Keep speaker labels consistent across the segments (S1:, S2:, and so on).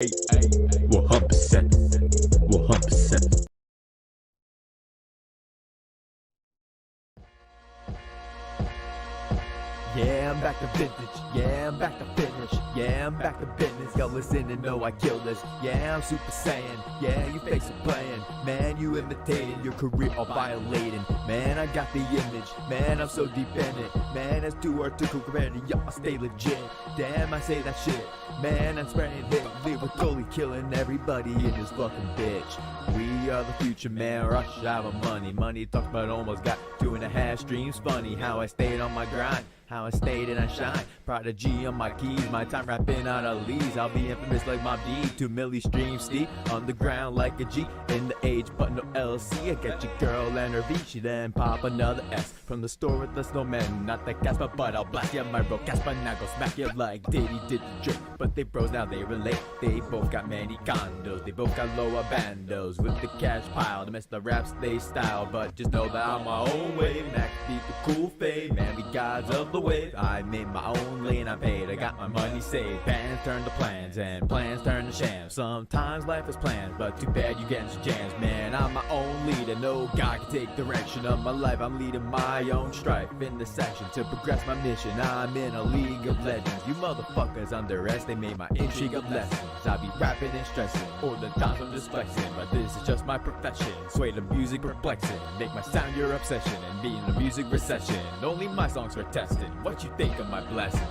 S1: 100%. 100%.
S2: Yeah, I'm back to vintage. Yeah, I'm back to finish. Yeah, I'm back to business. Yo, listen and know I kill this. Yeah, I'm Super Saiyan. Yeah, you face it playing. Man, you imitating your career all violating. Man, I got the image. Man, I'm so deep in it. Man, it's too hard to compare to yo, I stay legit. Damn, I say that shit. Man, I'm spraying hit. Lyrically killing everybody in this fucking bitch. We are the future, man. Rush out of money. Money talks about almost got 2.5 streams. Funny how I stayed on my grind. How I stayed and I shine, prodigy on my keys, my time rapping out of leads. I'll be infamous like Mob D, 2 milli streams steep, on the ground like a G, in the H but no LC. I get your girl and her V, she then pop another S, from the store with the snowman, not the Casper, but I'll blast ya, my bro Casper, now go smack ya like Diddy did the trick. But they bros now they relate, they both got many condos, they both got lower bandos, with the cash pile, to mess the raps they style, but just know that I'm my own way, Mac beat the cool fade, man we gods of the wave. I made my own lane, I paid, I got my money saved. Plans turn to plans, and plans turn to shams. Sometimes life is planned, but too bad you get into jams. Man, I'm my own leader, no guy can take direction of my life. I'm leading my own strife in the section to progress my mission. I'm in a league of legends. You motherfuckers underestimate my intrigue of lessons. I be rapping and stressing, or the times I'm just flexing, but this is just my profession. Sway the music perplexing, make my sound your obsession, and be in the music recession. Only my songs were tested. What you think of my blessings?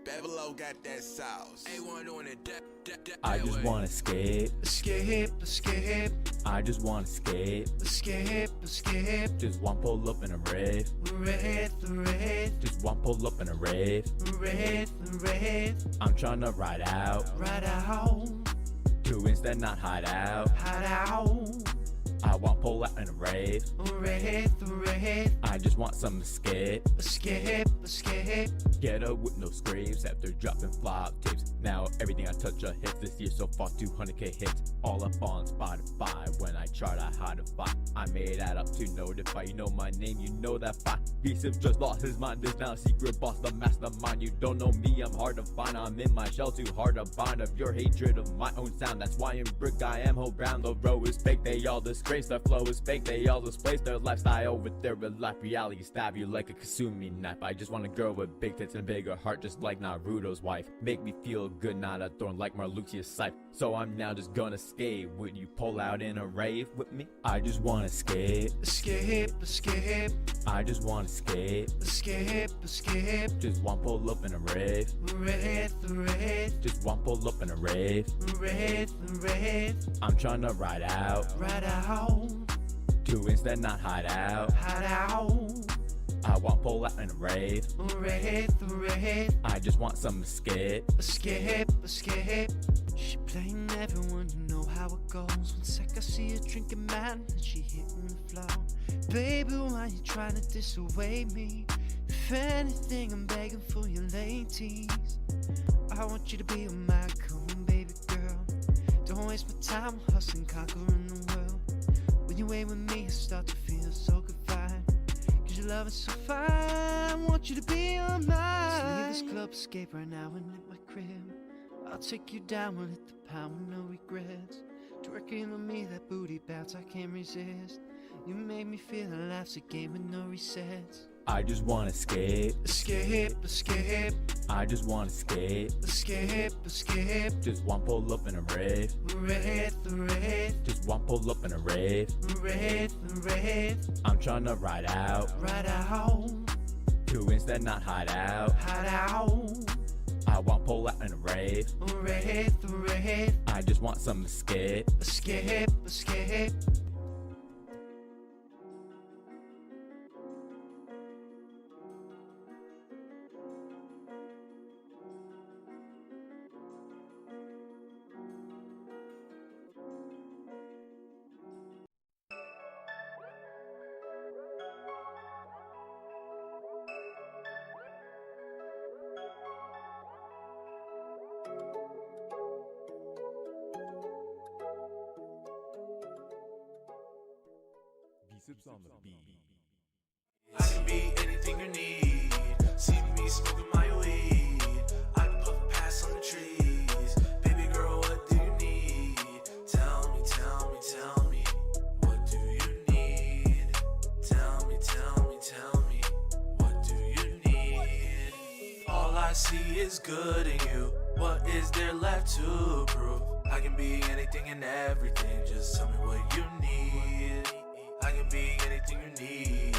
S3: Beverlo got that sauce. A1 doing it.
S2: I just wanna escape.
S4: Escape.
S2: I just wanna escape.
S4: Escape.
S2: Just one pull up in a rave.
S4: Rave.
S2: Just one pull up in a rave.
S4: Rave.
S2: I'm tryna ride out.
S4: Ride out.
S2: To instead not hide out.
S4: Hide out.
S2: I want pull out in a rave.
S4: Rave.
S2: I just want some escape.
S4: Escape.
S2: Get up with no scrapes after dropping flop tapes. Now everything I touch a hit this year so far, 200k hits. All up on Spotify. When I chart I hide a fight. I made that up to notify. You know my name, you know that fight. V-CiPz just lost his mind. There's now a secret boss, the mastermind. You don't know me, I'm hard to find. I'm in my shell, too hard to bind of your hatred of my own sound. That's why in brick I am whole brown. The row is fake, they all disgrace. Their flow is fake, they all displace their lifestyle with their real life reality. Stab you like a Kasumi knife. I just want a girl with big tits and a bigger heart, just like Naruto's wife. Make me feel good, not a thorn like Marluxia's scythe. So I'm now just gonna escape. Would you pull out in a rave with me? I just wanna escape.
S4: Escape.
S2: I just wanna escape.
S4: Escape.
S2: Just one pull up in a rave.
S4: Rave.
S2: Just one pull up in a rave.
S4: Rave.
S2: I'm tryna ride out.
S4: Ride out.
S2: To instead not hide out.
S4: Hide out.
S2: I want pull out in a rave.
S4: Rave.
S2: I just want some escape.
S4: Escape. She playing everyone, you know how it goes. One sec I see her drinking man, and she hitting the flow. Baby, why you trying to dissuade me? If anything, I'm begging for your ladies. I want you to be my queen, baby girl. Don't waste my time hustling, conquering the world. When you ain't with me, I start to feel so confined. Cause your love is so fine, I want you to be on mine. Let's leave this club, escape right now and hit my crib. I'll take you down, we'll hit the pound with no regrets. Twerking on me, that booty bounce, I can't resist. You made me feel like life's a game with no resets.
S2: I just wanna escape.
S4: Escape.
S2: I just wanna escape.
S4: Escape.
S2: Just one pull up in a rave.
S4: Rave.
S2: Just one pull up in a rave.
S4: Rave.
S2: I'm tryna ride out.
S4: Ride out.
S2: To instead not hide out.
S4: Hide out.
S2: I want pull out in a rave.
S4: Rave.
S2: I just want some escape.
S4: Escape.
S1: on the beat.
S5: I can be anything you need. See me smoking my weed. I puff pass on the trees. Baby girl, what do you need? Tell me, tell me, tell me. What do you need? Tell me, tell me, tell me. What do you need? All I see is good in you. What is there left to prove? I can be anything and everything. Just tell me what you need. I can be anything you need.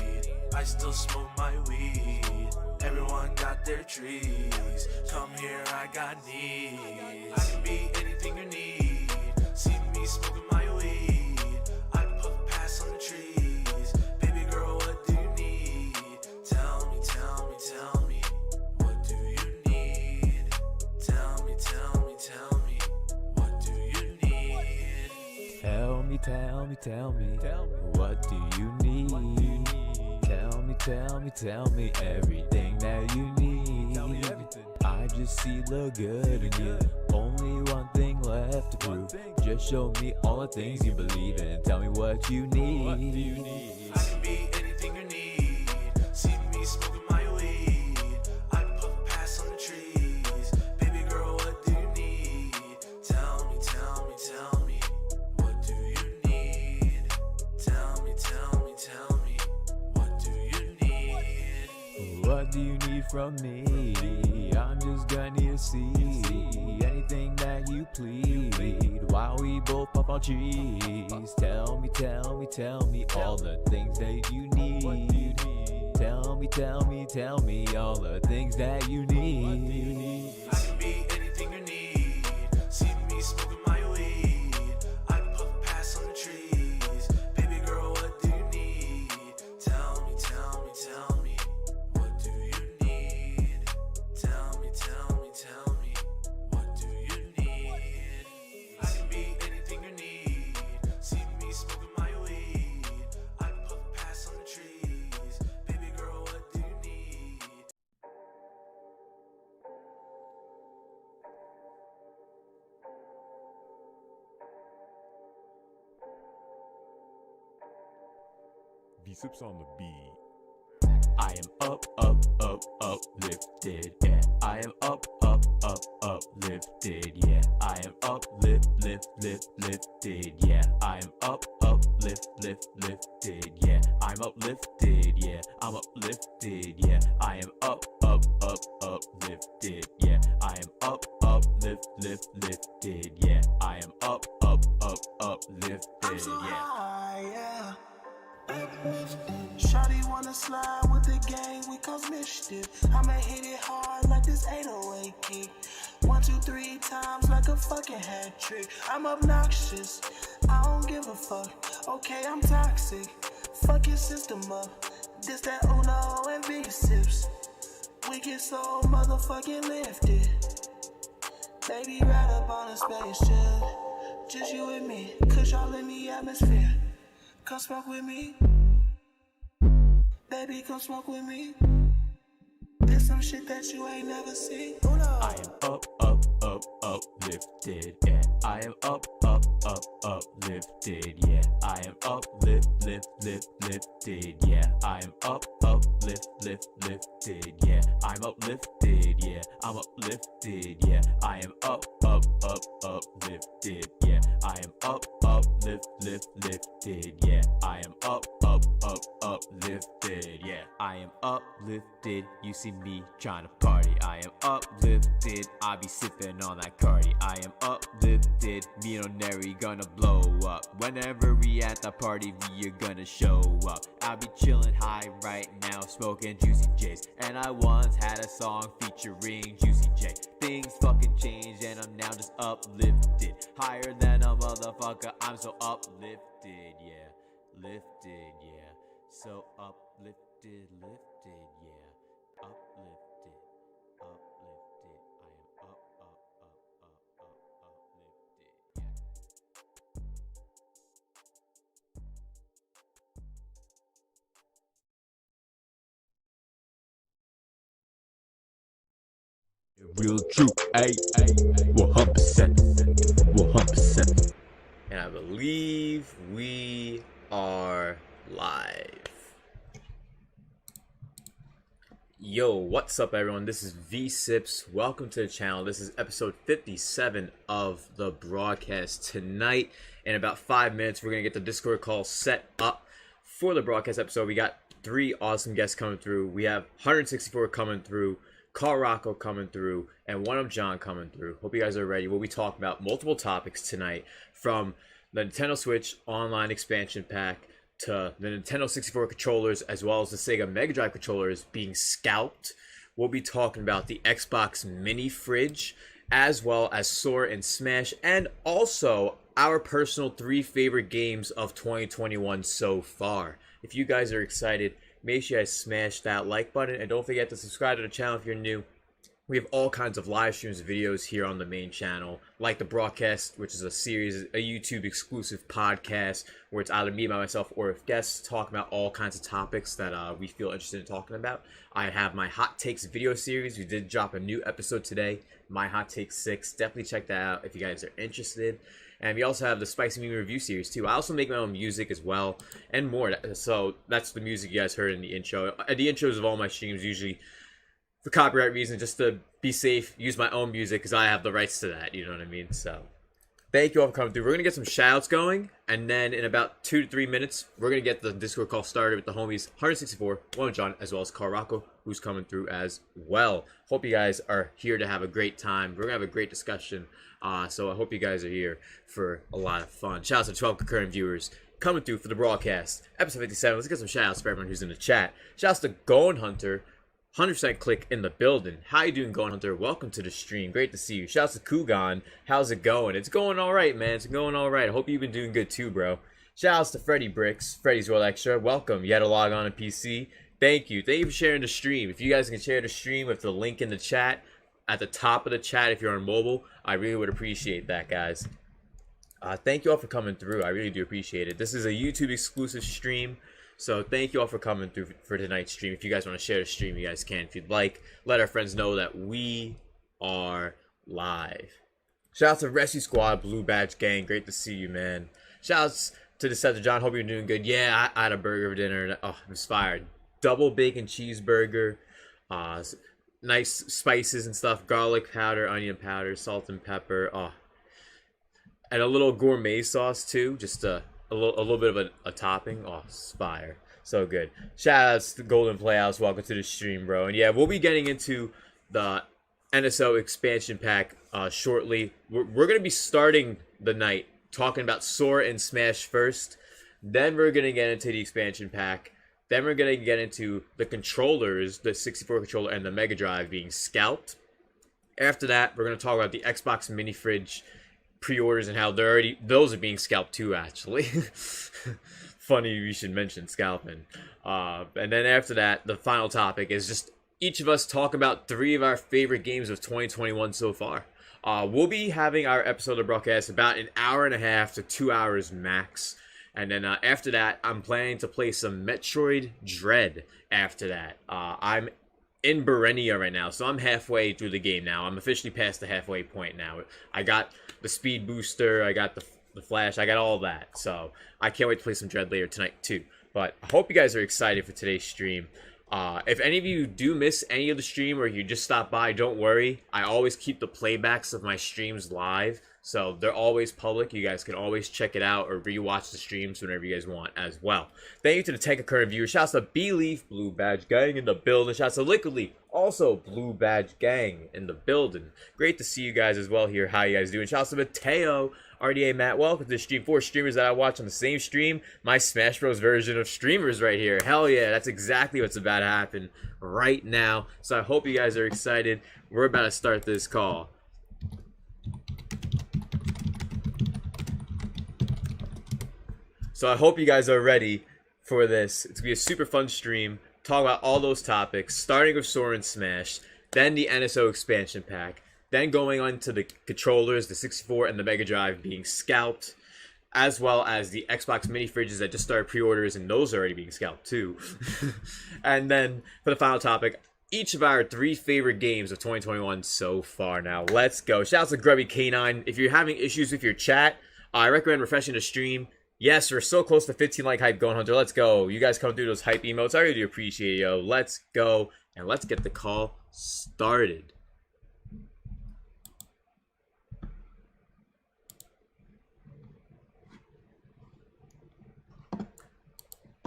S5: I still smoke my weed. Everyone got their trees. Come here, I got needs. I can be anything you need. See me smoking my weed. I puff pass on the trees. Baby girl, what do you need? Tell me, tell me, tell me. What do you need? Tell me, tell me, tell me. What do you need?
S2: Tell me, tell me, tell me, what do you need? Tell me, tell me, tell me everything that you need.
S1: Tell me everything.
S2: I just see the good in you. Only one thing left to prove. Just show me all the things you believe in. Tell me what you need.
S1: What do you need?
S5: I can be anything you need. See me smoking my weed. I puff pass on the trees. Baby girl, what do you need? Tell me, tell me, tell me. What do you need? Tell me, tell me, tell me. What do you need?
S2: What do you need from me? I'm just gonna need to see anything that you plead while we both pop our trees. Tell me, tell me, tell me all the things that you need. Tell me, tell me, tell me all the things that you need.
S5: I can be anything you need. See me smoking my weed. I puff pass on the trees. Baby girl, what do you need? Tell me, tell me, tell me. What do you need? Tell me, tell me, tell me. What do you need? I can be anything you need. See me smoking my weed. I puff pass on the trees. Baby girl, what do you need?
S1: V-CiPz on the beat.
S2: I am uplifted, yeah. I am uplifted, yeah. I am lifted, yeah. I am lifted, yeah. I'm uplifted, yeah. I'm uplifted, yeah. I am uplifted, yeah. I am lifted, yeah. I am uplifted, yeah.
S6: Shawty wanna slide with the gang, we cause mischief. I'ma hit it hard like this 808 kick. 1, 2, 3 times like a fucking hat trick. I'm obnoxious, I don't give a fuck. Okay, I'm toxic, fuck your system up. This that Uno and V-CiPz. We get so motherfucking lifted. Baby, right up on a spaceship. Just you and me, cause y'all in the atmosphere. Come smoke with me. Baby, come smoke with me. There's some shit that you ain't never seen.
S2: I am uplifted, yeah. I am uplifted, yeah. I am lifted, yeah. I am lifted, yeah. I'm uplifted, yeah. I'm uplifted, yeah. I am uplifted, yeah. I am uplifted, yeah. I am uplifted, yeah. I am uplifted, you see me trying to party. I am uplifted, I be sipping on that Cardi. I am uplifted, me and Neri gonna blow up. Whenever we at the party, we are gonna show up. I be chillin' high right now, smoking Juicy J's. And I once had a song featuring Juicy J. Things fucking changed and I'm now just uplifted. Higher than a motherfucker, I'm so uplifted, yeah. Lifted, yeah. So uplifted, lifted, yeah. Uplifted, uplifted. I am uplifted, yeah.
S1: Real true, ayy, 100%.
S7: And I believe we are live. Yo, what's up everyone? This is V-CiPz. Welcome to the channel. This is episode 57 of the broadcast. Tonight, in about 5 minutes, we're going to get the Discord call set up for the broadcast episode. We got 3 awesome guests coming through. We have HunterN64 coming through, Carl Rocco coming through, and 1UpJohn coming through. Hope you guys are ready. We'll be talking about multiple topics tonight, from the Nintendo Switch Online Expansion Pack to the Nintendo 64 controllers, as well as the Sega Mega Drive controllers being scalped. We'll be talking about the Xbox Mini Fridge, as well as Sora and Smash, and also our personal 3 favorite games of 2021 so far. If you guys are excited, make sure you guys smash that like button, and don't forget to subscribe to the channel if you're new. We have all kinds of live streams and videos here on the main channel, like the broadcast, which is a series, a YouTube exclusive podcast where it's either me by myself or with guests talking about all kinds of topics that we feel interested in talking about. I have my Hot Takes video series. We did drop a new episode today, My Hot Takes 6. Definitely check that out if you guys are interested. And we also have the Spicy Meme Review series too. I also make my own music as well and more. So that's the music you guys heard in the intro. The intros of all my streams usually, for copyright reasons, just to be safe, use my own music because I have the rights to that, you know what I mean? So thank you all for coming through. We're going to get some shoutouts going, and then in about 2 to 3 minutes, we're going to get the Discord call started with the homies HunterN64, 1UpJohn, as well as Carl Rocco, who's coming through as well. Hope you guys are here to have a great time. We're going to have a great discussion, so I hope you guys are here for a lot of fun. Shoutouts to 12 concurrent viewers coming through for the broadcast. Episode 57, let's get some shoutouts for everyone who's in the chat. Shoutouts to Going Hunter, 100% click in the building. How you doing, Going Hunter? Welcome to the stream. Great to see you. Shouts to Kugan. How's it going? It's going all right, man. It's going all right. I hope you've been doing good too, bro. Shouts to Freddy Bricks. Freddy's World Extra. Welcome. You had to log on a PC. Thank you. Thank you for sharing the stream. If you guys can share the stream with the link in the chat, at the top of the chat if you're on mobile, I really would appreciate that, guys. Thank you all for coming through. I really do appreciate it. This is a YouTube exclusive stream, so thank you all for coming through for tonight's stream. If you guys want to share the stream, you guys can. If you'd like, let our friends know that we are live. Shouts to Rescue Squad, Blue Badge Gang. Great to see you, man. Shouts to Deceptive John. Hope you're doing good. Yeah, I had a burger for dinner. Oh, it was fire. Double bacon cheeseburger. Nice spices and stuff. Garlic powder, onion powder, salt and pepper. Oh, and a little gourmet sauce too. Just a little bit of a topping. Oh, fire. So good. Shout outs to Golden Playhouse. Welcome to the stream, bro. And yeah, we'll be getting into the NSO expansion pack shortly. We're going to be starting the night talking about Sora and Smash first. Then we're going to get into the expansion pack. Then we're going to get into the controllers, the 64 controller and the Mega Drive being scalped. After that, we're going to talk about the Xbox Mini Fridge pre-orders and how those are being scalped too, actually. Funny you should mention scalping. And then after that, the final topic is just each of us talk about 3 of our favorite games of 2021 so far. We'll be having our episode of broadcast about an hour and a half to 2 hours max. And then after that, I'm planning to play some Metroid Dread after that. I'm in Berenia right now, so I'm halfway through the game now. I'm officially past the halfway point now. I got the speed booster, I got the flash, I got all that. So I can't wait to play some Dread later tonight too. But I hope you guys are excited for today's stream. If any of you do miss any of the stream or you just stop by, don't worry. I always keep the playbacks of my streams live, so they're always public. You guys can always check it out or rewatch the streams whenever you guys want as well. Thank you to the Tech Current viewers. Shouts to B-Leaf, Blue Badge Gang in the building. Shouts to Liquid Leaf, also Blue Badge Gang in the building. Great to see you guys as well here. How you guys doing? Shouts to Mateo, RDA Matt. Welcome to the stream. 4 streamers that I watch on the same stream. My Smash Bros version of streamers right here. Hell yeah, that's exactly what's about to happen right now. So I hope you guys are excited. We're about to start this call. So I hope you guys are ready for this. It's going to be a super fun stream. Talk about all those topics, starting with Sora and Smash, then the NSO expansion pack, then going on to the controllers, the 64 and the Mega Drive being scalped, as well as the Xbox mini fridges that just started pre-orders, and those are already being scalped too. And then for the final topic, each of our 3 favorite games of 2021 so far. Now let's go. Shouts to Grubby K9. If you're having issues with your chat, I recommend refreshing the stream. Yes, we're so close to 15 like hype going, Hunter. Let's go. You guys come through those hype emotes. I really do appreciate it, yo. Let's go. And let's get the call started.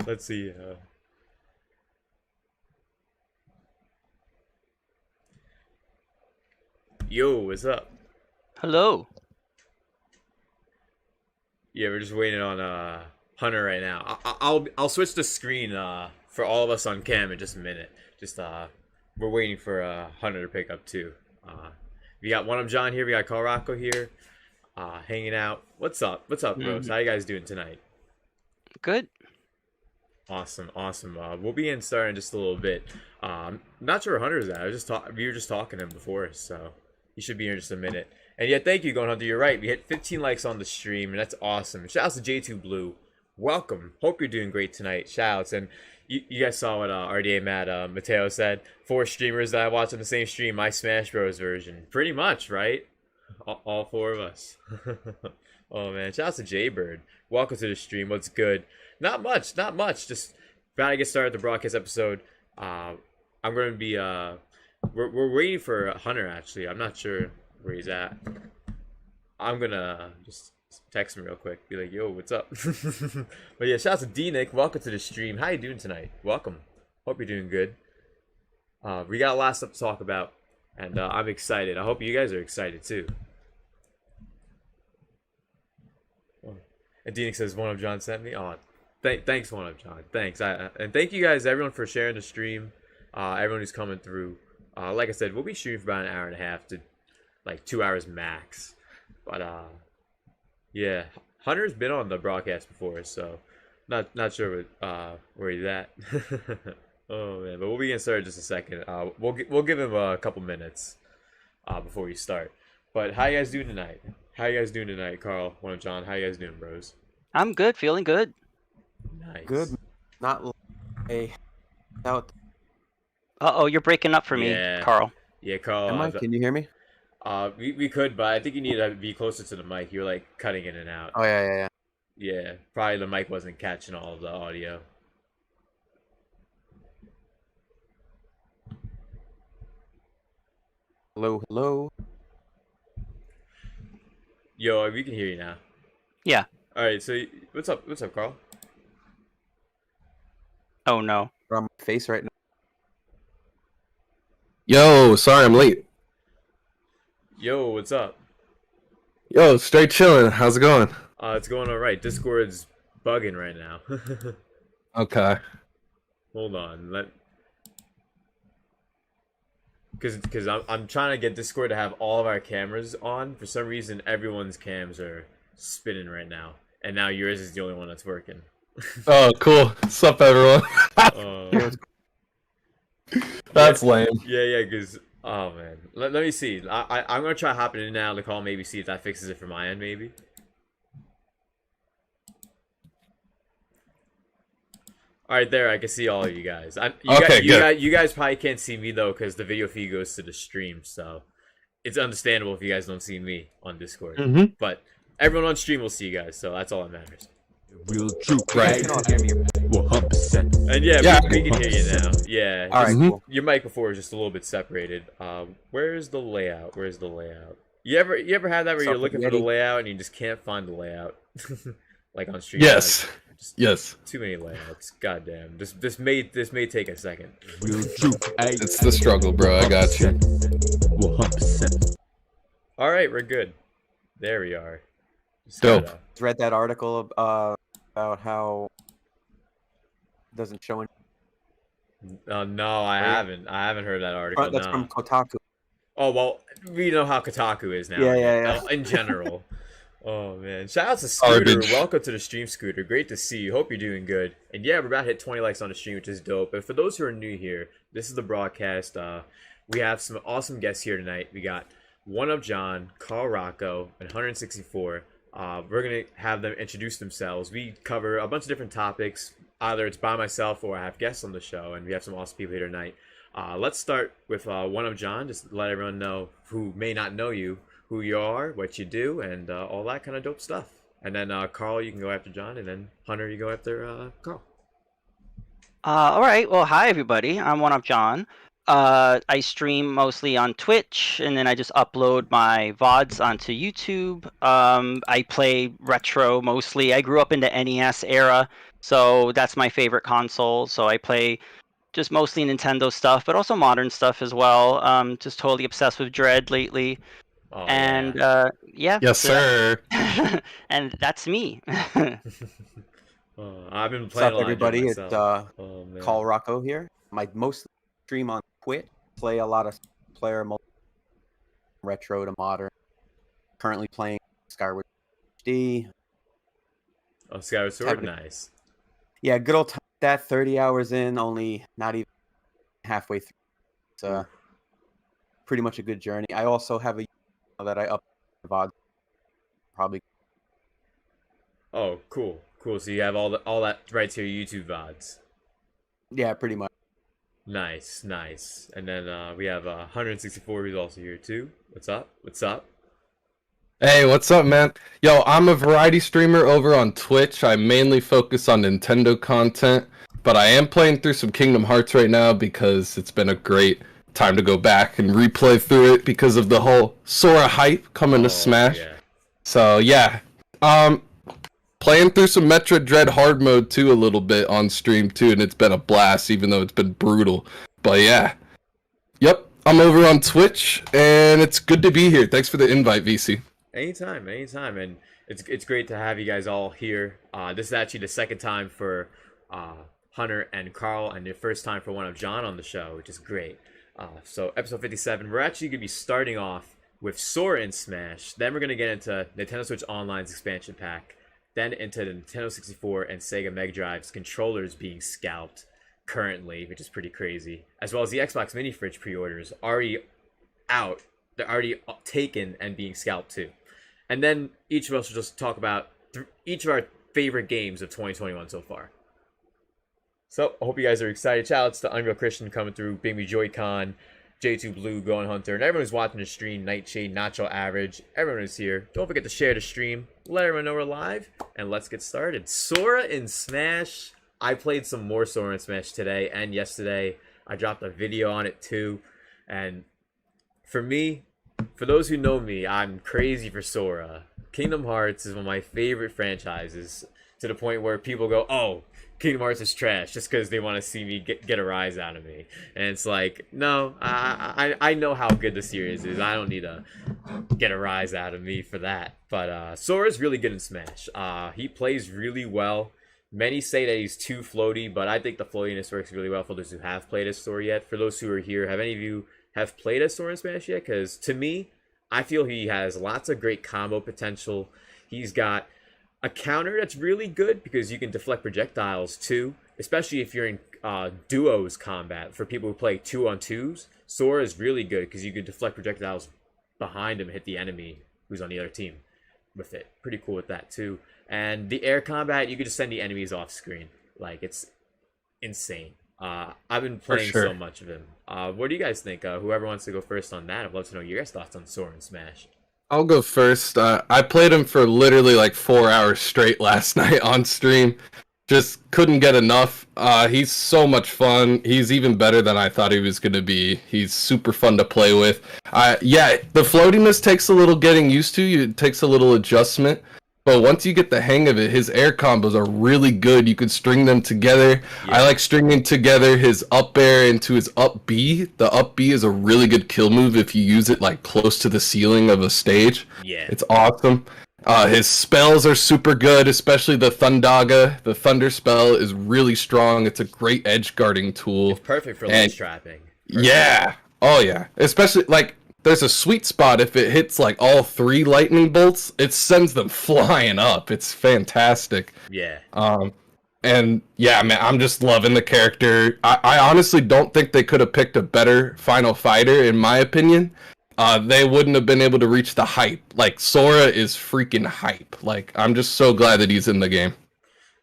S7: Let's see. Yo, what's up?
S8: Hello.
S7: Yeah, we're just waiting on Hunter right now. I'll switch the screen for all of us on cam in just a minute. Just we're waiting for Hunter to pick up too. We got 1UpJohn here. We got Carl Rocco here, hanging out. What's up? What's up, bros? How you guys doing tonight?
S8: Good.
S7: Awesome, awesome. We'll be in starting in just a little bit. Not sure where Hunter's at. We were just talking to him before, so he should be here in just a minute. And yeah, thank you, Going Hunter. You're right. We hit 15 likes on the stream, and that's awesome. Shout out to J2 Blue. Welcome. Hope you're doing great tonight. Shout outs. And you guys saw what RDA Matt Mateo said. 4 streamers that I watch on the same stream, my Smash Bros version. Pretty much, right? All 4 of us. Oh man, shout out to Jaybird. Welcome to the stream. What's good? Not much. Just about to get started the broadcast episode. I'm going to be we're waiting for Hunter actually. I'm not sure where he's at. I'm gonna just text him real quick. Be like, yo, what's up? But yeah, shout out to D-Nick. Welcome to the stream. How you doing tonight? Welcome. Hope you're doing good. We got a lot of stuff to talk about, and I'm excited. I hope you guys are excited too. And D-Nick says 1UpJohn sent me. Oh, thanks 1UpJohn. Thanks. And thank you guys, everyone, for sharing the stream. Everyone who's coming through. Like I said, we'll be shooting for about an hour and a half to like 2 hours max. But yeah, Hunter's been on the broadcast before, so not sure where he's at. Oh man, but we'll be getting started in just a second. We'll give him a couple minutes before we start. But how you guys doing tonight? How you guys doing tonight, Carl? 1UpJohn, how you guys doing, bros?
S8: I'm good. Feeling good.
S7: Nice.
S9: Good. Not a out.
S8: Uh-oh, you're breaking up for me,
S7: Yeah.
S8: Carl.
S7: Yeah, Carl.
S9: Am I? Can you hear me?
S7: We could, but I think you need to be closer to the mic. You're like cutting in and out.
S9: Oh yeah.
S7: Yeah, probably the mic wasn't catching all of the audio.
S9: Hello.
S7: Yo, we can hear you now.
S8: Yeah.
S7: All right, so what's up, Carl?
S8: Oh, no.
S9: You're on my face right now.
S10: Yo, sorry I'm late.
S7: Yo, what's up?
S10: Yo, straight chilling. How's it going?
S7: It's going all right. Discord's bugging right now.
S10: Okay.
S7: Hold on, because I'm trying to get Discord to have all of our cameras on. For some reason, everyone's cams are spinning right now, and now yours is the only one that's working.
S10: Oh, cool. What's up, everyone? That's lame.
S7: Yeah, because oh man, let me see. I'm gonna try hopping in now to call, maybe see if that fixes it from my end, maybe. All right, there I can see all of you guys. You guys probably can't see me though, because the video feed goes to the stream, so it's understandable if you guys don't see me on Discord. But everyone on stream will see you guys, so that's all that matters.
S1: Real true,
S10: Right.
S1: 100%.
S7: And yeah,
S10: Yeah,
S7: we can hear you now. Yeah,
S9: All right. Cool.
S7: your mic before is just a little bit separated. Where's the layout? You ever had that where you're looking for the layout and you just can't find the layout? Like on stream.
S10: Yes. Yes.
S7: Too many layouts. Goddamn. This may take a second.
S1: Real true, ay.
S10: It's the struggle, bro. I got you.
S1: 100%.
S7: All right, we're good. There we are. Just
S10: Dope.
S7: gotta-
S9: Read that article about how it doesn't show.
S7: No, I haven't. I haven't heard that article.
S9: That's
S7: no.
S9: from Kotaku.
S7: Oh well, we know how Kotaku is now.
S9: Yeah.
S7: In general. Oh man! Shout out to Scooter.
S10: Garbage.
S7: Welcome to the stream, Scooter. Great to see you. Hope you're doing good. And yeah, we're about to hit 20 likes on the stream, which is dope. And for those who are new here, this is the broadcast. We have some awesome guests here tonight. We got 1UpJohn, Carl Rocco, and HunterN64. We're gonna have them introduce themselves. We cover a bunch of different topics. Either it's by myself or I have guests on the show, and we have some awesome people here tonight. Let's start with 1UpJohn. Just let everyone know who may not know you, who you are, what you do, and all that kind of dope stuff. And then Carl, you can go after John, and then Hunter, you go after Carl.
S8: All right. Well, hi everybody. I'm 1UpJohn. I stream mostly on Twitch, and then I just upload my VODs onto YouTube. I play retro mostly. I grew up in the NES era, so that's my favorite console. So I play just mostly Nintendo stuff, but also modern stuff as well. Just totally obsessed with Dread lately.
S7: Oh,
S8: And yeah.
S10: Yes,
S8: so
S10: sir.
S8: and that's me.
S7: I've been
S9: What's
S7: playing
S9: up,
S7: a lot of Dread
S9: everybody? It's
S7: myself. Oh, man.
S9: Call Rocco here. My most stream on Twitch. Play a lot of player retro to modern. Currently playing Skyward HD.
S7: Oh, Skyward Sword, nice.
S9: Yeah, good old time. That 30 hours in, only not even halfway through. It's pretty much a good journey. I also have a that I up VOD. Probably.
S7: Oh, cool. So you have all that right to your YouTube VODs.
S9: Yeah, pretty much.
S7: Nice. And then we have HunterN64 who's also here too. What's up?
S10: Hey, what's up, man? Yo, I'm a variety streamer over on Twitch. I mainly focus on Nintendo content, but I am playing through some Kingdom Hearts right now because it's been a great time to go back and replay through it because of the whole Sora hype coming to Smash.
S7: Yeah.
S10: So, yeah. Playing through some Metroid Dread hard mode too a little bit on stream too, and it's been a blast even though it's been brutal. But yeah. Yep, I'm over on Twitch and it's good to be here. Thanks for the invite, VC.
S7: Anytime, and it's great to have you guys all here. This is actually the second time for Hunter and Carl, and the first time for 1UpJohn on the show, which is great. So episode 57, we're actually gonna be starting off with Sora in Smash. Then we're gonna get into Nintendo Switch Online's expansion pack. Then into the Nintendo 64 and Sega Mega Drive's controllers being scalped currently, which is pretty crazy. As well as the Xbox Mini Fridge pre-orders already out. They're already taken and being scalped too. And then each of us will just talk about each of our favorite games of 2021 so far. So, I hope you guys are excited. Shout outs to Unreal Christian coming through, Bing Joy-Con, J2 Blue, Going Hunter, and everyone who's watching the stream, Nightshade, Nacho Average, everyone who's here. Don't forget to share the stream, let everyone know we're live, and let's get started. Sora in Smash. I played some more Sora in Smash today and yesterday. I dropped a video on it too. And for me, for those who know me, I'm crazy for Sora. Kingdom Hearts is one of my favorite franchises, to the point where people go, oh, Kingdom Hearts is trash, just because they want to see me get a rise out of me. And it's like, no, I know how good the series is. I don't need to get a rise out of me for that. But Sora's really good in Smash. He plays really well. Many say that he's too floaty, but I think the floatiness works really well for those who have played as Sora yet. For those who are here, have any of you have played as Sora in Smash yet? Because to me, I feel he has lots of great combo potential. He's got a counter that's really good because you can deflect projectiles too, especially if you're in duos combat. For people who play 2-on-2s, Sora is really good because you can deflect projectiles behind him, hit the enemy who's on the other team with it. Pretty cool with that too. And the air combat, you can just send the enemies off screen. Like, it's insane. I've been playing so much of him. What do you guys think? Whoever wants to go first on that, I'd love to know your guys' thoughts on Sora and Smash.
S10: I'll go first. I played him for literally like 4 hours straight last night on stream. Just couldn't get enough. He's so much fun. He's even better than I thought he was going to be. He's super fun to play with. Yeah, the floatiness takes a little getting used to. It takes a little adjustment. But once you get the hang of it, his air combos are really good. You can string them together. Yeah. I like stringing together his up air into his up B. The up B is a really good kill move if you use it like close to the ceiling of a stage. Yeah. It's awesome. His spells are super good, especially the Thundaga. The Thunder spell is really strong. It's a great edge guarding tool.
S7: It's perfect for ledge trapping.
S10: Yeah. Oh, yeah. Especially, like, there's a sweet spot if it hits, like, all 3 lightning bolts. It sends them flying up. It's fantastic.
S7: Yeah.
S10: And, yeah, man, I'm just loving the character. I honestly don't think they could have picked a better final fighter, in my opinion. They wouldn't have been able to reach the hype. Like, Sora is freaking hype. Like, I'm just so glad that he's in the game.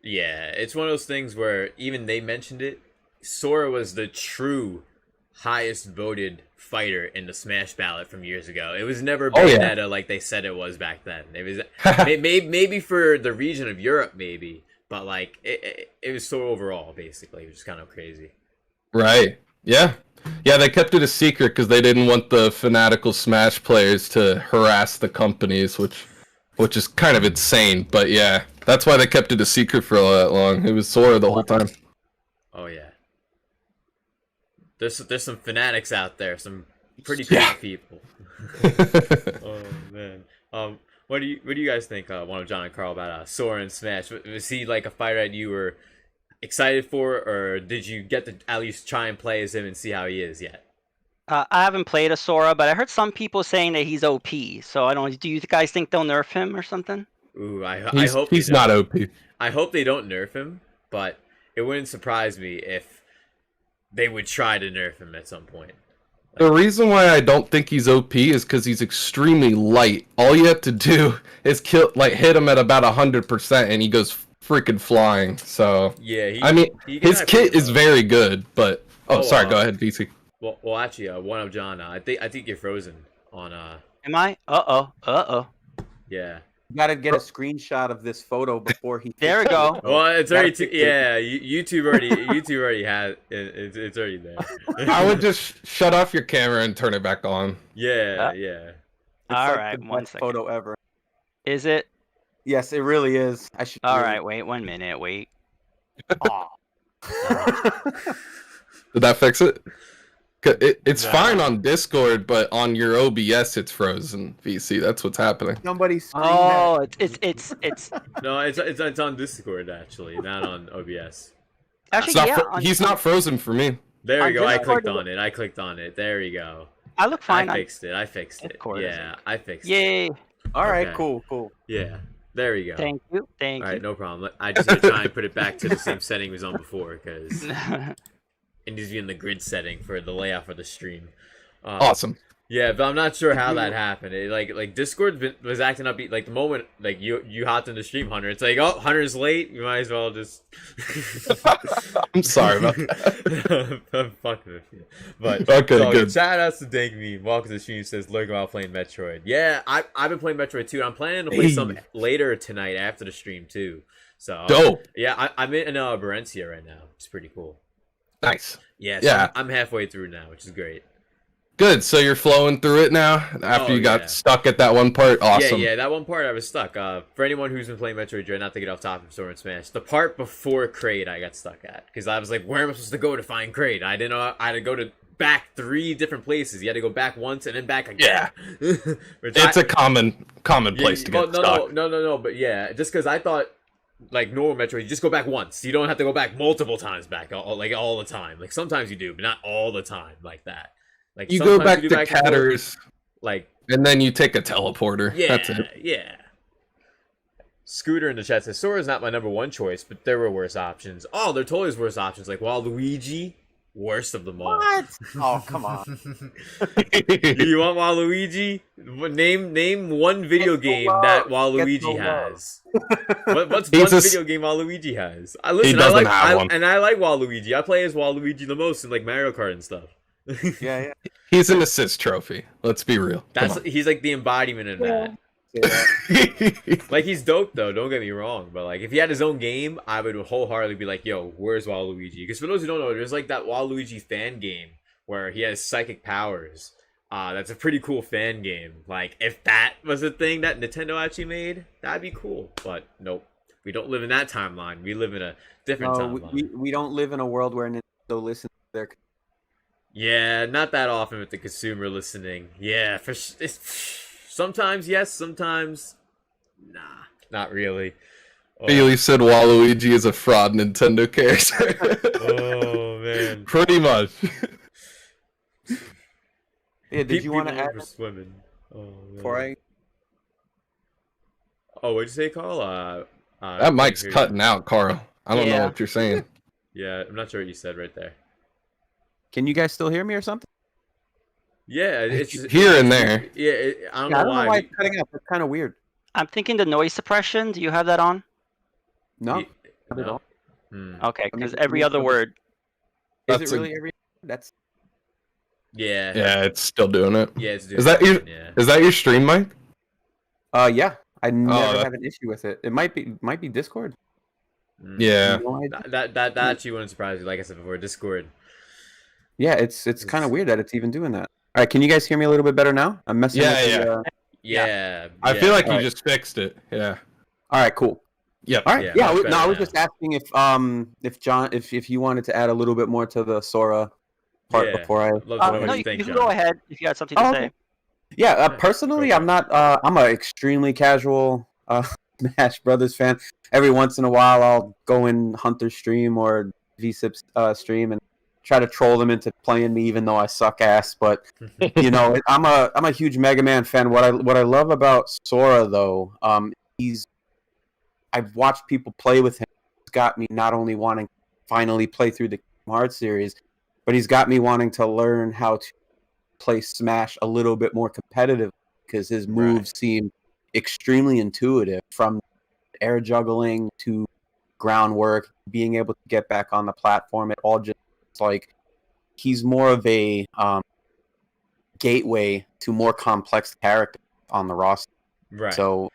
S7: Yeah, it's one of those things where even they mentioned it. Sora was the true highest voted fighter in the Smash ballot from years ago. It was never Bayonetta like they said it was back then. It was maybe for the region of Europe, maybe, but like it was Sora overall, basically, which is kind of crazy.
S10: Right. Yeah. Yeah, they kept it a secret because they didn't want the fanatical Smash players to harass the companies, which is kind of insane. But yeah, that's why they kept it a secret for all that long. It was Sora the whole time.
S7: Oh yeah. There's some fanatics out there, some pretty cool people. Oh man. What do you guys think, John and Carl, about Sora and Smash? Was he like a fighter that you were excited for, or did you get to at least try and play as him and see how he is yet?
S8: I haven't played a Sora, but I heard some people saying that he's OP. So I don't. Do you guys think they'll nerf him or something?
S7: Ooh, I hope
S10: he's not OP.
S7: I hope they don't nerf him, but it wouldn't surprise me if they would try to nerf him at some point.
S10: The reason why I don't think he's OP is because he's extremely light. All you have to do is hit him at about 100%, and he goes freaking flying. So
S7: yeah,
S10: his kit is very good. But sorry, go ahead, VC.
S7: Well, actually, 1UpJohn, I think you're frozen on.
S8: Am I?
S7: Yeah.
S9: You gotta get a screenshot of this photo before he.
S8: There we go.
S7: Well, it's already YouTube already has it. It's already there.
S10: I would just shut off your camera and turn it back on.
S7: Yeah.
S8: All
S9: like
S8: right,
S9: the
S8: one
S9: best
S8: second.
S9: photo ever.
S8: Is it?
S9: Yes, it really is. I should.
S8: All right, wait 1 minute. Wait.
S10: Did that fix it? It's fine on Discord, but on your OBS it's frozen. VC, that's what's happening.
S9: Somebody's.
S8: Oh, it's.
S7: No, it's on Discord actually, not on OBS.
S8: Actually,
S10: He's not frozen for me.
S7: There we go. I
S8: Discord,
S7: clicked on it. There we go.
S8: I look fine.
S7: I fixed it. Yeah, I fixed it.
S8: Yay!
S9: All right,
S7: Okay.
S9: cool.
S7: Yeah, there we go.
S8: Thank you.
S7: All right, no problem. I just had to try and put it back to the same setting it was on before because it needs to be in the grid setting for the layout for the stream.
S10: Awesome.
S7: Yeah, but I'm not sure how that happened. It, like Discord was acting up. Like the moment like you hopped in the stream, Hunter, it's like, oh, Hunter's late. You might as well just.
S10: I'm sorry about that.
S7: I'm fucking with you. But
S10: okay,
S7: so,
S10: good.
S7: Shout outs to Dank Me. Welcome to the stream. Says lurking while playing Metroid. Yeah, I've been playing Metroid too. I'm planning to play some later tonight after the stream too. So
S10: dope.
S7: Yeah, I'm in Barencia right now. It's pretty cool.
S10: Nice.
S7: Yeah. So I'm halfway through now, which is great.
S10: Good. So you're flowing through it now after you got stuck at that one part. Awesome.
S7: Yeah, that one part I was stuck. For anyone who's been playing Metroid Dread, not to get off topic of Sora and Smash, the part before Kraid I got stuck at because I was like, where am I supposed to go to find Kraid? I didn't know. I had to go to back 3 different places. You had to go back once and then back again.
S10: Yeah. It's a common place to get stuck.
S7: No. But yeah, just because I thought. Like normal Metroid, you just go back once. You don't have to go back multiple times all the time. Like sometimes you do, but not all the time like that. Like
S10: you go back to Catters, and then you take a teleporter.
S7: Yeah,
S10: that's it.
S7: Yeah. Scooter in the chat says Sora's not my number 1 choice, but there were worse options. Oh, there totally is worse options. Like Waluigi, worst of them all.
S9: What? Oh, come on.
S7: You want Waluigi? Name one video game that Waluigi has. What's one video game Waluigi has? I like Waluigi. I play as Waluigi the most in like Mario Kart and stuff.
S9: Yeah.
S10: He's an assist trophy. Let's be real.
S7: He's like the embodiment of that. Like he's dope though, don't get me wrong, but like if he had his own game, I would wholeheartedly be like, yo, where's Waluigi? Because for those who don't know, there's like that Waluigi fan game where he has psychic powers. That's a pretty cool fan game. Like if that was a thing that Nintendo actually made, that'd be cool. But nope, we don't live in that timeline. We live in a different timeline.
S9: We don't live in a world where Nintendo listens to their.
S7: Yeah, not that often with the consumer listening. Yeah, sometimes yes, sometimes nah, not really.
S10: Bailey said Waluigi is a fraud Nintendo character.
S7: Oh man,
S10: pretty much.
S9: Yeah, did you want to add
S7: swimming? Oh,
S9: before
S7: what'd you say, Carl?
S10: That mic's cutting out, Carl. I don't know what you're saying.
S7: Yeah, I'm not sure what you said right there.
S9: Can you guys still hear me or something?
S7: Yeah, it's just,
S10: here and there.
S7: Yeah, I don't know why.
S9: It's cutting out. It's kind of weird.
S8: I'm thinking the noise suppression. Do you have that on?
S9: No.
S7: Not at all.
S8: Okay, because every other word.
S9: Is it really every? That's.
S7: Yeah.
S10: Yeah, it's still doing it.
S7: Yeah, it's doing
S10: Is that your
S7: yeah.
S10: is that your stream mic?
S9: Yeah, I never
S10: that-
S9: have an issue with it. It might be Discord.
S10: Yeah.
S9: No idea.
S7: That actually wouldn't surprise you. Like I said before, Discord.
S9: Yeah, it's kind of weird that it's even doing that. All right, can you guys hear me a little bit better now? I'm messing with the,
S7: Yeah.
S10: I feel like you
S9: Alright.
S10: just fixed it. Yeah.
S9: All right, cool.
S10: Yep.
S9: All right.
S7: Yeah,
S9: Yeah,
S7: much
S9: no,
S7: better
S9: I was
S7: now.
S9: just asking if John, if you wanted to add a little bit more to the Sora part
S7: Yeah.
S9: before I.
S7: Love to know what
S8: No,
S7: you
S8: you
S7: think,
S8: can
S7: John.
S8: go ahead if you got something to
S9: Oh,
S8: say.
S9: okay. Yeah, personally,
S7: go
S9: I'm not. I'm an extremely casual Smash Brothers fan. Every once in a while, I'll go in Hunter stream or V-CiPz stream and try to troll them into playing me, even though I suck ass. But you know, I'm a huge Mega Man fan. What I love about Sora though, I've watched people play with him. It's got me not only wanting to finally play through the Kingdom Hearts series, but he's got me wanting to learn how to play Smash a little bit more competitive because his moves seem extremely intuitive, from air juggling to groundwork, being able to get back on the platform. It all just like he's more of a gateway to more complex characters on the roster.
S7: Right.
S9: So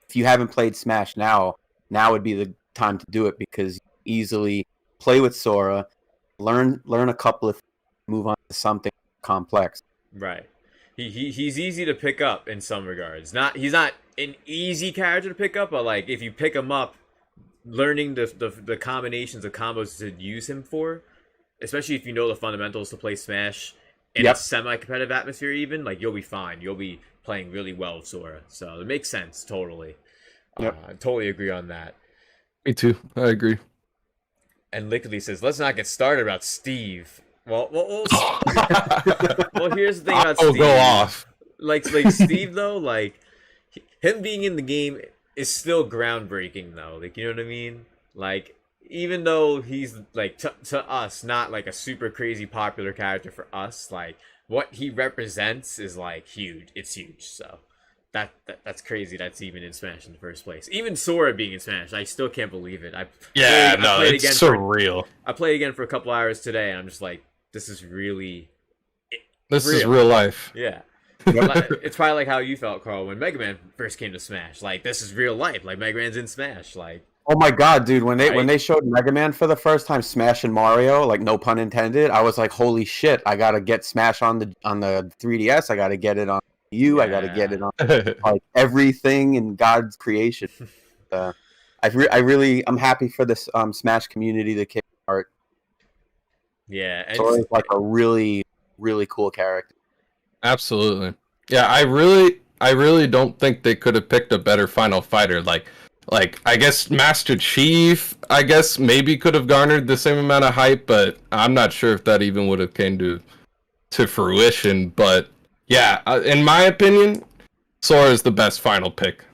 S9: if you haven't played Smash now would be the time to do it, because you easily play with Sora, learn a couple of things, move on to something complex.
S7: Right. He's easy to pick up in some regards. He's not an easy character to pick up, but like if you pick him up, learning the combinations of combos to use him for, especially if you know the fundamentals to play Smash in a semi-competitive atmosphere, even like you'll be fine. You'll be playing really well with Sora, so it makes sense totally. I totally agree on that.
S10: Me too. I agree.
S7: And Lickety says, "Let's not get started about Steve." Well, here's the thing about
S10: I'll
S7: Steve.
S10: go off.
S7: Like Steve though, like him being in the game is still groundbreaking though. Like, you know what I mean? Like, even though he's like to us not like a super crazy popular character for us, like what he represents is like huge. It's huge. So that's crazy. That's even in Smash in the first place. Even Sora being in Smash, I still can't believe it.
S10: It's surreal.
S7: I played again for a couple hours today, and I'm just like, this is really.
S10: This is real life.
S7: Yeah. It's probably like how you felt, Carl, when Mega Man first came to Smash. Like, this is real life. Like, Mega Man's in Smash. Like,
S9: oh my god, dude! When they showed Mega Man for the first time, Smash and Mario, like no pun intended, I was like, holy shit! I gotta get Smash on the 3DS. I gotta get it on I gotta get it on like everything in God's creation. I'm happy for this Smash community to kick start.
S7: yeah, and
S9: Sora's like a really cool character.
S10: Absolutely. Yeah, I really don't think they could have picked a better final fighter. Like I guess Master Chief, I guess maybe could have garnered the same amount of hype, but I'm not sure if that even would have came to fruition. But yeah, in my opinion, Sora is the best final pick.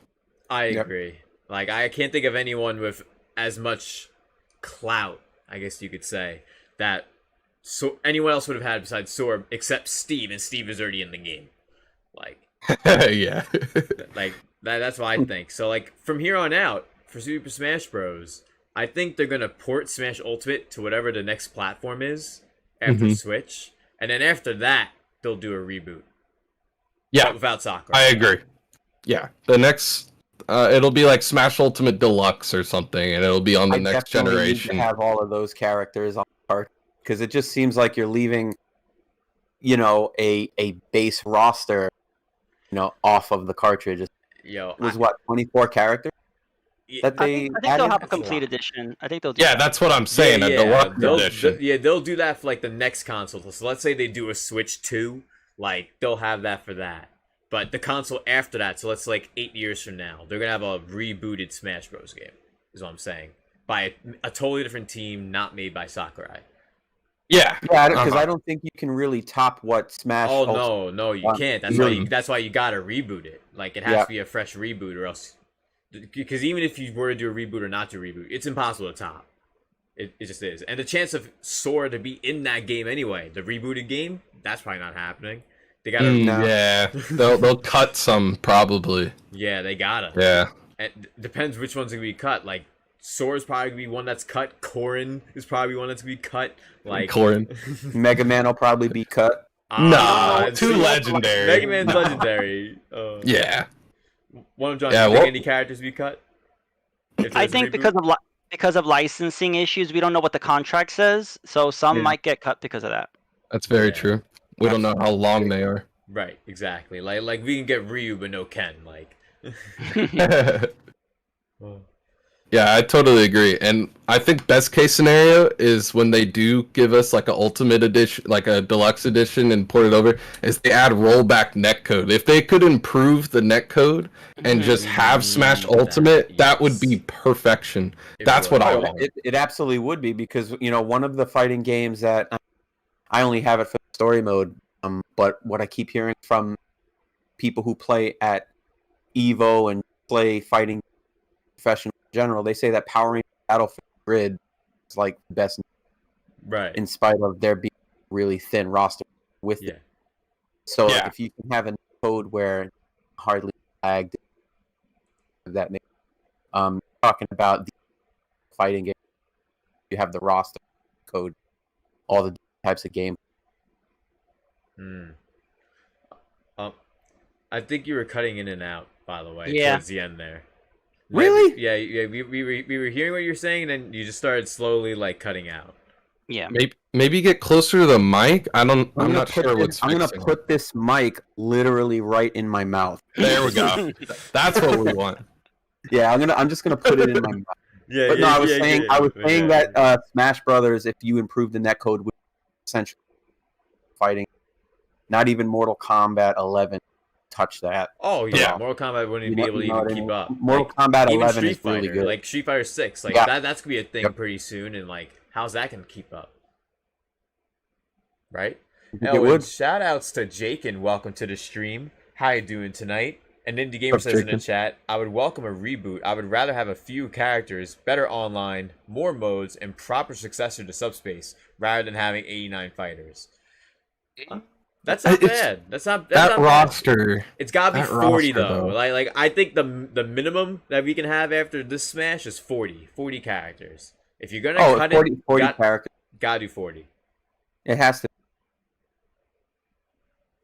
S7: I agree. Like, I can't think of anyone with as much clout, I guess you could say, that anyone else would have had besides Sora, except Steve, and Steve is already in the game. Like,
S10: yeah.
S7: like that's what I think. So, like, from here on out, for Super Smash Bros., I think they're gonna port Smash Ultimate to whatever the next platform is after Switch, and then after that, they'll do a reboot.
S10: Yeah,
S7: but without Sakura.
S10: I agree. Yeah, the next, it'll be like Smash Ultimate Deluxe or something, and it'll be on the next generation.
S9: Need to have all of those characters on the card, because it just seems like you're leaving, you know, a base roster, you know, off of the cartridge. It was 24 characters that
S8: I
S9: they
S8: think
S9: added?
S8: they'll have a complete edition. I think they'll do
S10: Yeah,
S8: that.
S10: that's what I'm saying. A Deluxe edition.
S7: They'll do that for like the next console. So let's say they do a Switch 2, like they'll have that for that. But the console after that, so let's like 8 years from now, they're gonna have a rebooted Smash Bros. Game. Is what I'm saying, by a totally different team, not made by Sakurai.
S10: Yeah,
S9: because I don't think you can really top what Smash.
S7: Oh no, you can't. That's why you gotta reboot it. Like, it has to be a fresh reboot, or else. Because even if you were to do a reboot or not to reboot, it's impossible to top. It just is. And the chance of Sora to be in that game anyway, the rebooted game, that's probably not happening. They gotta.
S10: Yeah, they'll cut some probably.
S7: Yeah, they gotta.
S10: Yeah.
S7: It depends which one's gonna be cut. Like, Sora's probably gonna be one that's cut. Corrin is probably one that's gonna be cut. Like
S10: Corrin.
S9: Mega Man will probably be cut.
S10: Nah,
S7: it's
S10: too legendary.
S7: Mega Man's legendary.
S10: Yeah.
S7: 1UpJohn,
S10: Yeah,
S7: you think
S10: well-
S7: any characters be cut? If
S8: I
S7: there's a
S8: think
S7: reboot?
S8: because of licensing issues, we don't know what the contract says, so some
S9: Yeah.
S8: might get cut because of that.
S10: That's very
S7: Yeah.
S10: true. We don't know how long they are.
S7: Right, exactly. Like we can get Ryu but no Ken. Like,
S10: Yeah, I totally agree. And I think best case scenario is when they do give us like a ultimate edition, like a deluxe edition and port it over, is they add rollback netcode. If they could improve the netcode and just have Smash Ultimate, that would be perfection. That's what I want.
S9: It absolutely would be, because one of the fighting games that I only have it for the story mode, but what I keep hearing from people who play at Evo and play fighting professional in general, they say that Power Rangers Battlefield Grid is like the best,
S7: right.
S9: in spite of there being a really thin roster with it. So if you can have a code where hardly lagged, that makes talking about the fighting game, you have the roster code, all the types of game.
S7: I think you were cutting in and out, by the way,
S8: Yeah.
S7: towards the end there.
S9: Really?
S7: Yeah. We were hearing what you're saying, and then you just started slowly like cutting out.
S8: Yeah.
S10: Maybe get closer to the mic. I'm not sure
S9: I'm
S10: what's
S9: gonna
S10: fixing.
S9: put this mic literally right in my mouth.
S10: There we go. That's what we want.
S9: Yeah, I'm just gonna put it in my mouth.
S7: Yeah,
S9: But no, I was saying
S7: yeah.
S9: that Smash Brothers, if you improve the netcode, would essentially fighting. Not even Mortal Kombat 11 touch that.
S7: Oh yeah, Mortal Kombat wouldn't be able to even keep up.
S9: Mortal Kombat
S7: even
S9: 11
S7: Street
S9: is really
S7: Fighter,
S9: good.
S7: like Street Fighter 6, like
S9: Yeah.
S7: that's gonna be a thing pretty soon, and like how's that gonna keep up? Right?
S9: It would.
S7: Shout outs to Jake and welcome to the stream. How you doing tonight? And Indie Gamer says in the chat, I would welcome a reboot. I would rather have a few characters, better online, more modes, and proper successor to Subspace, rather than having 89 fighters. That's not bad. That's not
S10: that
S7: not
S10: roster.
S7: Bad. It's gotta be
S10: that
S7: 40
S10: roster,
S7: though.
S10: though.
S7: Like I think the minimum that we can have after this Smash is 40 characters. If you're gonna cut
S9: 40
S7: it,
S9: characters.
S7: gotta do 40.
S9: It has to.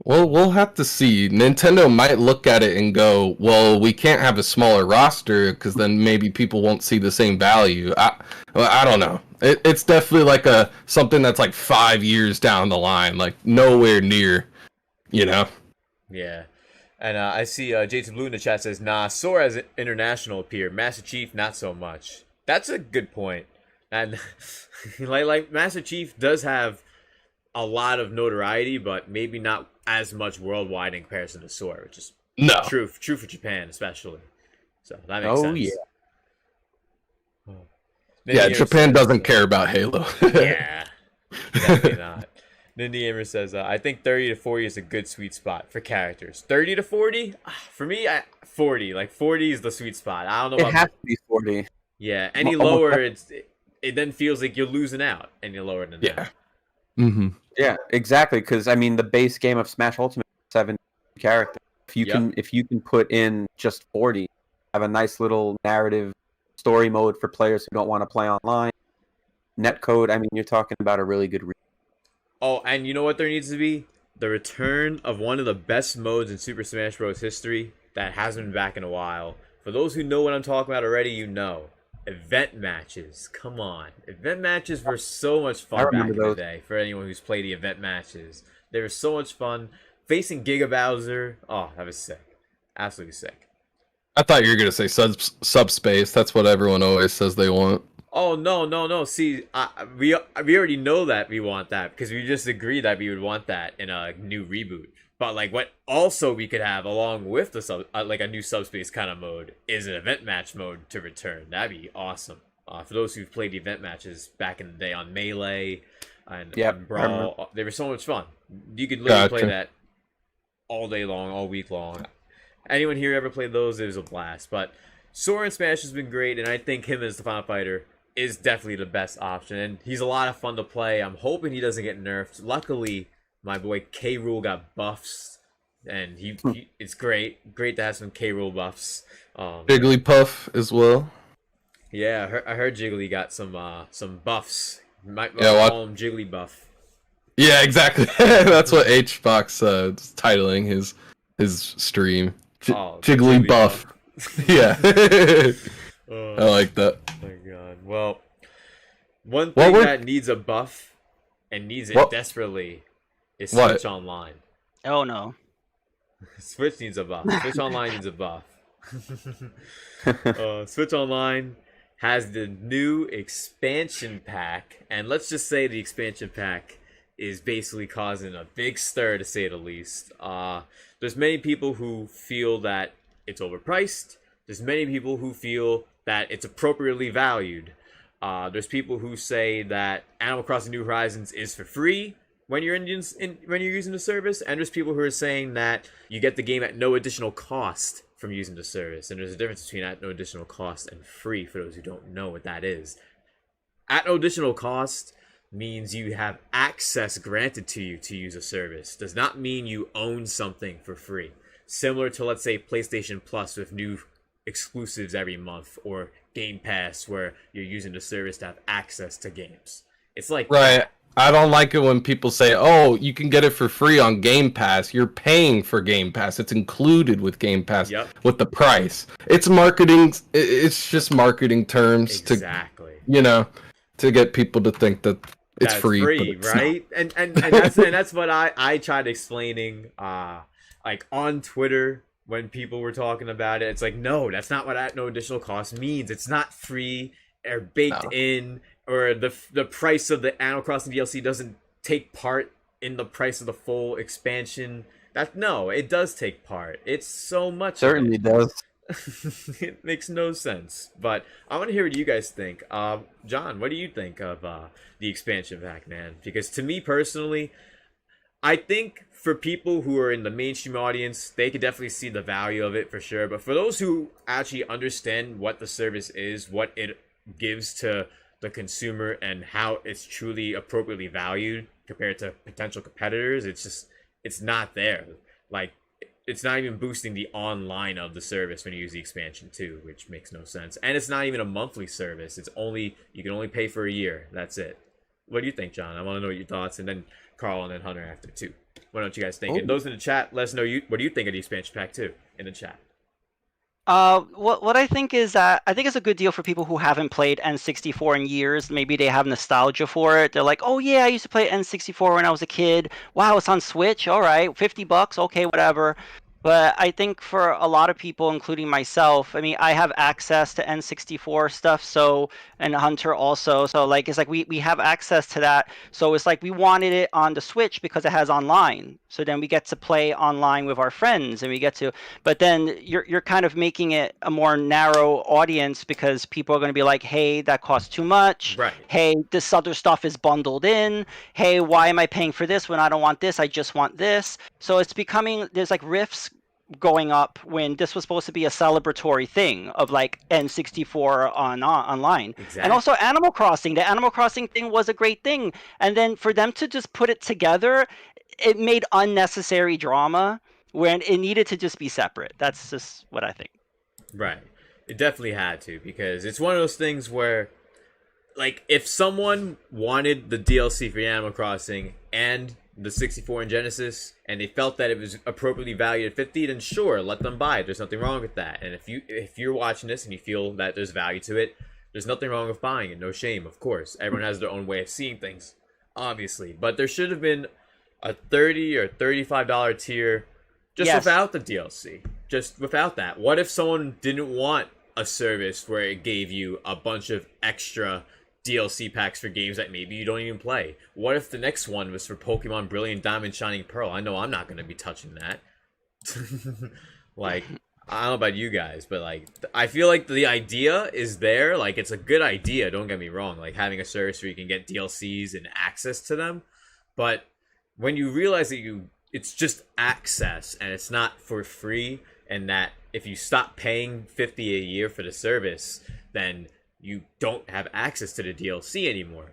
S10: Well, we'll have to see. Nintendo might look at it and go, well, we can't have a smaller roster because then maybe people won't see the same value. I don't know. It's definitely like something that's like 5 years down the line, like nowhere near,
S7: Yeah. And I see Jason Blue in the chat says, nah, Sora has international appeal. Master Chief, not so much. That's a good point. And like Master Chief does have a lot of notoriety, but maybe not as much worldwide in comparison to Sora, which is true for Japan especially. So that makes sense.
S10: Yeah, Japan doesn't care about Halo.
S7: Yeah, definitely not. Nindy Gamer says, I think 30 to 40 is a good sweet spot for characters. 30 to 40? For me, 40. Like, 40 is the sweet spot. I don't know
S9: It has to be 40.
S7: Yeah, any lower, it then feels like you're losing out, and you're lower than that.
S10: Mm-hmm.
S9: Yeah, exactly. Because the base game of Smash Ultimate is 7 characters. If you can put in just 40, have a nice little narrative story mode for players who don't want to play online. Netcode. You're talking about a really good.
S7: Oh, and you know what there needs to be? The return of one of the best modes in Super Smash Bros. History that hasn't been back in a while. For those who know what I'm talking about already, you know. Event matches. Come on. Event matches were so much fun back in the day. For anyone who's played the event matches. They were so much fun. Facing Giga Bowser. Oh, that was sick. Absolutely sick.
S10: I thought you were going to say Subspace. That's what everyone always says they want.
S7: Oh, no. See, we already know that we want that. Because we just agreed that we would want that in a new reboot. But like what also we could have along with the like a new Subspace kind of mode is an event match mode to return. That'd be awesome. For those who've played event matches back in the day on Melee and Brawl, they were so much fun. You could literally play that all day long, all week long. Anyone here ever played those? It was a blast. But Sora in Smash has been great, and I think him as the final fighter is definitely the best option. And he's a lot of fun to play. I'm hoping he doesn't get nerfed. Luckily, my boy K. Rool got buffs, and it's great to have some K. Rool buffs.
S10: Jigglypuff as well.
S7: Yeah, I heard Jiggly got some buffs. Might call him Jiggly buff.
S10: Yeah, exactly. That's what HBox is titling his stream. Jiggly buff. Yeah. I like that.
S7: Oh my god. Well, one thing that needs a buff and needs it desperately is Switch Online.
S8: Oh no.
S7: Switch needs a buff. Switch Online needs a buff. Switch Online has the new expansion pack, and let's just say the expansion pack is basically causing a big stir, to say the least. There's many people who feel that it's overpriced. There's many people who feel that it's appropriately valued. There's people who say that Animal Crossing New Horizons is for free when you're when you're using the service, and there's people who are saying that you get the game at no additional cost from using the service. And there's a difference between at no additional cost and free, for those who don't know what that is. At no additional cost means you have access granted to you to use a service. Does not mean you own something for free. Similar to, let's say, PlayStation Plus with new exclusives every month, or Game Pass where you're using the service to have access to games. It's like
S10: that. I don't like it when people say, oh, you can get it for free on Game Pass. You're paying for Game Pass. It's included with Game Pass with the price. It's marketing. It's just marketing terms to get people to think that it's free,
S7: right? And that's what I tried explaining like on Twitter when people were talking about it. It's like, no, that's not what at no additional cost means. It's not free or baked in, or the price of the Animal Crossing DLC doesn't take part in the price of the full expansion. No, it does take part. It's so much.
S9: Certainly does.
S7: It makes no sense. But I want to hear what you guys think. John, what do you think of the expansion pack, man? Because to me personally, I think for people who are in the mainstream audience, they could definitely see the value of it for sure. But for those who actually understand what the service is, what it gives to the consumer, and how it's truly appropriately valued compared to potential competitors, it's not there. Like, it's not even boosting the online of the service when you use the expansion too, which makes no sense. And it's not even a monthly service. You can only pay for a year. That's it. What do you think, John? I want to know your thoughts, and then Carl and then Hunter after too. What don't you guys think? And those in the chat, let us know what do you think of the expansion pack too in the chat.
S8: What I think is that I think it's a good deal for people who haven't played N64 in years. Maybe they have nostalgia for it. They're like, oh yeah, I used to play N64 when I was a kid. Wow, it's on Switch. All right, $50. Okay, whatever. But I think for a lot of people, including myself, I mean, I have access to N64 stuff, and Hunter also. So like, it's like we have access to that. So it's like we wanted it on the Switch because it has online. So then we get to play online with our friends, and we get to. But then you're kind of making it a more narrow audience, because people are going to be like, hey, that costs too much.
S7: Right.
S8: Hey, this other stuff is bundled in. Hey, why am I paying for this when I don't want this? I just want this. So it's becoming, there's like rifts going up when this was supposed to be a celebratory thing of like N64 online.
S7: Exactly.
S8: And also Animal Crossing. The Animal Crossing thing was a great thing. And then for them to just put it together, it made unnecessary drama when it needed to just be separate. That's just what I think.
S7: Right. It definitely had to, because it's one of those things where, like, if someone wanted the DLC for Animal Crossing and the 64 and Genesis, and they felt that it was appropriately valued at $50, then sure, let them buy it. There's nothing wrong with that. And if you're watching this and you feel that there's value to it, there's nothing wrong with buying it. No shame, of course. Everyone has their own way of seeing things, obviously. But there should have been a $30 or $35 tier just without the DLC. Just without that. What if someone didn't want a service where it gave you a bunch of extra DLC packs for games that maybe you don't even play? What if the next one was for Pokemon Brilliant Diamond Shining Pearl? I know I'm not going to be touching that. Like, I don't know about you guys, but like, I feel like the idea is there. Like, it's a good idea, don't get me wrong, like having a service where you can get DLCs and access to them. But when you realize that it's just access and it's not for free, and that if you stop paying $50 a year for the service, then you don't have access to the DLC anymore.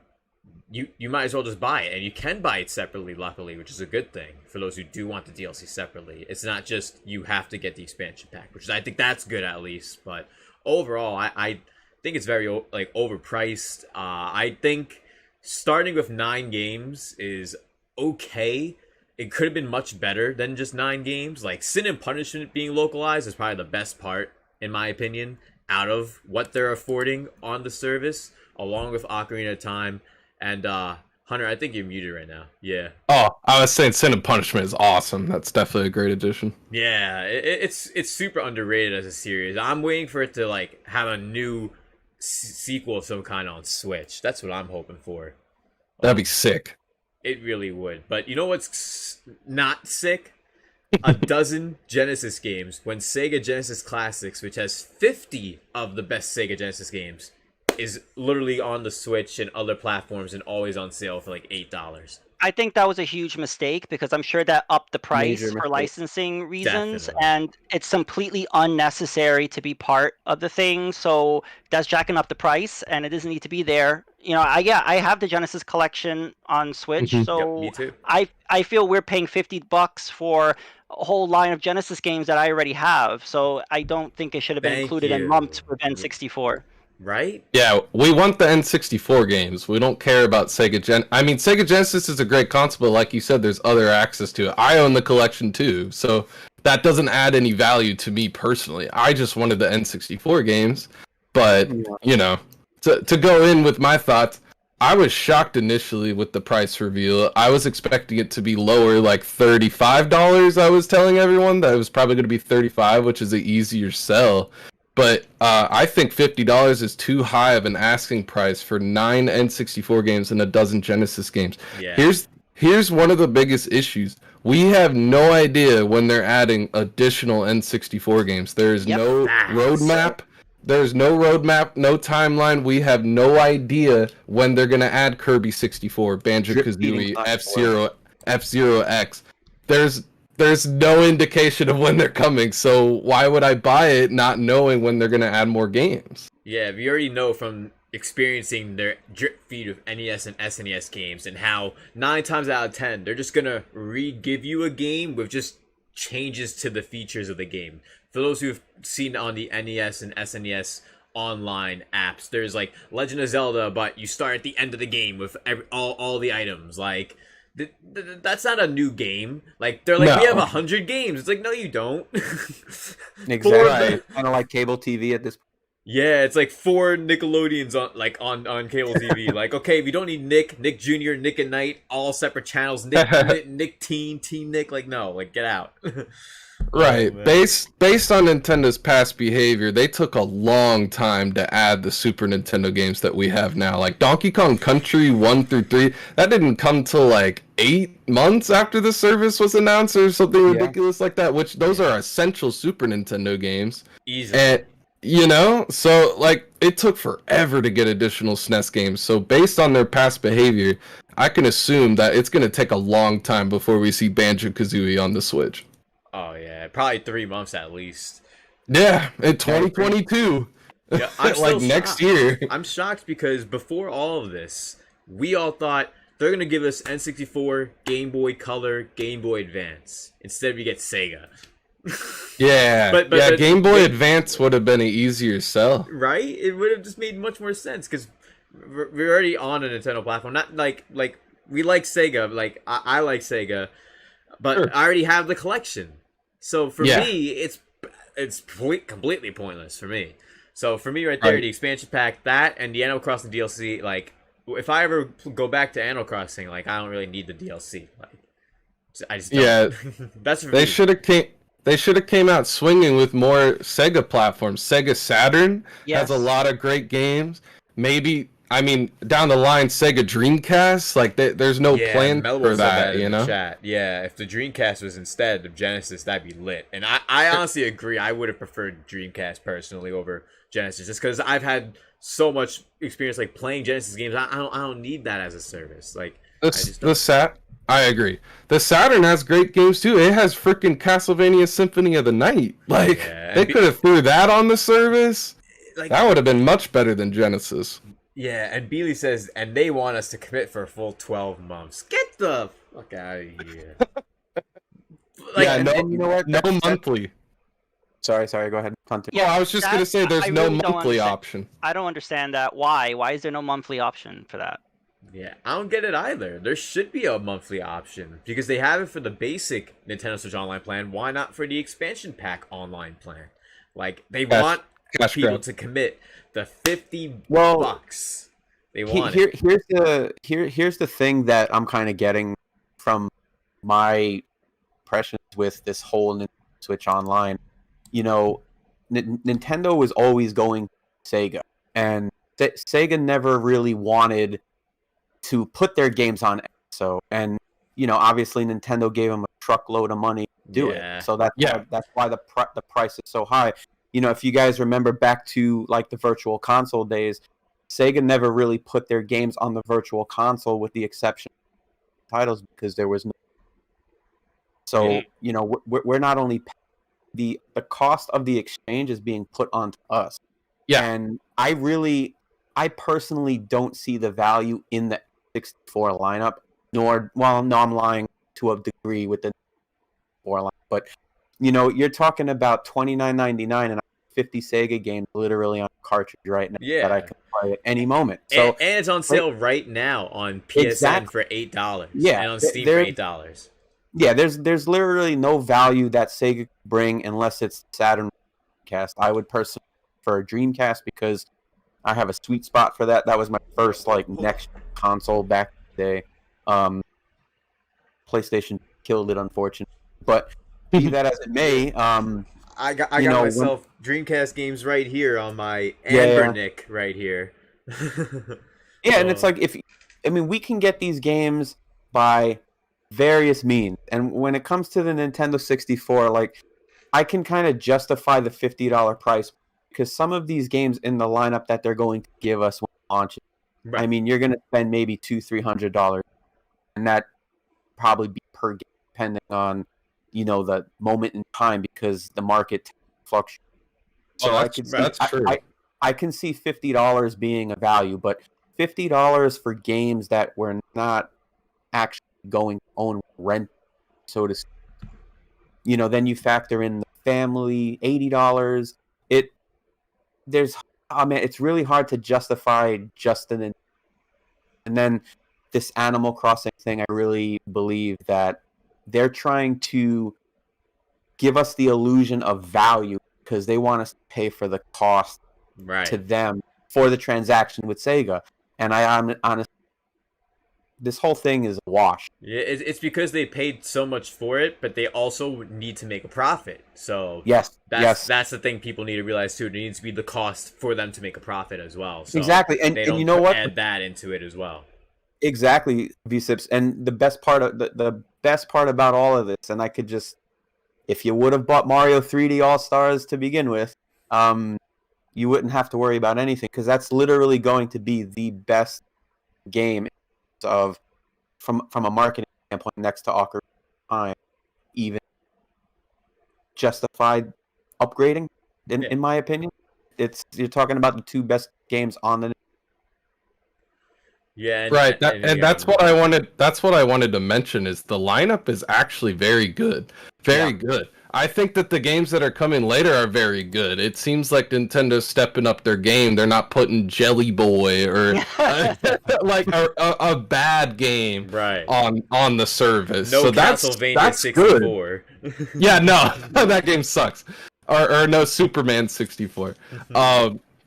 S7: You might as well just buy it, and you can buy it separately, luckily, which is a good thing for those who do want the DLC separately. It's not just you have to get the expansion pack, which I think that's good at least. But overall, I think it's very overpriced. I think starting with 9 games is okay. It could have been much better than just 9 games. Like, Sin and Punishment being localized is probably the best part, in my opinion, out of what they're affording on the service, along with Ocarina of Time. And, Hunter, I think you're muted right now. Yeah.
S10: Oh, I was saying Sin and Punishment is awesome. That's definitely a great addition.
S7: Yeah, it's super underrated as a series. I'm waiting for it to, like, have a new sequel of some kind on Switch. That's what I'm hoping for.
S10: That'd be sick.
S7: It really would. But you know what's not sick? A dozen Genesis games when Sega Genesis Classics, which has 50 of the best Sega Genesis games, is literally on the Switch and other platforms and always on sale for like $8.
S8: I think that was a huge mistake because I'm sure that upped the price
S9: Major
S8: for
S9: mistake.
S8: licensing reasons,
S7: Definitely.
S8: and it's completely unnecessary to be part of the thing. So that's jacking up the price, and it doesn't need to be there. You know, I have the Genesis collection on Switch,
S10: Mhm.
S8: so
S7: Yep, me too.
S8: I feel we're paying $50 for a whole line of Genesis games that I already have. So I don't think it should have been
S7: Thank
S8: included and
S7: you.
S8: lumped with N64.
S7: Right?
S10: Yeah, we want the N64 games. We don't care about Sega Gen. I mean, Sega Genesis is a great console, but like you said, there's other access to it. I own the collection too, so that doesn't add any value to me personally. I just wanted the N64 games, but you know, to go in with my thoughts, I was shocked initially with the price reveal. I was expecting it to be lower, like $35. I was telling everyone that it was probably going to be $35, which is an easier sell. But I think $50 is too high of an asking price for 9 N64 games and a dozen Genesis games.
S7: Yeah.
S10: Here's one of the biggest issues. We have no idea when they're adding additional N64 games. There is
S8: Yep.
S10: no roadmap. There's no roadmap, no timeline. We have no idea when they're gonna add Kirby 64, Banjo-Kazooie, F-Zero X. There's no indication of when they're coming, so why would I buy it not knowing when they're gonna add more games?
S7: Yeah, we already know from experiencing their drip feed of NES and SNES games and how 9 times out of 10 they're just gonna re-give you a game with just changes to the features of the game. For those who've seen on the NES and SNES online apps, there's like Legend of Zelda, but you start at the end of the game with all the items. Like, that's not a new game. Like, they're like,
S10: No.
S7: we have 100 games. It's like, no, you don't.
S9: Exactly. Kind of like cable TV at this point.
S7: Yeah, it's like 4 Nickelodeons on cable TV. Like, okay, we don't need Nick Jr., Nick at Night, all separate channels. Nick Teen Nick. Like, no, like, get out.
S10: Right.
S7: Oh, man.
S10: Based on Nintendo's past behavior, they took a long time to add the Super Nintendo games that we have now. Like Donkey Kong Country 1 through 3, that didn't come till like 8 months after the service was announced or something ridiculous like that, which those are essential Super Nintendo games.
S7: Easily.
S10: And you know, so like it took forever to get additional SNES games. So based on their past behavior, I can assume that it's going to take a long time before we see Banjo-Kazooie on the Switch.
S7: Oh, yeah, probably 3 months at least.
S10: Yeah, in 2022.
S7: Yeah, I'm
S10: like
S7: still
S10: next
S7: shocked.
S10: year.
S7: I'm shocked because before all of this, we all thought they're going to give us N64, Game Boy Color, Game Boy Advance. Instead, we get Sega.
S10: Yeah,
S7: But
S10: Game Boy Advance would have been an easier sell.
S7: Right? It would have just made much more sense because we're already on a Nintendo platform. Not like we like Sega. Like I like Sega, but
S10: Sure.
S7: I already have the collection. So for
S10: Yeah.
S7: me, it's completely pointless for me. So for me, right there,
S10: Right.
S7: the expansion pack, that and the Animal Crossing DLC. Like, if I ever go back to Animal Crossing, like I don't really need the DLC. Like, I just don't.
S10: Yeah,
S7: That's for
S10: They
S7: me.
S10: should have came out swinging with more Sega platforms. Sega Saturn
S8: Yes.
S10: has a lot of great games. Maybe, I mean, down the line, Sega Dreamcast. Like, there's no plan
S7: Melville
S10: for
S7: said
S10: that,
S7: in
S10: you
S7: the
S10: know?
S7: Chat. Yeah, if the Dreamcast was instead of Genesis, that'd be lit. And I honestly agree. I would have preferred Dreamcast personally over Genesis, just because I've had so much experience like playing Genesis games. I don't need that as a service. Like, I just don't.
S10: I agree. The Saturn has great games too. It has freaking Castlevania Symphony of the Night. Like,
S7: Yeah,
S10: they could have threw that on the service.
S7: Like,
S10: That would have been much better than Genesis.
S7: yeah, and Beely says, and they want us to commit for a full 12 months. Get the fuck out of here. Like,
S10: yeah, no,
S9: and you know what?
S10: no
S9: That's-
S10: monthly.
S9: Sorry, go ahead. Continue.
S10: Yeah, I was just gonna say there's
S8: I
S10: no
S8: really don't
S10: monthly
S8: understand.
S10: option.
S8: I don't understand that. Why? Why is there no monthly option for that?
S7: Yeah, I don't get it either. There should be a monthly option because they have it for the basic Nintendo Switch Online plan. Why not for the expansion pack online plan? Like they want people
S10: grab.
S7: to commit the $50. They want
S9: Here's the thing that I'm kind of getting from my impressions with this whole Nintendo Switch Online. You know, Nintendo was always going Sega, and Sega never really wanted to put their games on NSO, and you know, obviously Nintendo gave them a truckload of money to do it, so that's why the price is so high. You know, if you guys remember back to like the Virtual Console days, Sega never really put their games on the Virtual Console, with the exception of titles, because there was no. So you know, we're not only the cost of the exchange is being put onto us. Yeah, and I personally don't see the value in the 64 lineup. I'm lying to a degree with the 4 lineup, but you know, you're talking about $29.99 and 50 Sega games literally on cartridge right now that I can play at any moment. So
S7: and it's on sale right now on PSN for $8.
S9: Yeah,
S7: and on Steam for $8.
S9: Yeah, there's literally no value that Sega could bring unless it's Saturn Dreamcast. I would personally prefer a Dreamcast because I have a sweet spot for that. That was my first like next console back in the day. PlayStation killed it, unfortunately. But be that as it may,
S7: I got myself Dreamcast games right here on my Ambernick right here.
S9: Yeah, and it's like we can get these games by various means, and when it comes to the Nintendo 64, like I can kind of justify the $50 price because some of these games in the lineup that they're going to give us when launching, I mean, you're going to spend maybe $200-300, and that probably be per game depending on, you know, the moment in time because the market fluctuates. So that's true. I can see $50 being a value, but $50 for games that we're not actually going to own rent, so to speak. You know, then you factor in the family, $80. It's really hard to justify and then this Animal Crossing thing. I really believe that they're trying to give us the illusion of value because they want us to pay for the cost to them for the transaction with Sega. And I'm honestly, this whole thing is a wash.
S7: Yeah, it's because they paid so much for it, but they also need to make a profit. So that's the thing people need to realize too. There needs to be the cost for them to make a profit as well. So
S9: exactly, and you know what?
S7: Add that into it as well.
S9: Exactly, V-CiPz. And the best part of the best part about all of this, and I could just, if you would have bought Mario 3D All Stars to begin with, you wouldn't have to worry about anything because that's literally going to be the best game of from a marketing standpoint next to Ocarina of Time, even justified upgrading in my opinion. You're talking about the 2 best games on the
S10: that's what I wanted. That's what I wanted to mention is the lineup is actually very good, good. I think that the games that are coming later are very good. It seems like Nintendo's stepping up their game. They're not putting Jelly Boy or like a bad game on the service.
S7: No,
S10: so
S7: Castlevania 64.
S10: Good. Yeah, no, that game sucks. Or no Superman 64.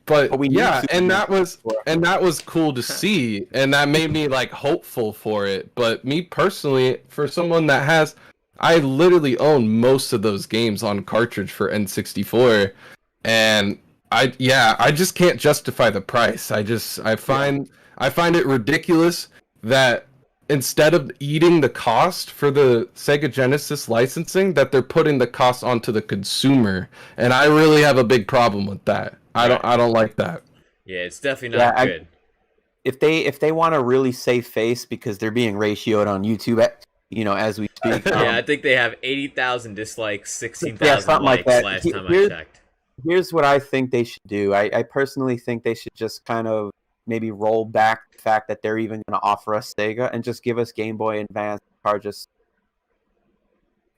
S10: But yeah, and that was cool to see, and that made me like hopeful for it. But me personally, for someone that has, I literally own most of those games on cartridge for N64, and I just can't justify the price. I find it ridiculous that instead of eating the cost for the Sega Genesis licensing, that they're putting the cost onto the consumer, and I really have a big problem with that. I don't like that.
S7: Yeah, it's definitely not good.
S9: If they want to really save face because they're being ratioed on YouTube, you know, as we speak.
S7: I think they have 80,000 dislikes, 16,000 likes last time I checked.
S9: Here's what I think they should do. I personally think they should just kind of maybe roll back the fact that they're even going to offer us Sega and just give us Game Boy Advance, charge us,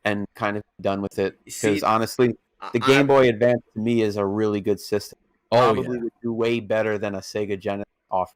S9: and kind of be done with it. Because honestly, the Game Boy Advance to me is a really good system. Probably would do way better than a Sega Genesis offer.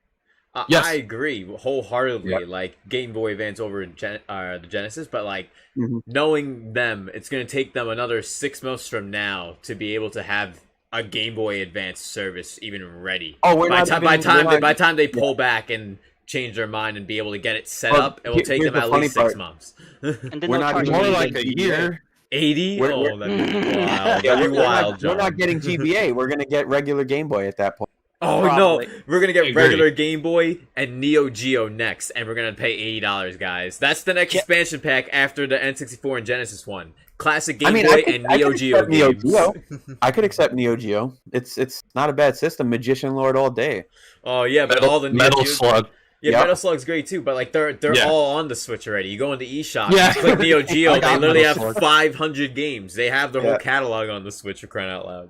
S10: Yes.
S7: I agree wholeheartedly.
S9: Yep.
S7: Like Game Boy Advance over the Genesis, but like
S9: Mhm.
S7: knowing them, it's going to take them another 6 months from now to be able to have a Game Boy Advance service even ready.
S9: Oh, we're
S7: by
S9: not
S7: time
S9: even- we're
S7: by
S9: not-
S7: time they pull back and change their mind and be able to get it set
S9: Well,
S7: up, it will take
S9: here's
S7: them
S9: the
S7: at
S9: funny
S7: least 6
S9: part.
S7: months.
S8: And then
S9: We're
S8: they'll
S9: not
S8: charge
S9: even
S10: More
S8: you.
S10: like a year.
S7: 80?
S8: We're-
S7: Oh, that'd be wild.
S9: Yeah,
S7: That'd be wild,
S9: we're
S7: John.
S9: not getting GBA. We're gonna get regular Game Boy at that point.
S7: Oh
S8: Probably.
S7: no, we're gonna get
S10: Agree.
S7: regular Game Boy and Neo Geo next, and we're gonna pay $80, guys. That's the next
S8: Yeah.
S7: expansion pack after the N64 and Genesis one. Classic Game
S9: I mean,
S7: Boy
S9: I could-
S7: and
S9: I
S7: Neo
S9: could
S7: Geo
S9: accept Neo
S7: games.
S9: Geo. I could accept Neo Geo. It's not a bad system. Magician Lord all day.
S7: Oh yeah, but all the Neo
S10: Metal
S7: Geo...
S10: Slug.
S7: Yeah,
S9: Yep.
S7: Metal Slug's great too, but like they're
S10: Yeah.
S7: all on the Switch already. You go into eShop,
S10: Yeah.
S7: you click Neo Geo,
S10: I
S7: they
S10: got
S7: literally
S10: Metal
S7: have
S10: Slug.
S7: 500 games. They have their whole
S9: Yeah.
S7: catalog on the Switch, for crying out loud.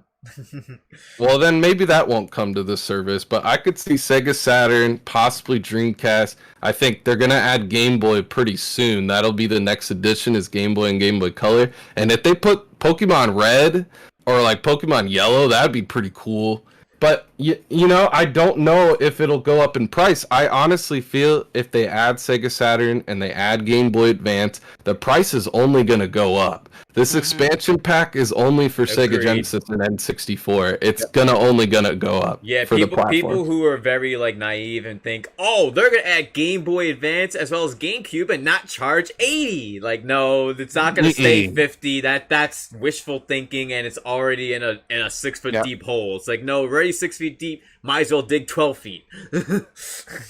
S10: Well, then maybe that won't come to the service, but I could see Sega Saturn, possibly Dreamcast. I think they're gonna add Game Boy pretty soon. That'll be the next edition, is Game Boy and Game Boy Color. And if they put Pokemon Red or like Pokemon Yellow, that'd be pretty cool. But you know, I don't know if it'll go up in price. I honestly feel if they add Sega Saturn and they add Game Boy Advance, the price is only gonna go up. This expansion pack is only for Sega
S7: Agreed.
S10: Genesis and N64. It's only gonna go up.
S7: Yeah,
S10: for the
S7: people
S10: platform.
S7: who are very like naive and think, oh, they're gonna add Game Boy Advance as well as GameCube and not charge 80. Like, no, it's not gonna stay 50. That's wishful thinking, and it's already in a 6 foot
S9: Yep.
S7: deep hole. It's like, no, we're already 6 feet deep. Might as well dig 12 feet.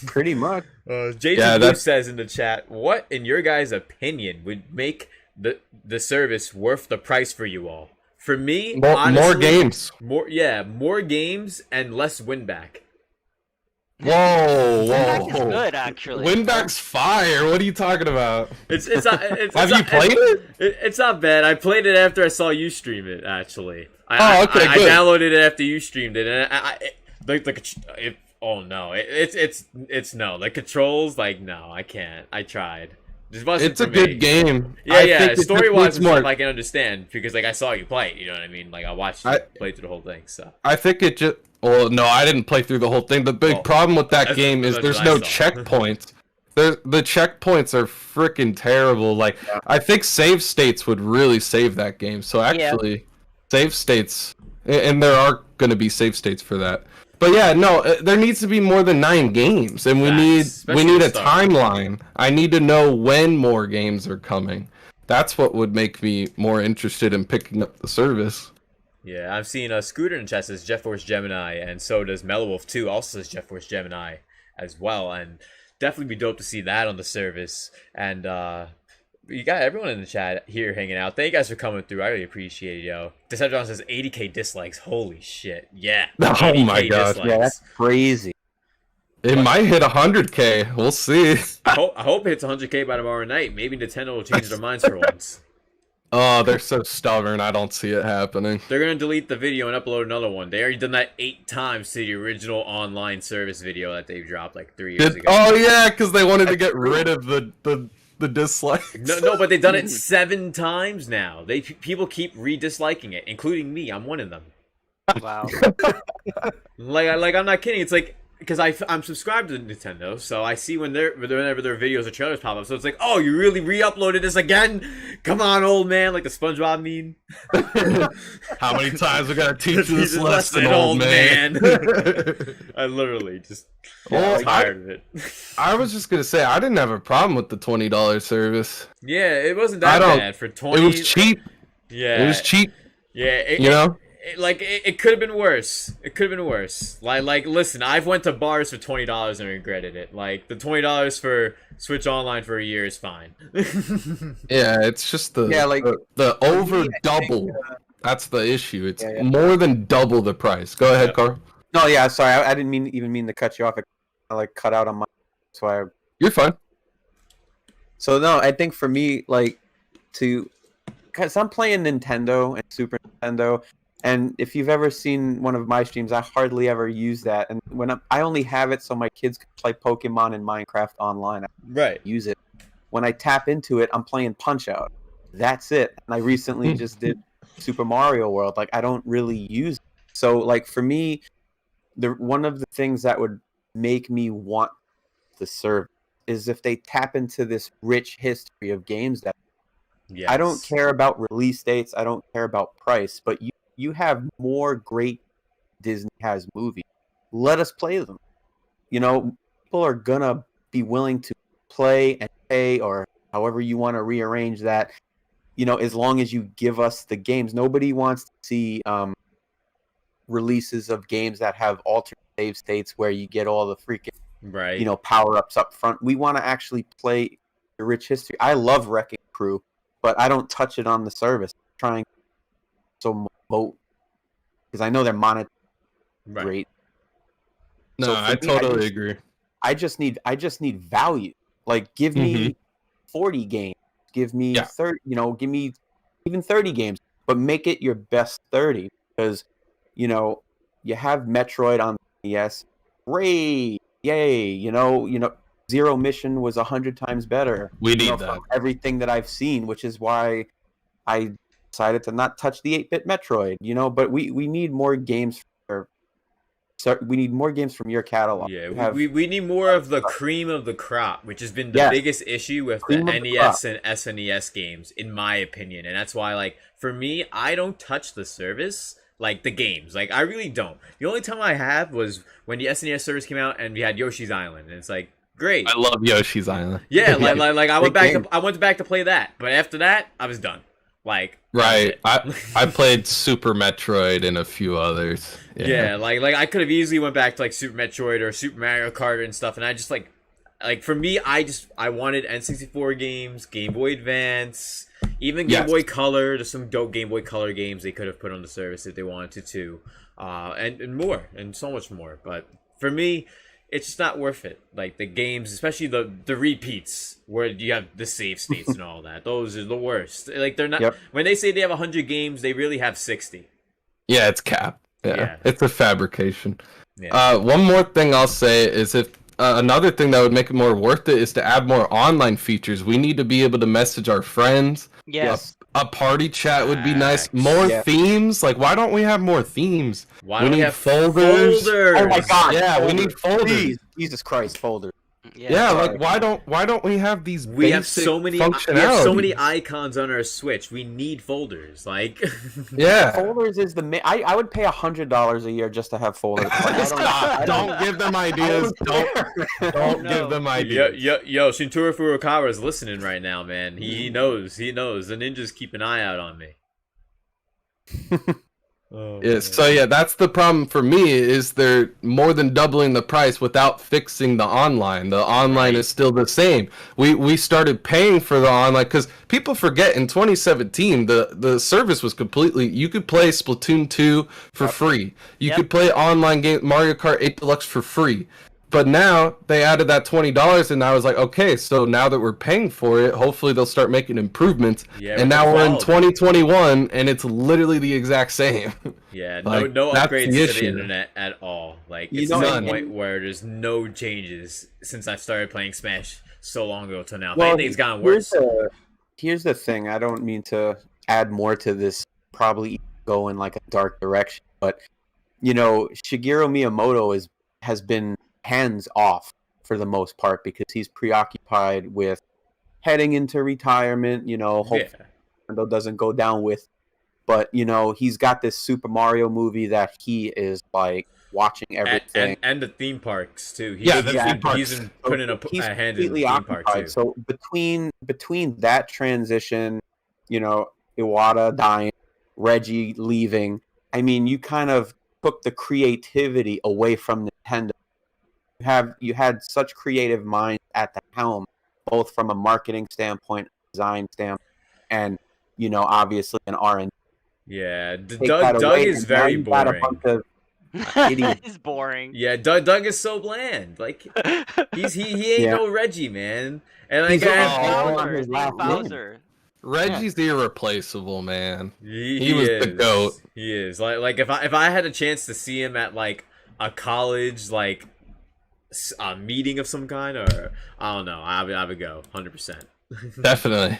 S9: Pretty much.
S7: Jason
S10: Yeah,
S7: Blue
S10: that's-
S7: says in the chat, what, in your guys' opinion, would make the service worth the price for you all? For me,
S10: More
S7: honestly,
S10: games.
S7: more games and less win back.
S10: Whoa,
S8: That
S10: whoa.
S8: is good, actually.
S10: Winback's fire. What are you talking about?
S7: It's not. It's,
S10: Have
S7: it's
S10: you
S7: not,
S10: played it?
S7: It's not bad. I played it after I saw you stream it. Actually,
S10: Oh,
S7: I
S10: okay,
S7: I
S10: good.
S7: downloaded it after you streamed it, and oh no, it's no. The controls, like, no, I can't. I tried. Just wasn't
S10: It's a
S7: for
S10: good
S7: me.
S10: game.
S7: Yeah,
S10: I
S7: yeah.
S10: think it just
S7: Story wise,
S10: needs more.
S7: I can understand because like I saw you play it. You know what I mean? Like I watched you play through the whole thing. So
S10: I think it just. Well, no, I didn't play through the whole thing. The big
S7: Well,
S10: problem with that
S7: that's-
S10: game is
S7: that's
S10: there's
S7: what I
S10: no
S7: saw.
S10: checkpoints. The checkpoints are freaking terrible. Like, I think save states would really save that game. So actually, save states, and there are going to be save states for that. But yeah, no, there needs to be more than 9 games, and we
S7: Facts,
S10: need
S7: especially
S10: a
S7: the start.
S10: timeline. I need to know when more games are coming. That's what would make me more interested in picking up the service.
S7: yeah, I've seen Scooter in the chat says Jet Force Gemini, and so does Mellow Wolf 2 also says Jet Force Gemini as well, and definitely be dope to see that on the service. And you got everyone in the chat here hanging out. Thank you guys for coming through. I really appreciate it, yo. Decepticon says 80k dislikes. Holy shit. Yeah.
S10: Oh
S7: 80K
S10: my God.
S7: dislikes.
S9: Yeah, that's crazy.
S10: It might hit 100K. We'll see.
S7: I hope it hits 100k by tomorrow night. Maybe Nintendo will change their minds for once.
S10: Oh, they're so stubborn. I don't see it happening.
S7: They're gonna delete the video and upload another one. They already done that 8 times to the original online service video that they dropped like 3 years ago.
S10: Oh yeah, because they wanted to get rid of the dislikes.
S7: No, but they've done it 7 times now. People keep re-disliking it, including me. I'm one of them.
S8: Wow.
S7: Like I'm not kidding. It's like because I'm subscribed to Nintendo, so I see whenever their videos or trailers pop up. So it's like, oh, you really re-uploaded this again? Come on, old man, like the SpongeBob meme.
S10: How many times we gotta teach you this
S7: Teach
S10: lesson, old man?
S7: I literally just
S10: Well,
S7: tired of it.
S10: I was just gonna say I didn't have a problem with the $20 service.
S7: Yeah, it wasn't
S10: I
S7: that
S10: don't-
S7: bad for 20.
S10: It was cheap.
S7: Yeah,
S10: It was cheap.
S7: Yeah,
S10: You know.
S7: it could have been worse. It could have been worse. Like, listen, I've went to bars for $20 and regretted it. Like, the $20 for Switch Online for a year is fine.
S10: Yeah, it's just the the over double. That's the issue. It's more than double the price. Go ahead, Carl.
S9: No, yeah, sorry, I didn't even mean to cut you off. I cut out on my. That's why.
S10: You're fine.
S9: So no, I think for me, because I'm playing Nintendo and Super Nintendo, and if you've ever seen one of my streams, I hardly ever use that. And when I only have it so my kids can play Pokemon and Minecraft online. I
S7: Right.
S9: use it. When I tap into it, I'm playing Punch Out. That's it. And I recently just did Super Mario World. Like, I don't really use it. So, like, for me, one of the things that would make me want the service is if they tap into this rich history of games that I don't care about release dates, I don't care about price, but you have more great Disney has movies. Let us play them. You know, people are gonna be willing to play and pay, or however you want to rearrange that, you know, as long as you give us the games. Nobody wants to see releases of games that have alternate save states where you get all the freaking you know, power-ups up front. We want to actually play the rich history. I love Wrecking Crew, but I don't touch it on the service. I'm trying so vote because I know they're monetized great.
S10: No,
S9: So
S10: I
S9: for me,
S10: totally agree.
S9: I just need value. Like, give me 40 games. Give me 30. You know, give me even 30 games, but make it your best 30 because, you know, you have Metroid on the NES. Great, yay! You know, Zero Mission was 100 times better.
S10: We need that.
S9: From everything that I've seen, which is why I decided to not touch the 8-bit Metroid. You know, but we need more games. We need more games from your catalog.
S7: Yeah, we need more of the cream of the crop, which has been the biggest issue with the NES and SNES games, in my opinion. And that's why, like, for me, I don't touch the service, like, the games. Like, I really don't. The only time I have was when the SNES service came out and we had Yoshi's Island. And it's like, great.
S10: I love Yoshi's Island.
S7: Yeah, like I went back to play that. But after that, I was done. Like,
S10: right. I played Super Metroid and a few others.
S7: Yeah, like I could have easily went back to like Super Metroid or Super Mario Kart and stuff, and I just like for me, I wanted N64 games, Game Boy Advance, even Game Boy Color. There's some dope Game Boy Color games they could have put on the service if they wanted to, and more, and so much more. But for me, it's just not worth it. Like the games, especially the repeats, where you have the save states and all that. Those are the worst. Like they're not. When they say they have 100 games, they really have 60.
S10: Yeah, it's cap. Yeah, it's a fabrication.
S7: Yeah.
S10: One more thing I'll say is if another thing that would make it more worth it is to add more online features. We need to be able to message our friends.
S8: Yes.
S10: A party chat would be nice. More themes. Like, why don't we have more themes?
S7: Why don't we have
S10: folders?
S9: Oh my god!
S10: Yeah, we need folders.
S9: Please, Jesus Christ, folders.
S10: Yeah, like why don't we have these?
S7: We have so many.
S10: Functionality.
S7: We have so many icons on our Switch. We need folders. Like,
S9: folders is the. I would pay $100 a year just to have folders.
S10: Don't give them ideas. Don't give them ideas.
S7: Yo, Shintaro Furukawa is listening right now, man. He knows. He knows. The ninjas keep an eye out on me.
S10: So yeah, that's the problem for me, is they're more than doubling the price without fixing the online. The online is still the same. We started paying for the online because people forget in 2017 the service was completely, you could play Splatoon 2 for free. You could play online game Mario Kart 8 Deluxe for free. But now they added that $20, and I was like, okay, so now that we're paying for it, hopefully they'll start making improvements. Yeah, and now we're in 2021, and it's literally the exact same.
S7: Yeah,
S10: like,
S7: no upgrades to the internet at all. Like, it's to the point where there's no changes since I started playing Smash so long ago till now. Well, I think it's gotten worse.
S9: Here's the thing. I don't mean to add more to this, probably go in like a dark direction, but you know, Shigeru Miyamoto has been hands off for the most part because he's preoccupied with heading into retirement. You know, hopefully Nintendo doesn't go down with, but you know, he's got this Super Mario movie that he is like watching everything,
S7: and the theme parks too. He's been putting a hand in the theme park too.
S9: So between that transition, you know, Iwata dying, Reggie leaving, I mean, you kind of took the creativity away from Nintendo. You had such creative minds at the helm, both from a marketing standpoint, design standpoint, and you know, obviously an R&D.
S7: Yeah, Doug is very boring.
S8: He's boring.
S7: Yeah, Doug is so bland. Like he ain't no Reggie, man. And like
S8: Bowser.
S10: Reggie's irreplaceable, man.
S7: He
S10: was the GOAT.
S7: He is. Like if I had a chance to see him at like a college like a meeting of some kind, or I don't know, I would go 100%.
S10: Definitely.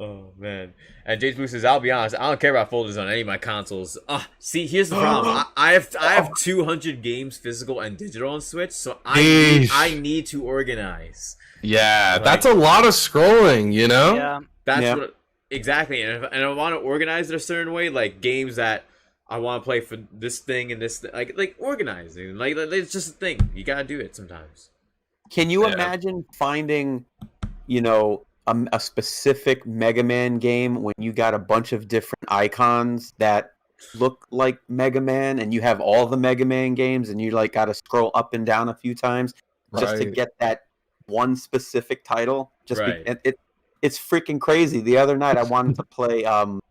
S7: Oh man. And James Blue says, I'll be honest, I don't care about folders on any of my consoles. See, here's the problem. I have 200 games, physical and digital, on Switch, so I need to organize.
S10: Yeah, that's a lot of scrolling, you know?
S8: Yeah.
S7: That's what exactly. And I want to organize it a certain way, like games that I want to play for this thing and this like organizing. Like it's just a thing. You gotta do it sometimes.
S9: Can you imagine finding, a specific Mega Man game when you got a bunch of different icons that look like Mega Man, and you have all the Mega Man games, and you like got to scroll up and down a few times just to get that one specific title? It's freaking crazy. The other night I wanted to play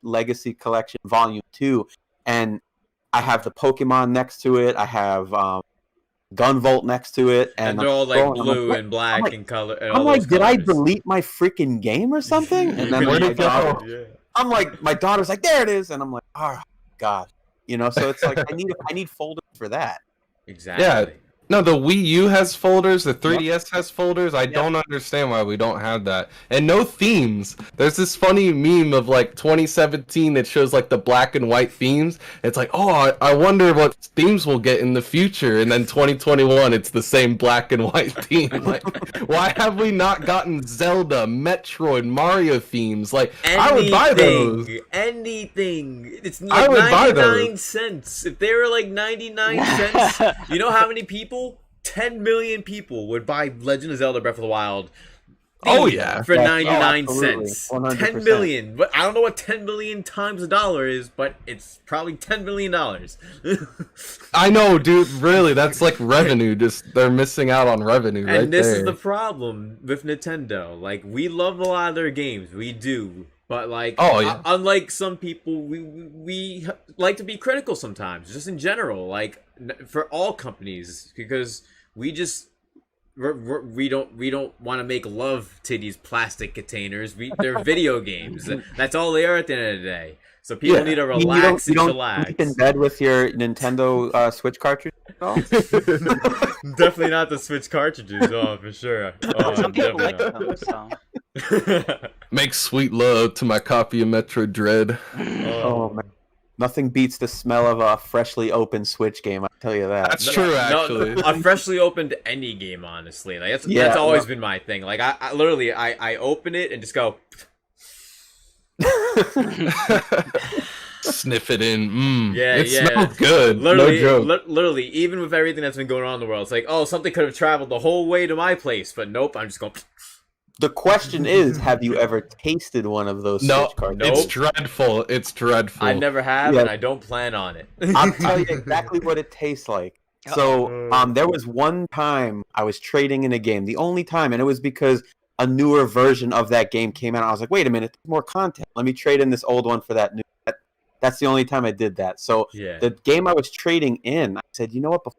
S9: Legacy Collection Volume 2, and I have the Pokemon next to it. I have Gunvolt next to it, and
S7: they're all like blue and black in color.
S9: I'm like, did I delete my freaking game or something? And then I'm like, my daughter's like, there it is, and I'm like, oh god, So it's like I need folders for that.
S7: Exactly.
S10: Yeah. No, the Wii U has folders. The 3DS has folders. I don't understand why we don't have that. And no themes. There's this funny meme of like 2017 that shows like the black and white themes. It's like, oh, I wonder what themes we'll get in the future. And then 2021, it's the same black and white theme. Like, why have we not gotten Zelda, Metroid, Mario themes? Like, I would buy those.
S7: Anything. It's like 99 cents. If they were like 99 cents, you know how many people? 10 million people would buy Legend of Zelda Breath of the Wild for 99 cents.
S9: 100%.
S7: 10 million. But I don't know what 10 million times a dollar is, but it's probably $10 million.
S10: I know, dude. Really, that's like revenue. Just they're missing out on revenue.
S7: And this is the problem with Nintendo. Like, we love a lot of their games. We do. But like, unlike some people, we like to be critical sometimes, just in general, like for all companies, because we don't want to make love to these plastic containers. They're video games. That's all they are at the end of the day. So people need to relax and chillax.
S9: You in bed with your Nintendo Switch cartridge?
S7: Definitely not the Switch cartridges. Oh, for sure.
S8: Some people like them, so.
S10: Make sweet love to my copy of Metroid Dread.
S9: Oh man. Nothing beats the smell of a freshly opened Switch game, I'll tell you that.
S10: That's true, actually.
S7: No, I'm freshly opened any game, honestly. Like that's always been my thing. Like I literally open it and just go
S10: sniff it in.
S7: It
S10: smells good.
S7: Literally,
S10: no joke.
S7: Literally, even with everything that's been going on in the world, it's like, oh, something could have traveled the whole way to my place, but nope, I'm just going.
S9: The question is, have you ever tasted one of those Switch cartridges?
S10: It's dreadful. It's dreadful.
S7: I never have, and I don't plan on it.
S9: I'll tell you exactly what it tastes like. So, there was one time I was trading in a game, the only time, and it was because a newer version of that game came out. I was like, wait a minute, there's more content. Let me trade in this old one for that new. That's the only time I did that. So the game I was trading in, I said, you know what? Before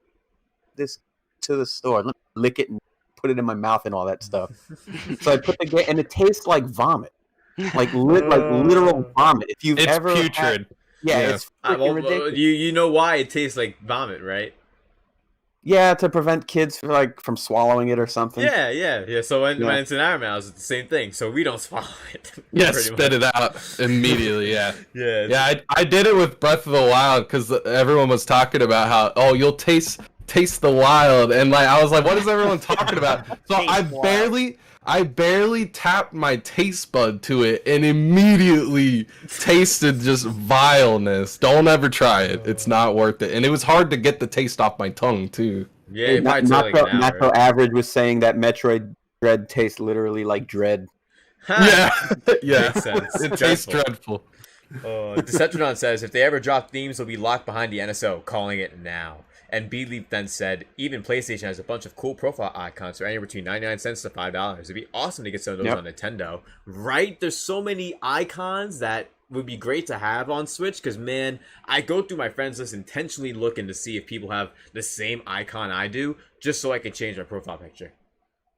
S9: this to the store, let me lick it and put it in my mouth and all that stuff. So I put the game, and it tastes like vomit, like literal vomit. If you've ever
S10: putrid.
S9: It's freaking ridiculous.
S7: You know why it tastes like vomit, right?
S9: Yeah, to prevent kids from swallowing it or something.
S7: Yeah. So when it's in our mouths, it's the same thing. So we don't swallow it.
S10: Yeah, spit it out immediately. Yeah.
S7: Yeah.
S10: I did it with Breath of the Wild because everyone was talking about how you'll taste the wild, and like I was like, what is everyone talking about? So I barely tapped my taste bud to it and immediately tasted just vileness. Don't ever try it. It's not worth it. And it was hard to get the taste off my tongue, too.
S7: Yeah,
S9: Not Average was saying that Metroid Dread tastes literally like dread.
S10: Yeah.
S7: Makes sense.
S10: It tastes dreadful.
S7: Deceptrodon says, if they ever drop themes, they'll be locked behind the NSO, calling it now. And B-Leap then said, even PlayStation has a bunch of cool profile icons for anywhere between 99 cents to $5. It'd be awesome to get some of those on Nintendo. Right? There's so many icons that would be great to have on Switch, because, man, I go through my friends list intentionally looking to see if people have the same icon I do, just so I can change my profile picture.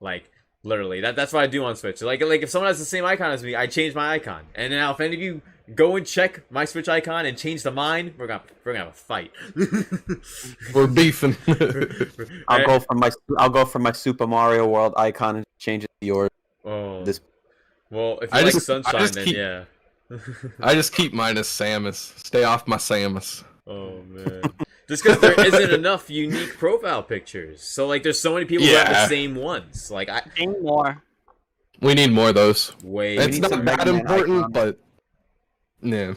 S7: Like, literally. That's what I do on Switch. Like if someone has the same icon as me, I change my icon. And now if any of you go and check my Switch icon and change to mine, we're gonna have a fight.
S10: We're beefing.
S9: I'll go from my Super Mario World icon and change it to yours.
S7: Oh. Well, if you
S10: I
S7: like
S10: just- I
S7: Sunshine,
S10: just
S7: then
S10: keep-
S7: yeah.
S10: I just keep mine as Samus. Stay off my Samus.
S7: Oh man. Just because there isn't enough unique profile pictures, so like there's so many people who have the
S10: Yeah.
S7: same ones. Like I
S8: Ding more.
S10: We need more of those.
S7: way.
S10: It's
S9: need
S10: not
S9: some
S10: that
S9: Mega Man
S10: important,
S9: icon.
S10: but yeah.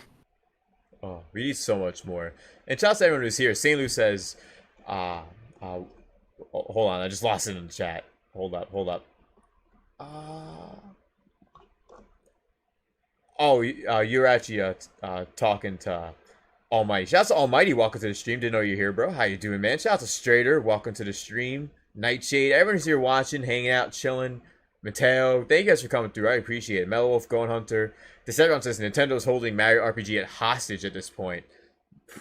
S7: Oh, we need so much more. And shout out to everyone who's here. St. Lou says, hold on, I just lost it in the chat. Hold up. You're actually talking to Almighty. Shout out to Almighty, welcome to the stream. Didn't know you're here, bro. How you doing, man? Shout out to Strader, welcome to the stream. Nightshade, everyone's here watching, hanging out, chilling. Mateo, thank you guys for coming through. I appreciate it. Mellow Wolf, Going Hunter. Decepticon says Nintendo's holding Mario RPG at hostage at this point.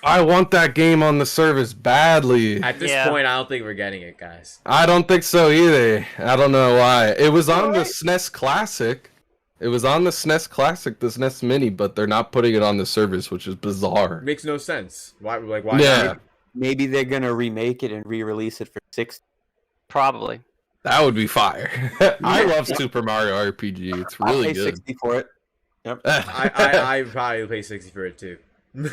S10: I want that game on the service badly.
S7: At this
S8: Yeah.
S7: point, I don't think we're getting it, guys.
S10: I don't think so either. I don't know why. It was on the SNES Classic. It was on the SNES Classic, the SNES Mini, but they're not putting it on the service, which is bizarre.
S7: Makes no sense. Why? Like why?
S10: Yeah,
S7: not?
S9: Maybe they're gonna remake it and re-release it for 60.
S8: Probably.
S10: that would be fire. I love Super Mario RPG. It's
S9: I'll
S10: really
S9: pay
S10: good.
S9: 60 for it. Yep.
S7: I probably pay 60 for it too.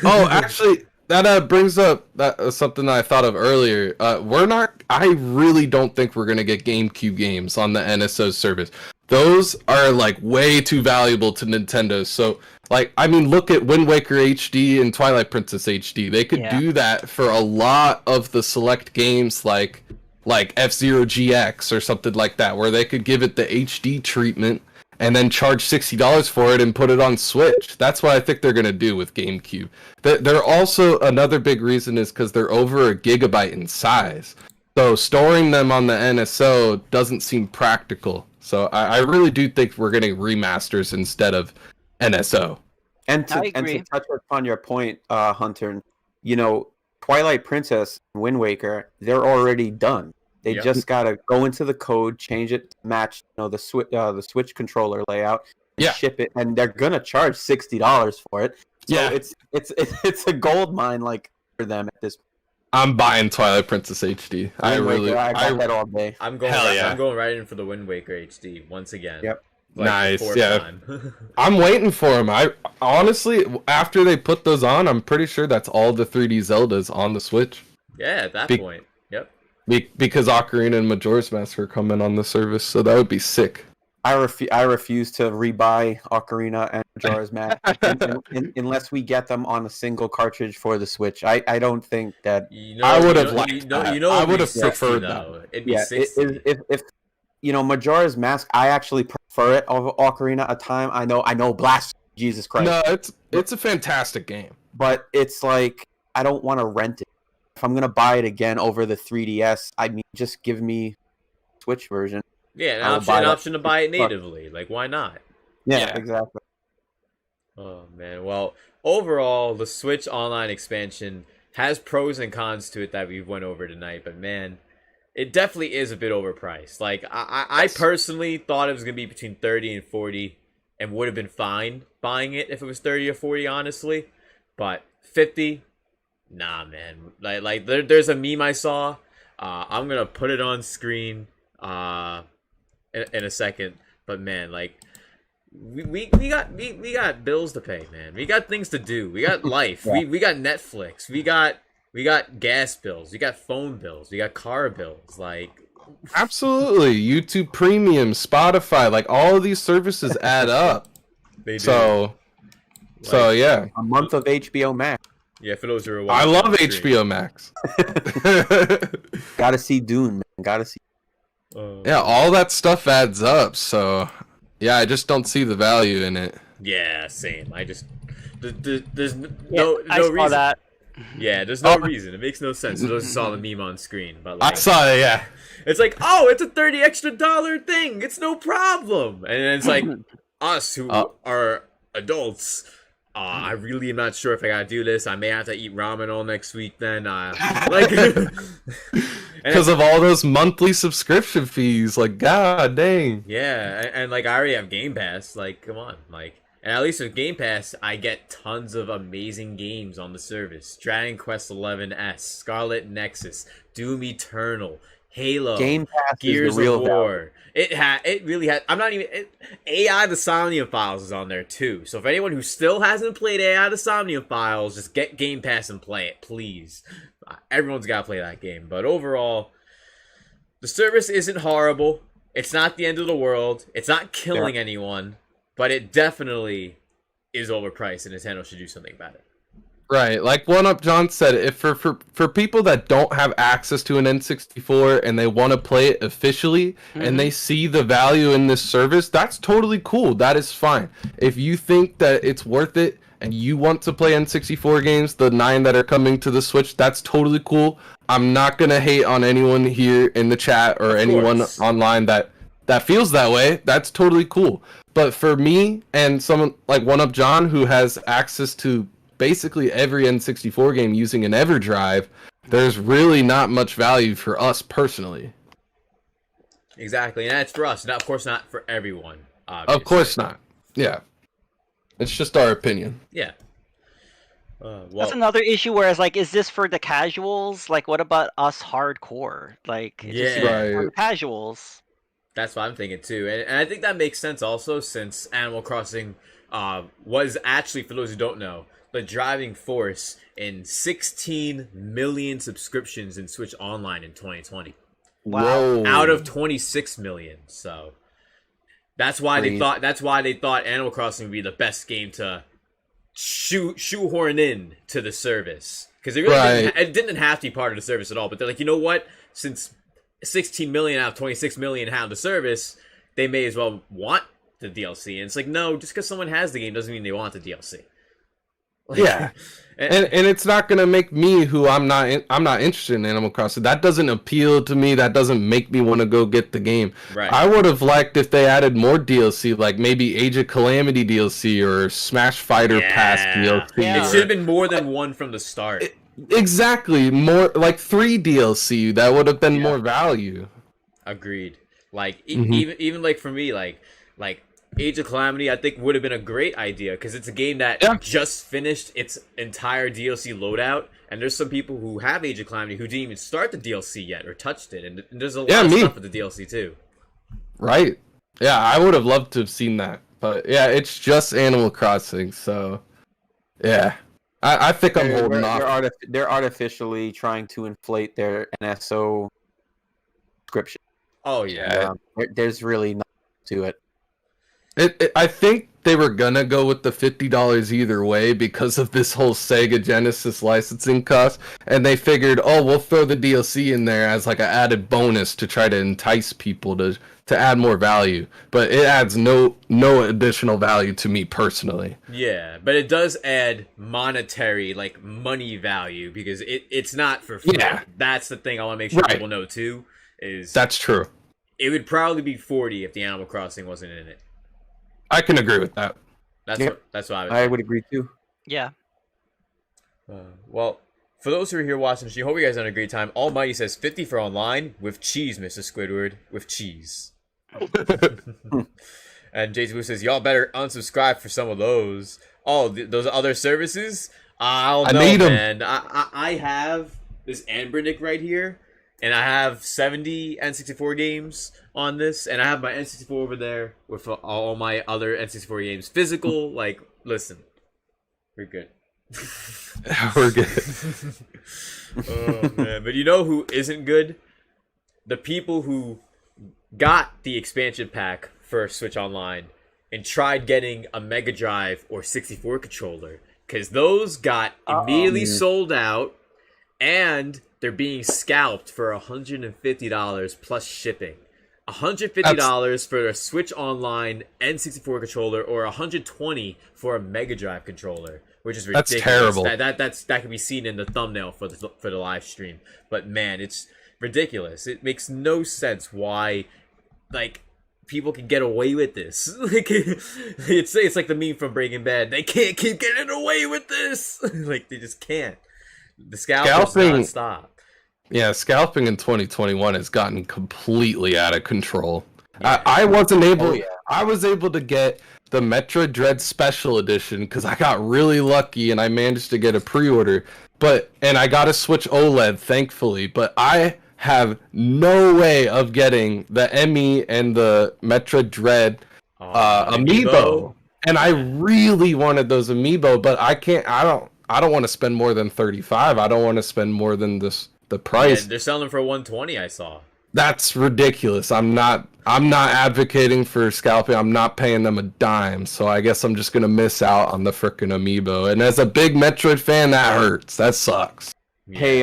S10: Oh, actually, that brings up something that I thought of earlier. I really don't think we're gonna get GameCube games on the NSO service. Those are like way too valuable to Nintendo. So, like, I mean, look at Wind Waker HD and Twilight Princess HD. They could
S8: Yeah.
S10: do that for a lot of the select games, like F-Zero GX or something like that, where they could give it the HD treatment and then charge $60 for it and put it on Switch. That's what I think they're gonna do with GameCube. They're also, another big reason is because they're over a gigabyte in size. So storing them on the NSO doesn't seem practical. So I really do think we're getting remasters instead of NSO.
S9: And
S8: I
S9: to
S8: agree.
S9: touch upon your point, Hunter, you know, Twilight Princess and Wind Waker, they're already done. They
S7: Yep.
S9: just gotta go into the code, change it to match, the Switch controller layout, and
S10: Yeah.
S9: ship it, and they're gonna charge $60 for it. So
S10: Yeah.
S9: it's a gold mine like for them at this point.
S10: I'm buying Twilight Princess HD. I
S9: got that all day.
S7: I'm going.
S10: Hell yeah.
S7: I'm going right in for the Wind Waker HD once again.
S9: Yep.
S7: Like,
S10: Nice,
S7: fourth
S10: yeah.
S7: time.
S10: I'm waiting for them. I honestly, after they put those on, I'm pretty sure that's all the 3D Zeldas on the Switch.
S7: Yeah, at that
S10: Be-
S7: point. Yep.
S10: Because Ocarina and Majora's Mask are coming on the service, so that would be sick.
S9: I refuse to rebuy Ocarina and Majora's Mask unless we get them on a single cartridge for the Switch. I don't think that.
S7: You know,
S10: I would have
S7: you know,
S10: liked
S7: you know,
S10: that.
S7: you know
S10: I
S7: it'd be
S10: would have
S7: 60,
S10: preferred
S7: though.
S10: that.
S7: It'd be
S9: Yeah,
S7: 60.
S9: if Majora's Mask, I actually prefer it over Ocarina of Time. I know, blasphemy, Jesus Christ.
S10: No, it's a fantastic game.
S9: But it's like I don't want to rent it. If I'm gonna buy it again over the 3DS, I mean, just give me Switch version.
S7: Yeah,
S9: I will
S7: an
S9: buy that.
S7: option to buy it
S9: Fuck.
S7: natively. Like, why not?
S9: Yeah,
S10: Yeah.
S9: exactly.
S7: Oh man. Well, overall, the Switch Online expansion has pros and cons to it that we went over tonight. But man, it definitely is a bit overpriced. Like, I personally thought it was gonna be between 30 and 40, and would have been fine buying it if it was 30 or 40, honestly. But 50, nah, man. Like there's a meme I saw. I'm gonna put it on screen in a second. But man, like. We got bills to pay, man. We got things to do. We got life.
S9: Yeah.
S7: We got Netflix. We got gas bills. We got phone bills. We got car bills. Like,
S10: Absolutely. YouTube Premium, Spotify, like all of these services add up.
S7: they do.
S10: So yeah.
S9: A month of HBO Max.
S7: Yeah, for those who are
S10: I
S7: watching
S10: love
S7: on stream.
S10: HBO Max.
S9: Gotta see Dune, man. Gotta see.
S10: Yeah, all that stuff adds up, so yeah, I just don't see the value in it.
S7: Yeah, same. I just there's
S8: Yeah,
S7: no
S8: I saw
S7: reason.
S8: that.
S7: Yeah, there's no
S10: Oh.
S7: reason. It makes no sense. I just saw the meme on screen, but
S10: I
S7: like,
S10: saw it, yeah.
S7: it's like, oh, it's a $30 extra thing. It's no problem. And then it's like us who are adults. I really am not sure if I gotta do this. I may have to eat ramen all next week. Then, like,
S10: Because of all those monthly subscription fees, like, god dang.
S7: yeah, and like I already have Game Pass. Like, come on, like, and at least with Game Pass, I get tons of amazing games on the service: Dragon Quest XI S, Scarlet Nexus, Doom Eternal, Halo,
S9: Game Pass
S7: Gears
S9: is the real
S7: of War. It really had. I'm not even. AI the Somnium Files is on there too. So if anyone who still hasn't played AI the Somnium Files, just get Game Pass and play it, please. Everyone's got to play that game. But overall, the service isn't horrible. It's not the end of the world. It's not killing anyone. But it definitely is overpriced, and Nintendo should do something about it.
S10: Right, like 1UpJohn said, if for people that don't have access to an N64 and they want to play it officially and they see the value in this service, that's totally cool. That is fine. If you think that it's worth it and you want to play N64 games, the 9 that are coming to the Switch, that's totally cool. I'm not going to hate on anyone here in the chat or anyone online that feels that way. That's totally cool. But for me and someone like 1UpJohn who has access to basically every N64 game using an EverDrive, there's really not much value for us personally.
S7: Exactly, and that's for us. Not, of course, not for everyone. Obviously.
S10: Of course not. Yeah, it's just our opinion.
S7: Yeah. Well,
S8: that's another issue. Whereas, like, is this for the casuals? Like, what about us hardcore? Like,
S7: yeah,
S8: for the casuals.
S7: That's what I'm thinking too, and I think that makes sense also, since Animal Crossing was actually, for those who don't know, the driving force in 16 million subscriptions in Switch Online in 2020.
S10: Wow!
S7: Out of 26 million, so that's why they thought. That's why they thought Animal Crossing would be the best game to shoehorn in to the service, because it didn't have to be part of the service at all. But they're like, you know what? Since 16 million out of 26 million have the service, they may as well want the DLC. And it's like, no, just because someone has the game doesn't mean they want the DLC.
S10: Yeah, and it's not gonna make me, who I'm not interested in Animal Crossing. That doesn't appeal to me. That doesn't make me want to go get the game.
S7: Right.
S10: I would have liked if they added more DLC, like maybe Age of Calamity DLC or Smash Fighter Pass DLC.
S7: Yeah. It should have been more than one from the start.
S10: Exactly, more like 3 DLC. That would have been more value.
S7: Agreed. Like even like for me, like Age of Calamity, I think would have been a great idea, because it's a game that just finished its entire DLC loadout, and there's some people who have Age of Calamity who didn't even start the DLC yet or touched it, and there's a lot of stuff with the DLC too.
S10: Right. Yeah, I would have loved to have seen that, but yeah, it's just Animal Crossing, so yeah. I think I'm holding off.
S9: They're artificially trying to inflate their NSO subscription.
S7: Oh yeah.
S9: There's really nothing to it.
S10: I think they were gonna go with the $50 either way because of this whole Sega Genesis licensing cost, and they figured, oh, we'll throw the DLC in there as like an added bonus to try to entice people to add more value. But it adds no additional value to me personally.
S7: Yeah, but it does add monetary, like money value, because it's not for free.
S10: Yeah. That's
S7: the thing I want to make sure people know too.
S10: That's true.
S7: It would probably be $40 if the Animal Crossing wasn't in it.
S10: I can agree with that.
S7: That's what
S9: I would agree too.
S8: Yeah.
S7: Well, for those who are here watching, I hope you guys had a great time. Almighty says 50 for online with cheese, Mr. Squidward, with cheese. And Jason Blue says, y'all better unsubscribe for some of those. Oh, those other services? I don't know, man. I have this Anbernic right here, and I have 70 N64 games on this, and I have my N64 over there with all my other N64 games. Physical, like, listen, we're good.
S10: We're good.
S7: Oh, man. But you know who isn't good? The people who got the expansion pack for Switch Online and tried getting a Mega Drive or 64 controller, because those got immediately sold out, and they're being scalped for $150 plus shipping. $150 for a Switch Online N64 controller, or $120 for a Mega Drive controller, which is ridiculous.
S10: That's terrible.
S7: That can be seen in the thumbnail for the live stream. But man, it's ridiculous. It makes no sense why, like, people can get away with this. Like, it's like the meme from Breaking Bad. They can't keep getting away with this. Like, they just can't. The scalping's non-stop.
S10: Yeah, scalping in 2021 has gotten completely out of control. Yeah. I wasn't able. I was able to get the Metroid Dread Special Edition because I got really lucky and I managed to get a pre-order. And I got a Switch OLED, thankfully. But I have no way of getting the ME and the Metroid Dread amiibo. And I really wanted those amiibo, but I can't. I don't want to spend more than 35. I don't want to spend more than the price.
S7: Yeah, they're selling them for 120. I saw.
S10: That's ridiculous. I'm not advocating for scalping. I'm not paying them a dime. So I guess I'm just gonna miss out on the frickin' amiibo. And as a big Metroid fan, that hurts. That sucks.
S7: Yeah.
S9: Hey,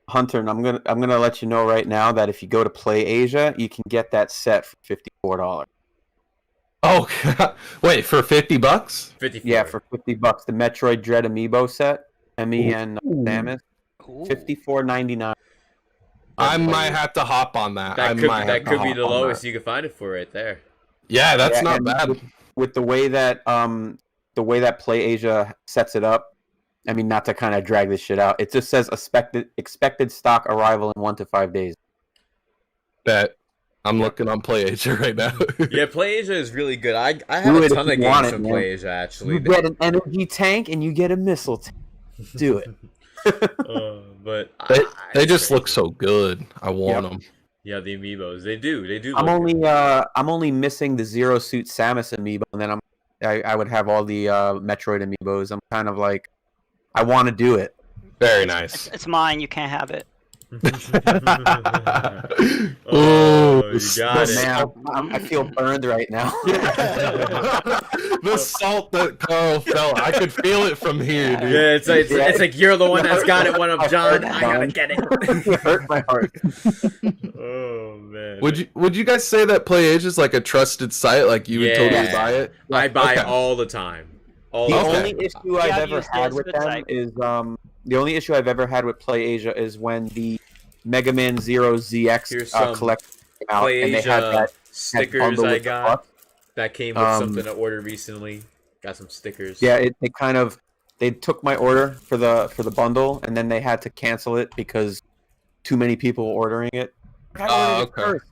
S9: Hunter, and I'm gonna let you know right now that if you go to Play Asia, you can get that set for $54.
S10: Oh, wait, for $50?
S7: 54.
S9: Yeah, for $50, the Metroid Dread amiibo set, ME and Samus, $54.99.
S10: I might have to hop on that.
S7: That could be the lowest you could find it for right there.
S10: Yeah, that's not bad.
S9: With the way that Play Asia sets it up, I mean, not to kind of drag this shit out, it just says expected stock arrival in 1 to 5 days.
S10: Bet. I'm looking on PlayAsia right now.
S7: Yeah, PlayAsia is really good. I have a ton of games from PlayAsia, actually.
S9: You get an energy tank and you get a missile tank. Do it.
S7: But
S10: they just look so good. I want them.
S7: Yeah, the amiibos. They do.
S9: I'm only missing the Zero Suit Samus amiibo, and then I would have all the Metroid amiibos. I'm kind of like, I want to do it.
S10: Very nice.
S8: It's mine. You can't have it.
S7: Oh, you got it.
S9: Man, I feel burned right now.
S10: The salt that Carl felt, I could feel it from here, dude.
S7: Yeah, it's like you're the one that's got it, 1UpJohn. I gotta get it.
S9: It hurt my heart.
S7: Oh man.
S10: Would you guys say that PlayAsia is like a trusted site? Like you would totally buy it?
S7: I buy it all the time.
S9: The only issue I've ever had with them is the only issue I've ever had with PlayAsia is when the Mega Man Zero ZX collection came out, and they had that
S7: stickers I got. That came with something I ordered recently. Got some stickers.
S9: Yeah, they took my order for the bundle, and then they had to cancel it because too many people were ordering it. I ordered it first,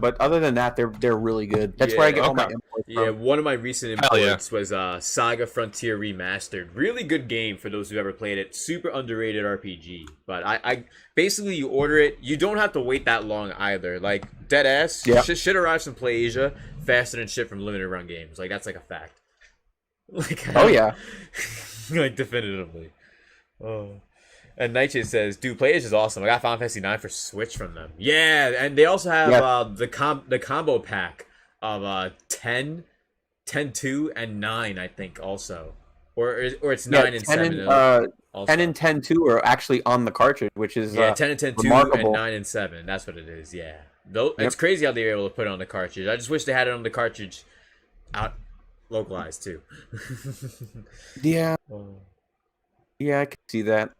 S9: but other than that, they're really good. That's where I get all my imports from.
S7: Yeah, one of my recent imports was Saga Frontier Remastered. Really good game for those who ever played it. Super underrated RPG. But I basically, you order it, you don't have to wait that long either. Like, deadass, shit arrives from PlayAsia faster than shit from limited run games. Like, that's like a fact. Like, like, definitively. Oh. And Nightshade says, dude, PlayAsia is awesome. I got Final Fantasy 9 for Switch from them. Yeah, and they also have the combo pack of 10, 2, and 9, I think, also. Or it's 9 and 7.
S9: 10 and 10 2 are actually on the cartridge, which is
S7: 10 and 10 2 and 9 and 7. That's what it is, yeah. It's crazy how they were able to put it on the cartridge. I just wish they had it on the cartridge out localized, too.
S9: Yeah. Yeah, I can see that.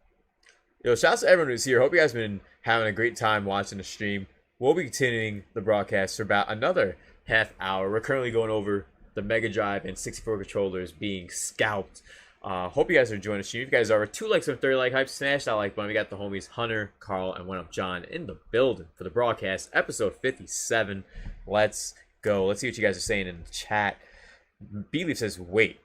S7: Yo, shouts to everyone who's here. Hope you guys have been having a great time watching the stream. We'll be continuing the broadcast for about another half hour. We're currently going over the Mega Drive and 64 controllers being scalped. Hope you guys are enjoying the stream. If you guys are, 2 likes and 30 like hype, smash that like button. We got the homies Hunter, Carl, and 1UpJohn in the building for the broadcast, episode 57. Let's go. Let's see what you guys are saying in the chat. B-Leaf says, wait.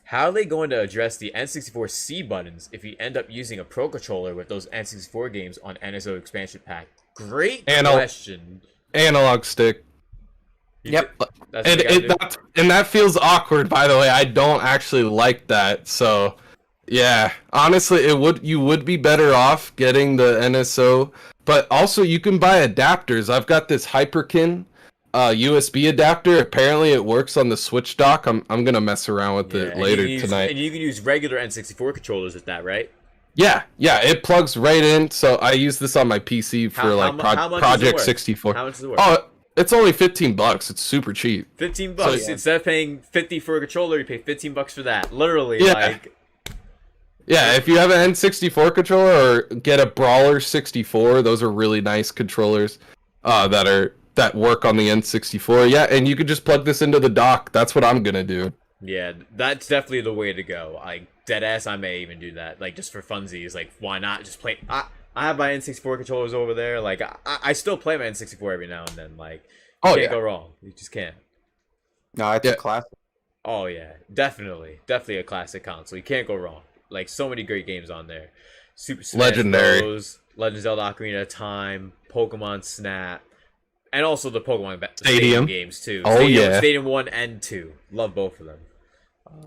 S7: How are they going to address the N64 C buttons if you end up using a Pro Controller with those N64 games on NSO expansion pack? Great question.
S10: Analog stick.
S9: Yep.
S10: And that feels awkward, by the way. I don't actually like that. So, yeah. Honestly, you would be better off getting the NSO. But also, you can buy adapters. I've got this Hyperkin USB adapter. Apparently it works on the Switch dock. I'm gonna mess around with it later tonight.
S7: And you can use regular N64 controllers with that, right?
S10: Yeah, it plugs right in. So I use this on my PC for Project 64.
S7: How much does it work?
S10: Oh, it's only $15. It's super cheap.
S7: $15. So, instead of paying $50 for a controller, you pay $15 for that. Literally,
S10: Yeah, if you have an N64 controller or get a Brawler 64, those are really nice controllers that work on the N64. Yeah, and you could just plug this into the dock. That's what I'm gonna do.
S7: Yeah, that's definitely the way to go. Like, deadass, I may even do that. Like, just for funsies. Like, why not just play? I have my N64 controllers over there. Like, I still play my N64 every now and then. Like, you can't go wrong. You just can't.
S9: No, it's a classic.
S7: Oh, yeah. Definitely a classic console. You can't go wrong. Like, so many great games on there. Super Smash
S10: Legendary.
S7: Bros, Legend of Zelda Ocarina of Time, Pokemon Snap, and also the Pokemon
S10: Stadium
S7: games too.
S10: Oh, yeah.
S7: Stadium 1 and 2. Love both of them.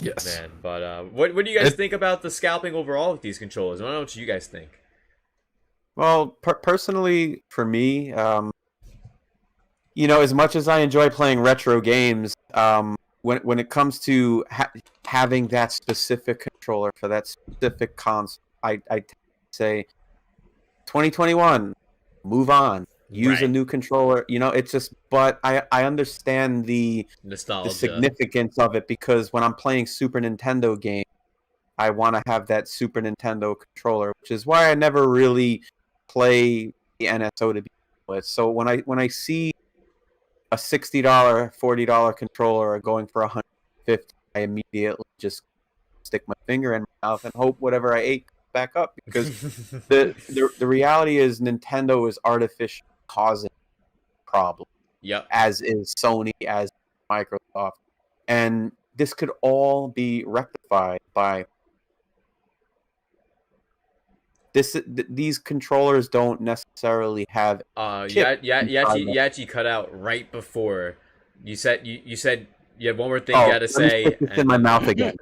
S10: Yes.
S7: Man, but what do you guys think about the scalping overall with these controllers? I don't know what you guys think.
S9: Well, personally, for me, you know, as much as I enjoy playing retro games, when it comes to having that specific controller for that specific console, I say 2021, move on. Use a new controller. You know, it's just, but I understand the
S7: Nostalgia.
S9: the significance of it, because when I'm playing Super Nintendo games, I want to have that Super Nintendo controller, which is why I never really play the NSO to begin with. So when I see a $60, $40 controller going for $150, I immediately just stick my finger in my mouth and hope whatever I ate comes back up, because the reality is Nintendo is artificially causing problems.
S7: Yep.
S9: As is Sony, as is Microsoft, and this could all be rectified by this. These controllers don't necessarily have.
S7: You actually cut out right before you said you said you had one more thing you had to say.
S9: Put this in my mouth again.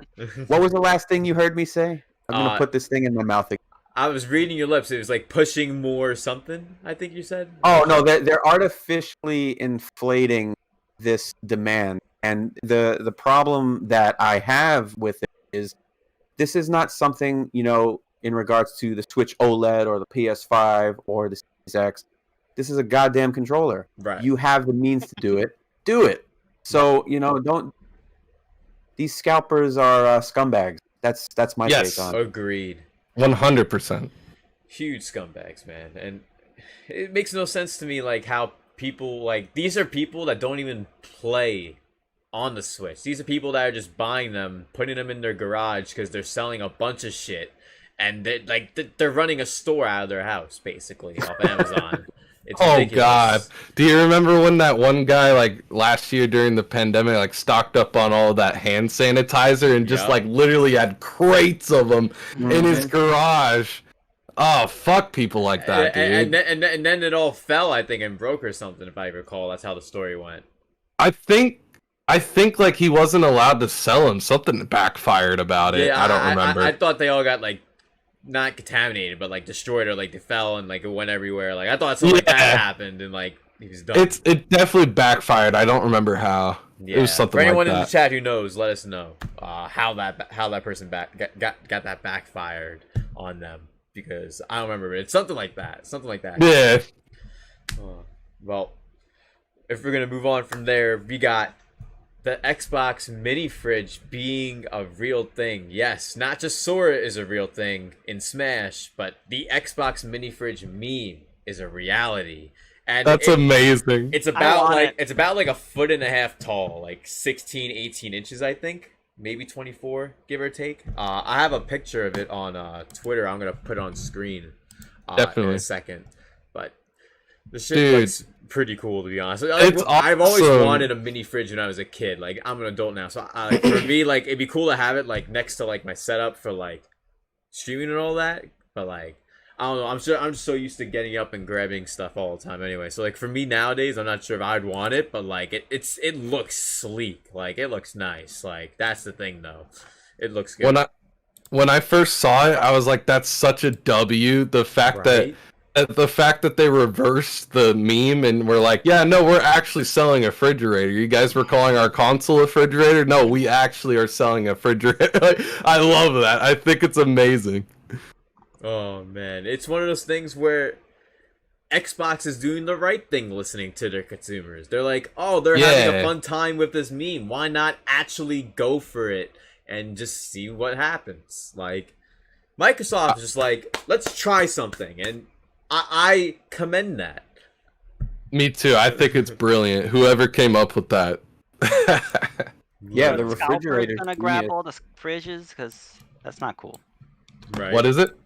S9: What was the last thing you heard me say? I'm gonna put this thing in my mouth again.
S7: I was reading your lips. It was like pushing more something, I think you said.
S9: Oh no, they're artificially inflating this demand, and the problem that I have with it is this is not something, you know, in regards to the Switch OLED or the PS5 or the Series X. This is a goddamn controller.
S7: Right.
S9: You have the means to do it. Do it. So, you know, don't. These scalpers are scumbags. That's my take on it.
S7: Agreed.
S10: 100%.
S7: Huge scumbags, man. And it makes no sense to me, like, how people, like, these are people that don't even play on the Switch. These are people that are just buying them, putting them in their garage because they're selling a bunch of shit, and they're running a store out of their house, basically, off Amazon. It's ridiculous.
S10: God. Do you remember when that one guy, like, last year during the pandemic, like, stocked up on all that hand sanitizer and just, like, literally had crates of them in his garage? Oh, fuck people like that, dude.
S7: And then it all fell, I think, and broke or something, if I recall. That's how the story went.
S10: I think, like, he wasn't allowed to sell them. Something backfired about it.
S7: Yeah,
S10: I don't remember.
S7: I thought they all got, like, not contaminated, but like destroyed, or like they fell and like it went everywhere. Like I thought something like that happened, and like he was done.
S10: It definitely backfired. I don't remember how.
S7: Yeah.
S10: It was something
S7: For anyone
S10: like that.
S7: in the chat who knows, let us know how that person got that backfired on them, because I don't remember. But it's something like that. Something like that.
S10: Yeah.
S7: Well, if we're gonna move on from there, we got the Xbox mini fridge being a real thing. Yes, not just Sora is a real thing in Smash, but the Xbox mini fridge meme is a reality. And
S10: that's amazing.
S7: It's about like a foot and a half tall, like 16, 18 inches, I think. Maybe 24, give or take. I have a picture of it on Twitter. I'm gonna put it on screen
S10: Definitely
S7: in a second. But the shit looks pretty cool, to be honest.
S10: It's
S7: I've always
S10: awesome.
S7: wanted a mini fridge when I was a kid. Like I'm an adult now, so for me, like it'd be cool to have it like next to like my setup for like streaming and all that. But like I don't know, I'm just so used to getting up and grabbing stuff all the time anyway. So like for me nowadays, I'm not sure if I'd want it, but like it looks sleek, like it looks nice. Like that's the thing though, it looks good.
S10: When I first saw it, I was like, that's such a W. The fact that they reversed the meme and were like, yeah, no, we're actually selling a refrigerator. You guys were calling our console a refrigerator? No, we actually are selling a refrigerator. Like, I love that. I think it's amazing.
S7: Oh man, it's one of those things where Xbox is doing the right thing listening to their consumers. They're like, oh, they're having a fun time with this meme. Why not actually go for it and just see what happens? Like, Microsoft is just like, let's try something, and I commend that.
S10: Me too. I think it's brilliant. Whoever came up with that.
S9: Yeah, the refrigerator.
S8: Gonna grab all the fridges, because that's not cool.
S7: Right.
S10: What is it?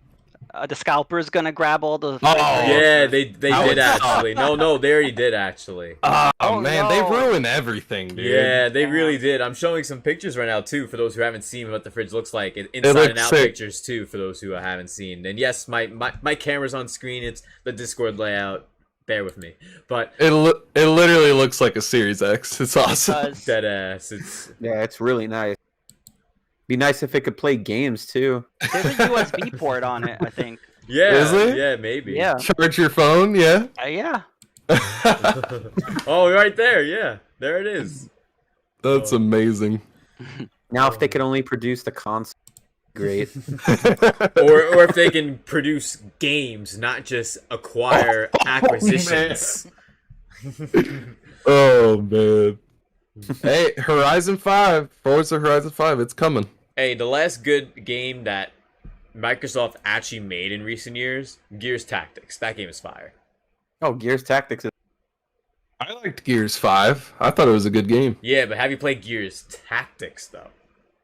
S8: the scalper's gonna grab all the.
S10: Oh,
S7: Yeah, they
S10: That
S7: did
S10: would suck.
S7: actually. No, they already did actually.
S10: Oh man, they
S8: no.
S10: ruin everything, dude.
S7: Yeah, they really did. I'm showing some pictures right now too for those who haven't seen what the fridge looks like. Inside
S10: looks
S7: and out
S10: sick.
S7: pictures too for those who haven't seen. And yes, my camera's on screen. It's the Discord layout. Bear with me, but
S10: It literally looks like a Series X. It's awesome.
S8: Does.
S7: dead ass. It's
S9: Yeah, it's really nice. Be nice if it could play games too.
S8: There's a USB port on it, I think.
S7: yeah,
S10: Is it?
S7: yeah, maybe.
S8: Yeah.
S10: Charge your phone, yeah.
S8: Yeah.
S7: Oh, right there. Yeah, there it is.
S10: That's amazing.
S9: Now, if they could only produce the console, great.
S7: Or if they can produce games, not just acquire acquisitions.
S10: Oh man. Hey, Horizon 5, Forza Horizon 5, it's coming.
S7: Hey, the last good game that Microsoft actually made in recent years, Gears Tactics. That game is fire.
S9: Oh, Gears Tactics.
S10: I liked Gears 5. I thought it was a good game.
S7: Yeah, but have you played Gears Tactics though?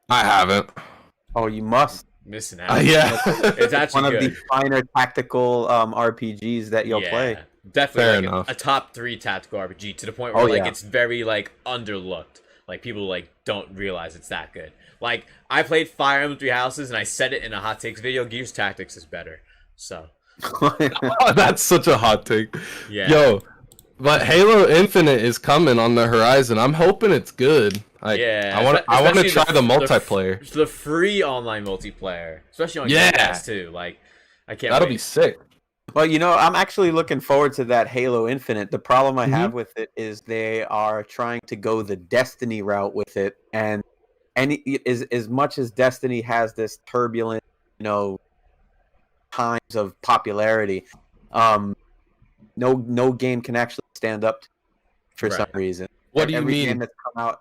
S10: I haven't.
S9: Oh, you must.
S7: Missing out.
S10: Yeah.
S7: It's actually
S9: One of
S7: good.
S9: the finer tactical RPGs that you'll
S7: Yeah,
S9: play.
S7: definitely
S10: Fair
S7: like
S10: enough.
S7: a top 3 tactical RPG to the point where
S9: Oh,
S7: like
S9: yeah.
S7: it's very like underlooked. Like people like don't realize it's that good. Like I played Fire Emblem Three Houses and I said it in a hot takes video. Gears Tactics is better. So
S10: Oh, that's such a hot take.
S7: yeah.
S10: Yo, but Halo Infinite is coming on the horizon. I'm hoping it's good. Like,
S7: Yeah,
S10: I want to
S7: especially
S10: try the multiplayer.
S7: The free online multiplayer, especially on
S10: Yeah.
S7: Game Pass too. Like, I can't.
S10: That'll
S7: wait.
S10: be sick.
S9: Well, you know, I'm actually looking forward to that Halo Infinite. The problem I
S10: Mhm.
S9: have with it is they are trying to go the Destiny route with it, and as much as Destiny has this turbulent, times of popularity, no game can actually stand up to it for some
S7: Right.
S9: reason.
S10: What do you
S9: Every
S10: mean?
S9: game that's come out,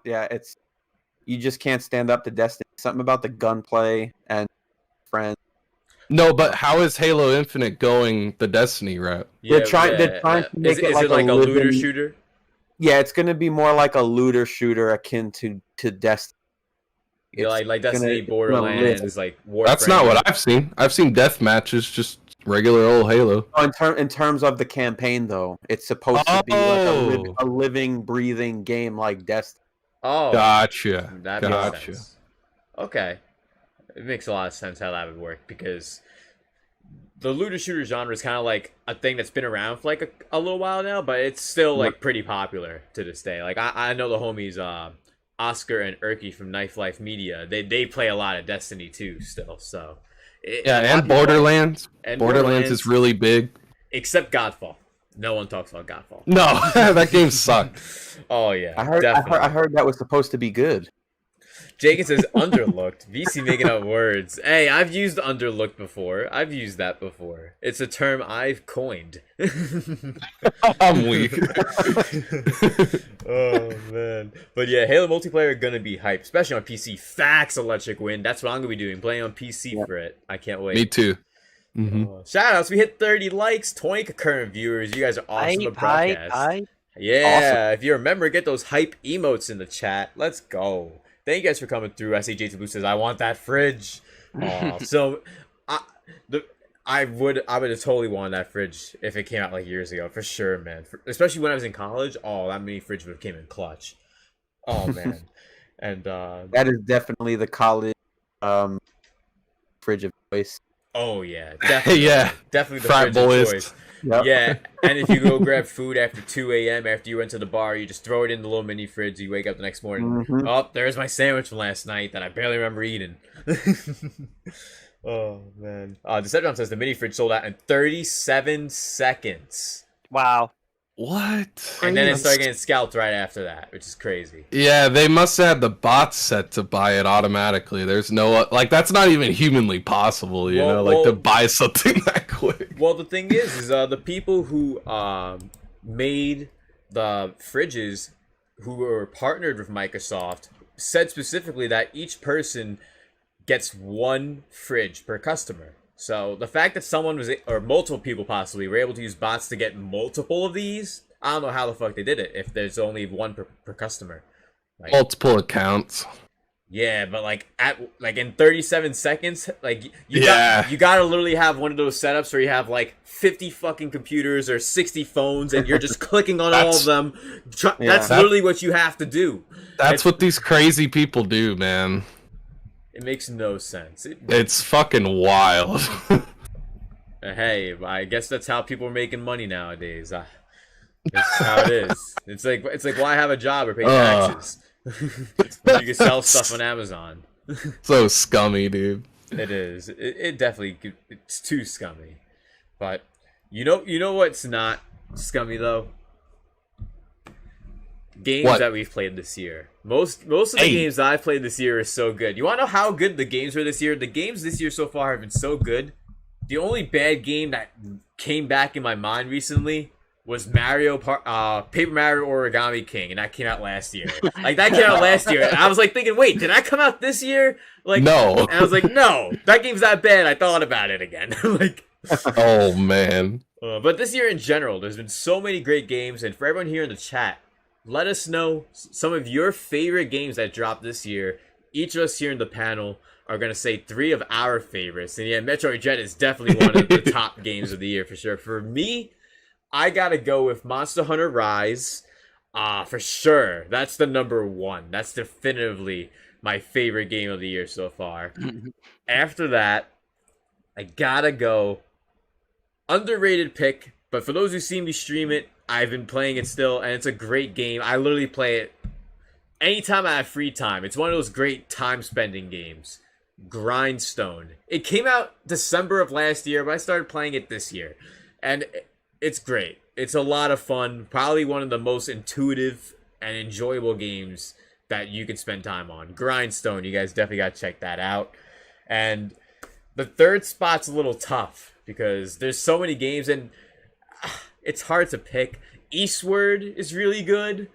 S9: you just can't stand up to Destiny. Something about the gunplay and friends.
S10: No, but how is Halo Infinite going the Destiny route?
S9: They're trying to make
S7: is
S9: it
S7: it
S9: like
S7: like
S9: a
S7: a looter
S9: living-
S7: shooter?
S9: Yeah, it's going to be more like a looter shooter akin to Destiny.
S7: Yeah, like
S9: gonna-
S7: Destiny,
S9: it's gonna
S7: Borderlands,
S9: live.
S7: like Warframe.
S10: That's not what I've seen. I've seen death matches, just regular old Halo.
S9: In terms of the campaign, though, it's supposed to be like a living, breathing game like Destiny.
S7: Oh,
S10: Gotcha.
S7: that makes
S10: Gotcha.
S7: sense. Okay, it makes a lot of sense how that would work because the looter shooter genre is kind of like a thing that's been around for like a little while now, but it's still like pretty popular to this day. Like I know the homies Oscar and Erky from Knife Life Media. They play a lot of Destiny too still. So
S10: Yeah,
S7: a lot
S10: and
S7: of people-
S10: Borderlands.
S7: and
S10: Borderlands is really big.
S7: except Godfall. No one talks about Godfall.
S10: No, that game sucked.
S7: Oh yeah,
S9: I
S7: definitely.
S9: heard that was supposed to be good.
S7: Jacob says underlooked. VC making up words. Hey, I've used underlooked before. I've used that before. It's a term I've coined.
S10: I'm weak.
S7: Oh man. But yeah, Halo multiplayer gonna be hype, especially on PC. Facts, Electric Wind. That's what I'm gonna be doing. Playing on PC for it. I can't wait.
S10: Me too. Hmm.
S7: Shout outs. We hit 30 likes, 20 concurrent viewers. You guys are awesome at broadcast. Yeah, if you remember, get those hype emotes in the chat. Let's go. Thank you guys for coming through. I see JT Blue says, I want that fridge. So I would have totally wanted that fridge if it came out like years ago, for sure, man. Especially when I was in college. Oh, that mini fridge would have came in clutch. Oh man. And
S9: That is definitely the college fridge of choice.
S7: oh yeah, definitely.
S10: Yeah.
S7: Definitely the
S10: Frat
S7: fridge of
S10: boys.
S7: choice.
S9: Yep.
S7: Yeah, and if you go grab food after 2 a.m. after you went to the bar, you just throw it in the little mini fridge. You wake up the next morning.
S9: Mhm.
S7: Oh, there's my sandwich from last night that I barely remember eating. Oh man. Deceptron says the mini fridge sold out in 37 seconds,
S8: Wow.
S10: What?
S7: and then it started getting scalped right after that, which is crazy.
S10: Yeah, they must have had the bots set to buy it automatically. There's no that's not even humanly possible, you know, like to buy something that quick.
S7: Well, the thing is the people who made the fridges, who were partnered with Microsoft, said specifically that each person gets one fridge per customer. So the fact that someone was, or multiple people possibly, were able to use bots to get multiple of these, I don't know how the fuck they did it if there's only one per customer. Like,
S10: Multiple accounts.
S7: Yeah, but like in 37 seconds, like you gotta literally have one of those setups where you have like 50 fucking computers or 60 phones, and you're just clicking on all of them. That's literally what you have to do.
S10: That's what these crazy people do, man.
S7: It makes no sense.
S10: It's fucking wild.
S7: Hey, I guess that's how people are making money nowadays. That's how it is. It's like why have a job or pay taxes? You can sell stuff on Amazon.
S10: So scummy, dude.
S7: It is. It definitely. It's too scummy. But you know what's not scummy though? Games that we've played this year. Most of the games I've played this year are so good. You want to know how good the games were this year? The games this year so far have been so good. The only bad game that came back in my mind recently was Paper Mario Origami King, and that came out last year. Like, that came out last year, and I was like thinking, wait, did that come out this year? Like,
S10: no.
S7: And I was like, no, that game's that bad. I thought about it again. Like,
S10: oh man.
S7: But this year in general, there's been so many great games, and for everyone here in the chat, let us know some of your favorite games that dropped this year. Each of us here in the panel are going to say 3 of our favorites. And yeah, Metroid Dread is definitely one of the top games of the year for sure. For me, I got to go with Monster Hunter Rise. For sure. That's the number 1. That's definitively my favorite game of the year so far. After that, I got to go underrated pick. But for those who see me stream it, I've been playing it still, and it's a great game. I literally play it anytime I have free time. It's one of those great time-spending games. Grindstone. It came out December of last year, but I started playing it this year. And it's great. It's a lot of fun. Probably one of the most intuitive and enjoyable games that you can spend time on. Grindstone. You guys definitely got to check that out. And the third spot's a little tough because there's so many games, and it's hard to pick. Eastward is really good.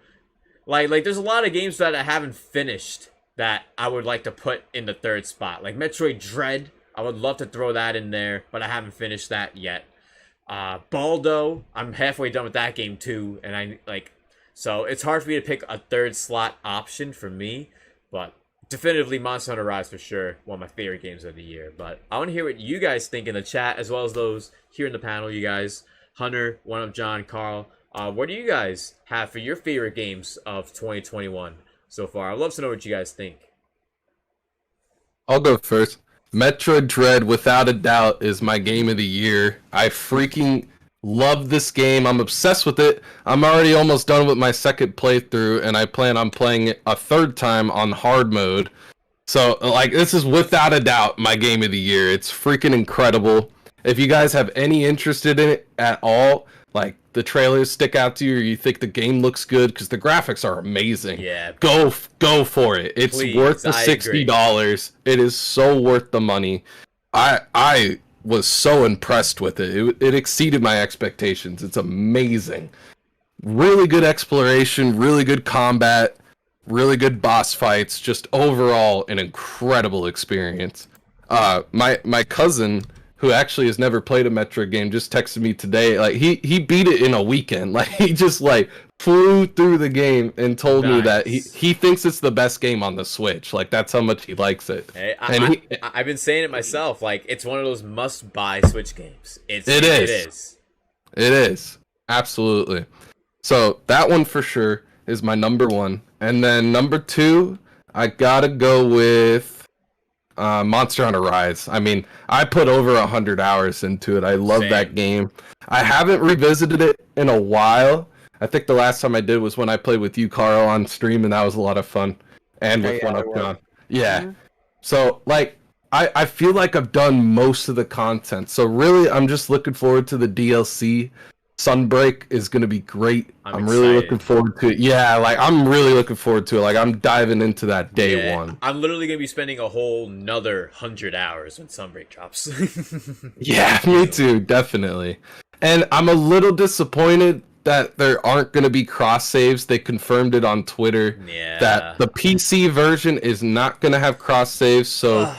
S7: Like there's a lot of games that I haven't finished that I would like to put in the third spot. Like Metroid Dread, I would love to throw that in there, but I haven't finished that yet. Baldo, I'm halfway done with that game too, and so it's hard for me to pick a third slot option for me, but definitively Monster Hunter Rise for sure, one of my favorite games of the year. But I want to hear what you guys think in the chat, as well as those here in the panel, you guys. Hunter, 1UpJohn, Carl, what do you guys have for your favorite games of 2021 so far? I'd love to know what you guys think.
S10: I'll go first. Metroid Dread, without a doubt, is my game of the year. I freaking love this game. I'm obsessed with it. I'm already almost done with my second playthrough, and I plan on playing it a third time on hard mode. So, this is without a doubt my game of the year. It's freaking incredible. If you guys have any interest in it at all, the trailers stick out to you, or you think the game looks good, because the graphics are amazing.
S7: Yeah.
S10: Go for it. It's worth the $60. It is so worth the money. I was so impressed with it. It exceeded my expectations. It's amazing. Really good exploration, really good combat, really good boss fights. Just overall an incredible experience. My cousin, who actually has never played a Metroid game, just texted me today. He beat it in a weekend. He just flew through the game and told me that he thinks it's the best game on the Switch. That's how much he likes it.
S7: Hey, I've been saying it myself. It's one of those must-buy Switch games. It
S10: is. Absolutely. So that one for sure is my number 1. And then number 2, I gotta go with Monster Hunter Rise. I mean, I put over 100 hours into it. I love that game. I haven't revisited it in a while. I think the last time I did was when I played with you, Carl, on stream, and that was a lot of fun. And with 1UpJohn. Yeah. Mm-hmm. So, I feel like I've done most of the content. So really, I'm just looking forward to the DLC. Sunbreak is going to be great. I'm really looking forward to it. Yeah, I'm really looking forward to it. I'm diving into that day one.
S7: I'm literally going to be spending a whole nother 100 hours when Sunbreak drops.
S10: Yeah, me too, definitely. And I'm a little disappointed that there aren't going to be cross saves. They confirmed it on Twitter that the PC version is not going to have cross saves, so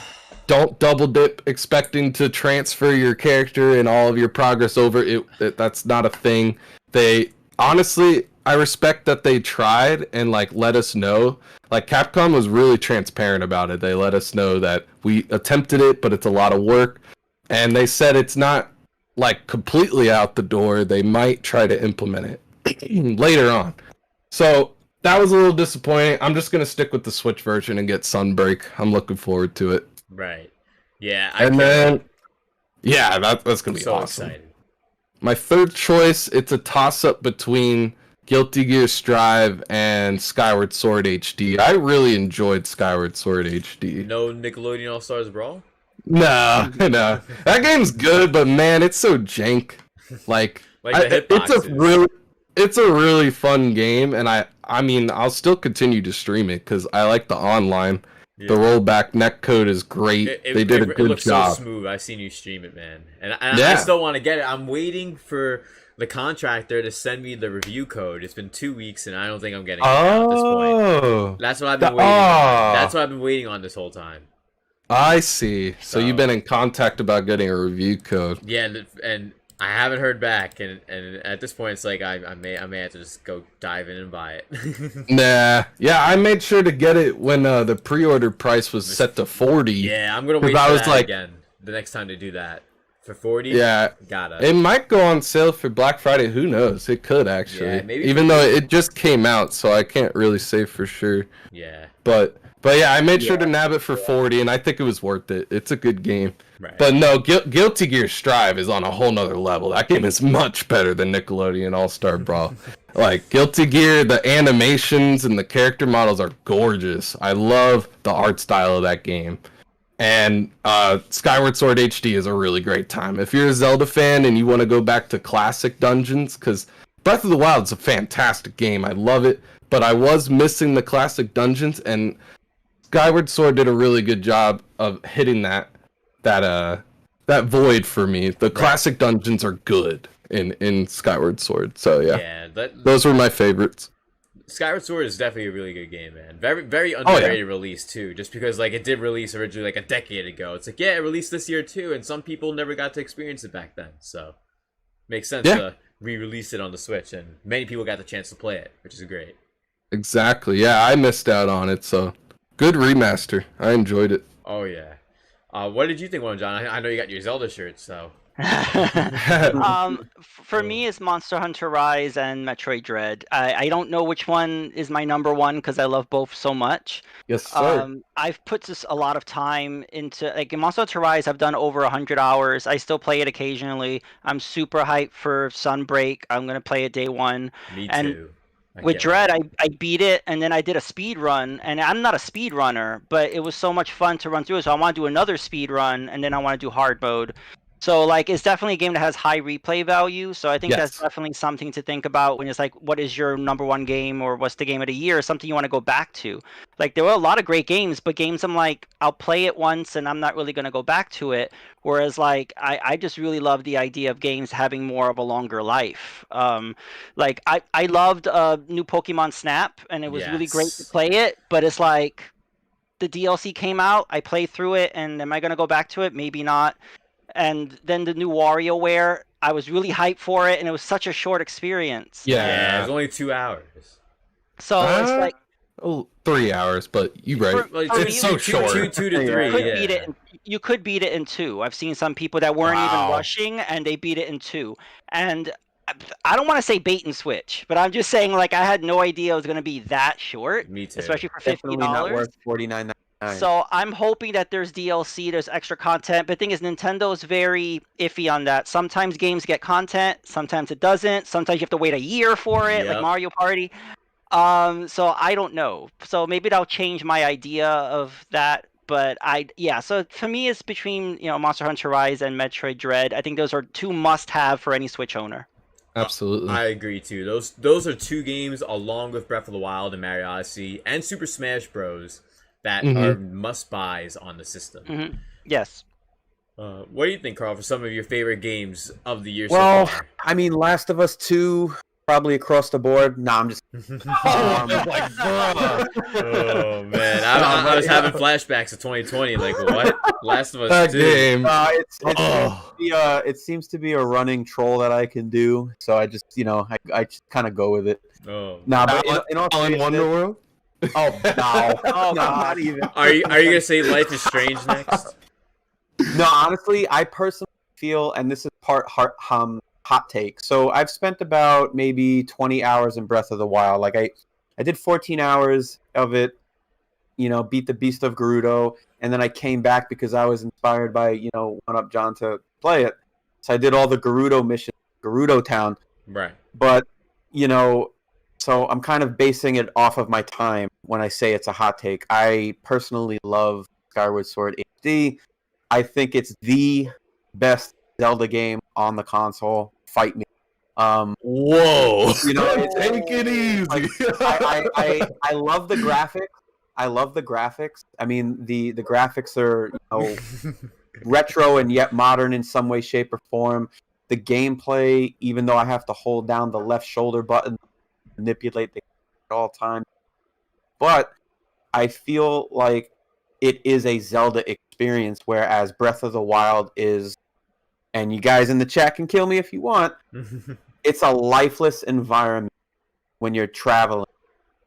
S10: don't double dip expecting to transfer your character and all of your progress over. That's not a thing. They honestly, I respect that they tried and like let us know. Like Capcom was really transparent about it. They let us know that we attempted it, but it's a lot of work. And they said it's not like completely out the door. They might try to implement it later on. So that was a little disappointing. I'm just gonna stick with the Switch version and get Sunbreak. I'm looking forward to it.
S7: Right. Yeah.
S10: That's gonna be
S7: so
S10: awesome.
S7: excited.
S10: My third choice, it's a toss-up between Guilty Gear Strive and Skyward Sword HD. I really enjoyed Skyward Sword HD.
S7: No Nickelodeon All Stars Brawl?
S10: No. That game's good, but man, it's so jank. Like
S7: the
S10: it's a really fun game, and I mean, I'll still continue to stream it because I like the online. Yeah. The rollback netcode is great. They did a good job. It looks so
S7: smooth. I've seen you stream it, man. And I still want to get it. I'm waiting for the contractor to send me the review code. It's been 2 weeks, and I don't think I'm getting it at this point. That's what I've been waiting on. That's what I've been waiting on this whole time.
S10: I see. So you've been in contact about getting a review code.
S7: Yeah, and I haven't heard back, and at this point, it's like I may have to just go dive in and buy it.
S10: Nah, yeah, I made sure to get it when the pre-order price was set to 40.
S7: Yeah, I'm gonna wait for that again the next time they do that for 40.
S10: Yeah, it might go on sale for Black Friday. Who knows? It could actually. Yeah, maybe even though it just came out, so I can't really say for sure.
S7: Yeah,
S10: but yeah, I made sure to nab it for 40, and I think it was worth it. It's a good game.
S7: Right.
S10: But no, Guilty Gear Strive is on a whole nother level. That game is much better than Nickelodeon All-Star Brawl. Like, Guilty Gear, the animations and the character models are gorgeous. I love the art style of that game. And Skyward Sword HD is a really great time. If you're a Zelda fan and you want to go back to classic dungeons, because Breath of the Wild is a fantastic game. I love it. But I was missing the classic dungeons, and Skyward Sword did a really good job of hitting that void for me. The classic dungeons are good in Skyward Sword. So yeah, those were my favorites.
S7: Skyward Sword is definitely a really good game, man. Very, very underrated release too. Just because like it did release originally like a decade ago. It's like it released this year too, and some people never got to experience it back then. So makes sense to re-release it on the Switch, and many people got the chance to play it, which is great.
S10: Exactly. Yeah, I missed out on it. So good remaster. I enjoyed it.
S7: Oh yeah. What did you think, 1UpJohn? I know you got your Zelda shirt, so.
S8: For me, it's Monster Hunter Rise and Metroid Dread. I don't know which one is my number one because I love both so much.
S10: Yes, sir.
S8: I've put a lot of time into like in Monster Hunter Rise. I've done over 100 hours. I still play it occasionally. I'm super hyped for Sunbreak. I'm gonna play it day one.
S7: Me too.
S8: With Dread, I beat it, and then I did a speed run, and I'm not a speed runner, but it was so much fun to run through it, so I want to do another speed run, and then I want to do hard mode. So, like, it's definitely a game that has high replay value, so I think that's definitely something to think about when it's like, what is your number one game, or what's the game of the year, or something you want to go back to. Like, there were a lot of great games, but games I'm like, I'll play it once, and I'm not really going to go back to it, whereas, like, I just really love the idea of games having more of a longer life. Like, I loved new Pokemon Snap, and it was really great to play it, but it's like, the DLC came out, I played through it, and am I going to go back to it? Maybe not. And then the new WarioWare, I was really hyped for it, and it was such a short experience.
S7: Yeah, it was only 2 hours.
S8: So it's like
S10: 3 hours, but you're right. It's so short.
S7: 2 to 3.
S8: You could beat it in 2. I've seen some people that weren't even rushing, and they beat it in 2. And I don't want to say bait and switch, but I'm just saying, like, I had no idea it was going to be that short.
S7: Me too.
S8: Especially for $50.
S9: Definitely not worth $49.99.
S8: So I'm hoping that there's DLC, there's extra content. But the thing is, Nintendo's very iffy on that. Sometimes games get content, sometimes it doesn't. Sometimes you have to wait a year for it, like Mario Party. So I don't know. So maybe that'll change my idea of that. But so for me, it's between Monster Hunter Rise and Metroid Dread. I think those are two must-have for any Switch owner.
S10: Absolutely.
S7: I agree too. Those are two games along with Breath of the Wild and Mario Odyssey and Super Smash Bros. That are must-buys on the system.
S8: Yes.
S7: What do you think, Carl, for some of your favorite games of the year
S9: so
S7: far?
S9: I mean, Last of Us 2 probably across the board. Nah, I'm just.
S10: Oh my god!
S7: Oh man, I was having flashbacks of 2020. Like what? Last of Us
S10: That
S7: 2.
S10: game.
S9: It seems to be a running troll that I can do. So I just, I just kind of go with it.
S7: Oh.
S9: Nah, but in all
S10: Alan
S9: seriousness-
S10: Wonderworld.
S9: Oh no, no, not even.
S7: Are you gonna say Life is Strange next?
S9: No, honestly, I personally feel, and this is part hot take. So I've spent about maybe 20 hours in Breath of the Wild. Like I did 14 hours of it. Beat the Beast of Gerudo, and then I came back because I was inspired by 1UpJohn to play it. So I did all the Gerudo missions, Gerudo Town.
S7: Right.
S9: But so I'm kind of basing it off of my time when I say it's a hot take. I personally love Skyward Sword HD. I think it's the best Zelda game on the console. Fight me.
S10: Whoa!
S9: Take it easy. I love the graphics. I love the graphics. I mean, the graphics are retro and yet modern in some way, shape, or form. The gameplay, even though I have to hold down the left shoulder button, manipulate the at all times, but I feel like it is a Zelda experience, whereas Breath of the Wild is, and you guys in the chat can kill me if you want, it's a lifeless environment when you're traveling.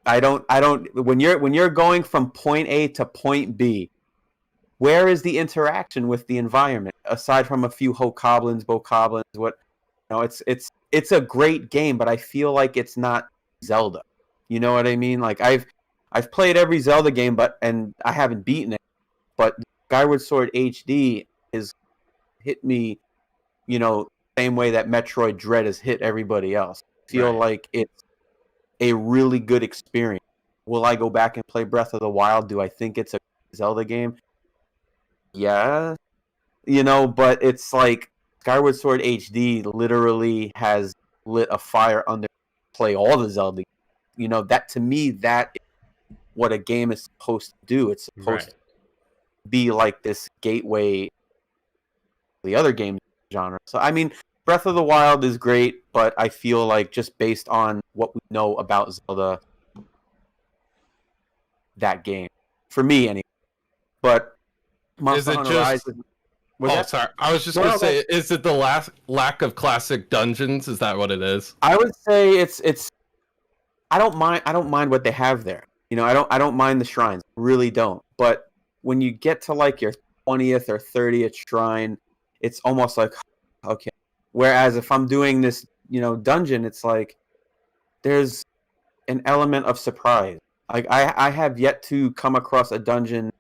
S9: When you're going from point A to point B, where is the interaction with the environment aside from a few bokoblins? It's a great game, but I feel like it's not Zelda. You know what I mean? Like I've played every Zelda game, and I haven't beaten it. But Skyward Sword HD has hit me, same way that Metroid Dread has hit everybody else. I feel like it's a really good experience. Will I go back and play Breath of the Wild? Do I think it's a Zelda game? Yeah. But it's like Skyward Sword HD literally has lit a fire under play all the Zelda. That to me, that is what a game is supposed to do. It's supposed to be like this gateway to the other game genre. So I mean, Breath of the Wild is great, but I feel like just based on what we know about Zelda, that game for me anyway. But Monster Hunter Horizon.
S10: Sorry. I was just gonna say, is it the lack of classic dungeons? Is that what it is?
S9: I would say it's. I don't mind what they have there. I don't mind the shrines. Really don't. But when you get to like your 20th or 30th shrine, it's almost like okay. Whereas if I'm doing this, dungeon, it's like there's an element of surprise. Like I have yet to come across a dungeon,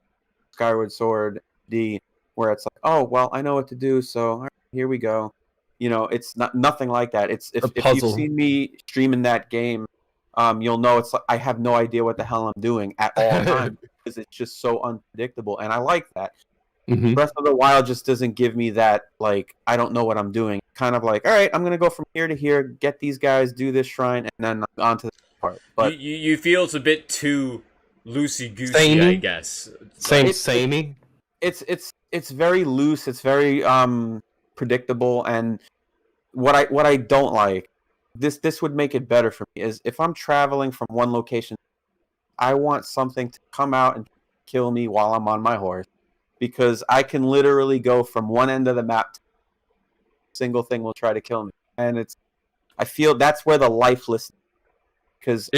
S9: Skyward Sword D, where it's like, oh well, I know what to do, so all right, here we go. It's nothing like that. It's if you've seen me streaming that game, you'll know it's like I have no idea what the hell I'm doing at all times because it's just so unpredictable, and I like that. Mm-hmm. Breath of the Wild just doesn't give me that, like, I don't know what I'm doing. Kind of like, all right, I'm gonna go from here to here, get these guys, do this shrine, and then on to the part. But
S7: you feel it's a bit too loosey goosey, I guess.
S10: Samey.
S9: It's very loose. It's very predictable, and what I don't like, this would make it better for me, is if I'm traveling from one location, I want something to come out and kill me while I'm on my horse, because I can literally go from one end of the map to a single thing will try to kill me, and I feel that's where the lifeless. Because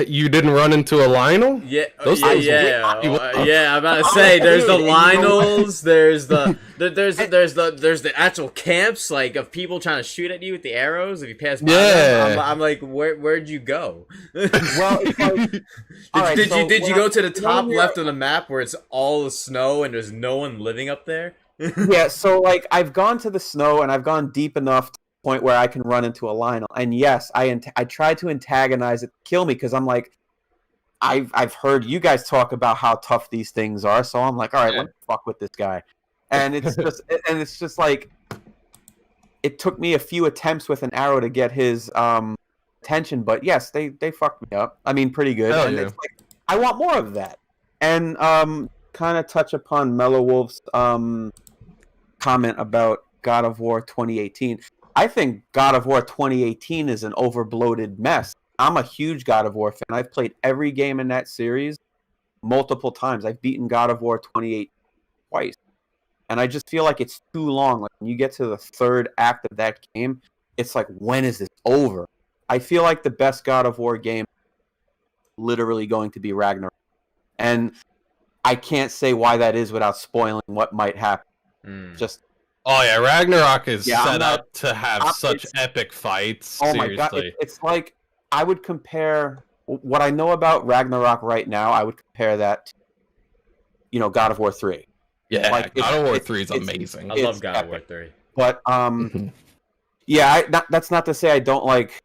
S10: you didn't run into a Lionel?
S7: Yeah, I'm about to say there's the Lionels, there's the actual camps, like, of people trying to shoot at you with the arrows if you pass by them. I'm like, where'd you go?
S9: Well,
S7: did you go to the top left of the map where it's all the snow and there's no one living up there?
S9: Yeah, so like I've gone to the snow and I've gone deep enough to the point where I can run into a Lionel, and yes, I tried to antagonize it, kill me, because I'm like, I've heard you guys talk about how tough these things are, so I'm like, all right, let me fuck with this guy, and it's just like, it took me a few attempts with an arrow to get his attention, but yes, they fucked me up. I mean, pretty good. And it's like, I want more of that, and kind of touch upon Mellow Wolf's comment about God of War 2018. I think God of War 2018 is an overbloated mess. I'm a huge God of War fan. I've played every game in that series multiple times. I've beaten God of War 28 twice. And I just feel like it's too long. Like when you get to the third act of that game, it's like, when is this over? I feel like the best God of War game is literally going to be Ragnarok. And I can't say why that is without spoiling what might happen. Just
S10: Oh yeah, Ragnarok is set
S9: not-
S10: up to have such epic fights.
S9: Oh
S10: seriously.
S9: my god, it's like I would compare what I know about Ragnarok right now. I would compare that to, God of War 3.
S10: Yeah,
S9: Like,
S10: God of War 3 is amazing.
S7: I love God of War 3.
S9: But that's not to say I don't like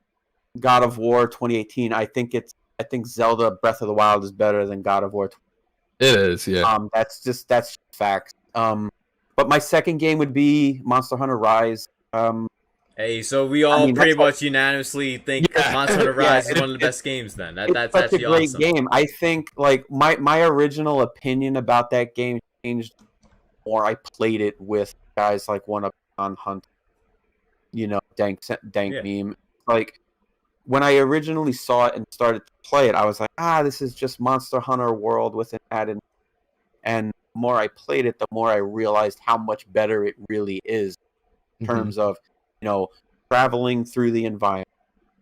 S9: God of War 2018. I think Zelda Breath of the Wild is better than God of War.
S10: It is, yeah.
S9: That's facts. But my second game would be Monster Hunter Rise.
S7: Hey, so we all pretty much unanimously think Monster Hunter Rise is one of the best games. Then that's
S9: such
S7: actually
S9: a great
S7: awesome.
S9: game. I think like my original opinion about that game changed more. I played it with guys like 1UpJohn, Hunt, Dank meme. Like when I originally saw it and started to play it, I was like, this is just Monster Hunter World with an added. And the more I played it, the more I realized how much better it really is in terms of, traveling through the environment,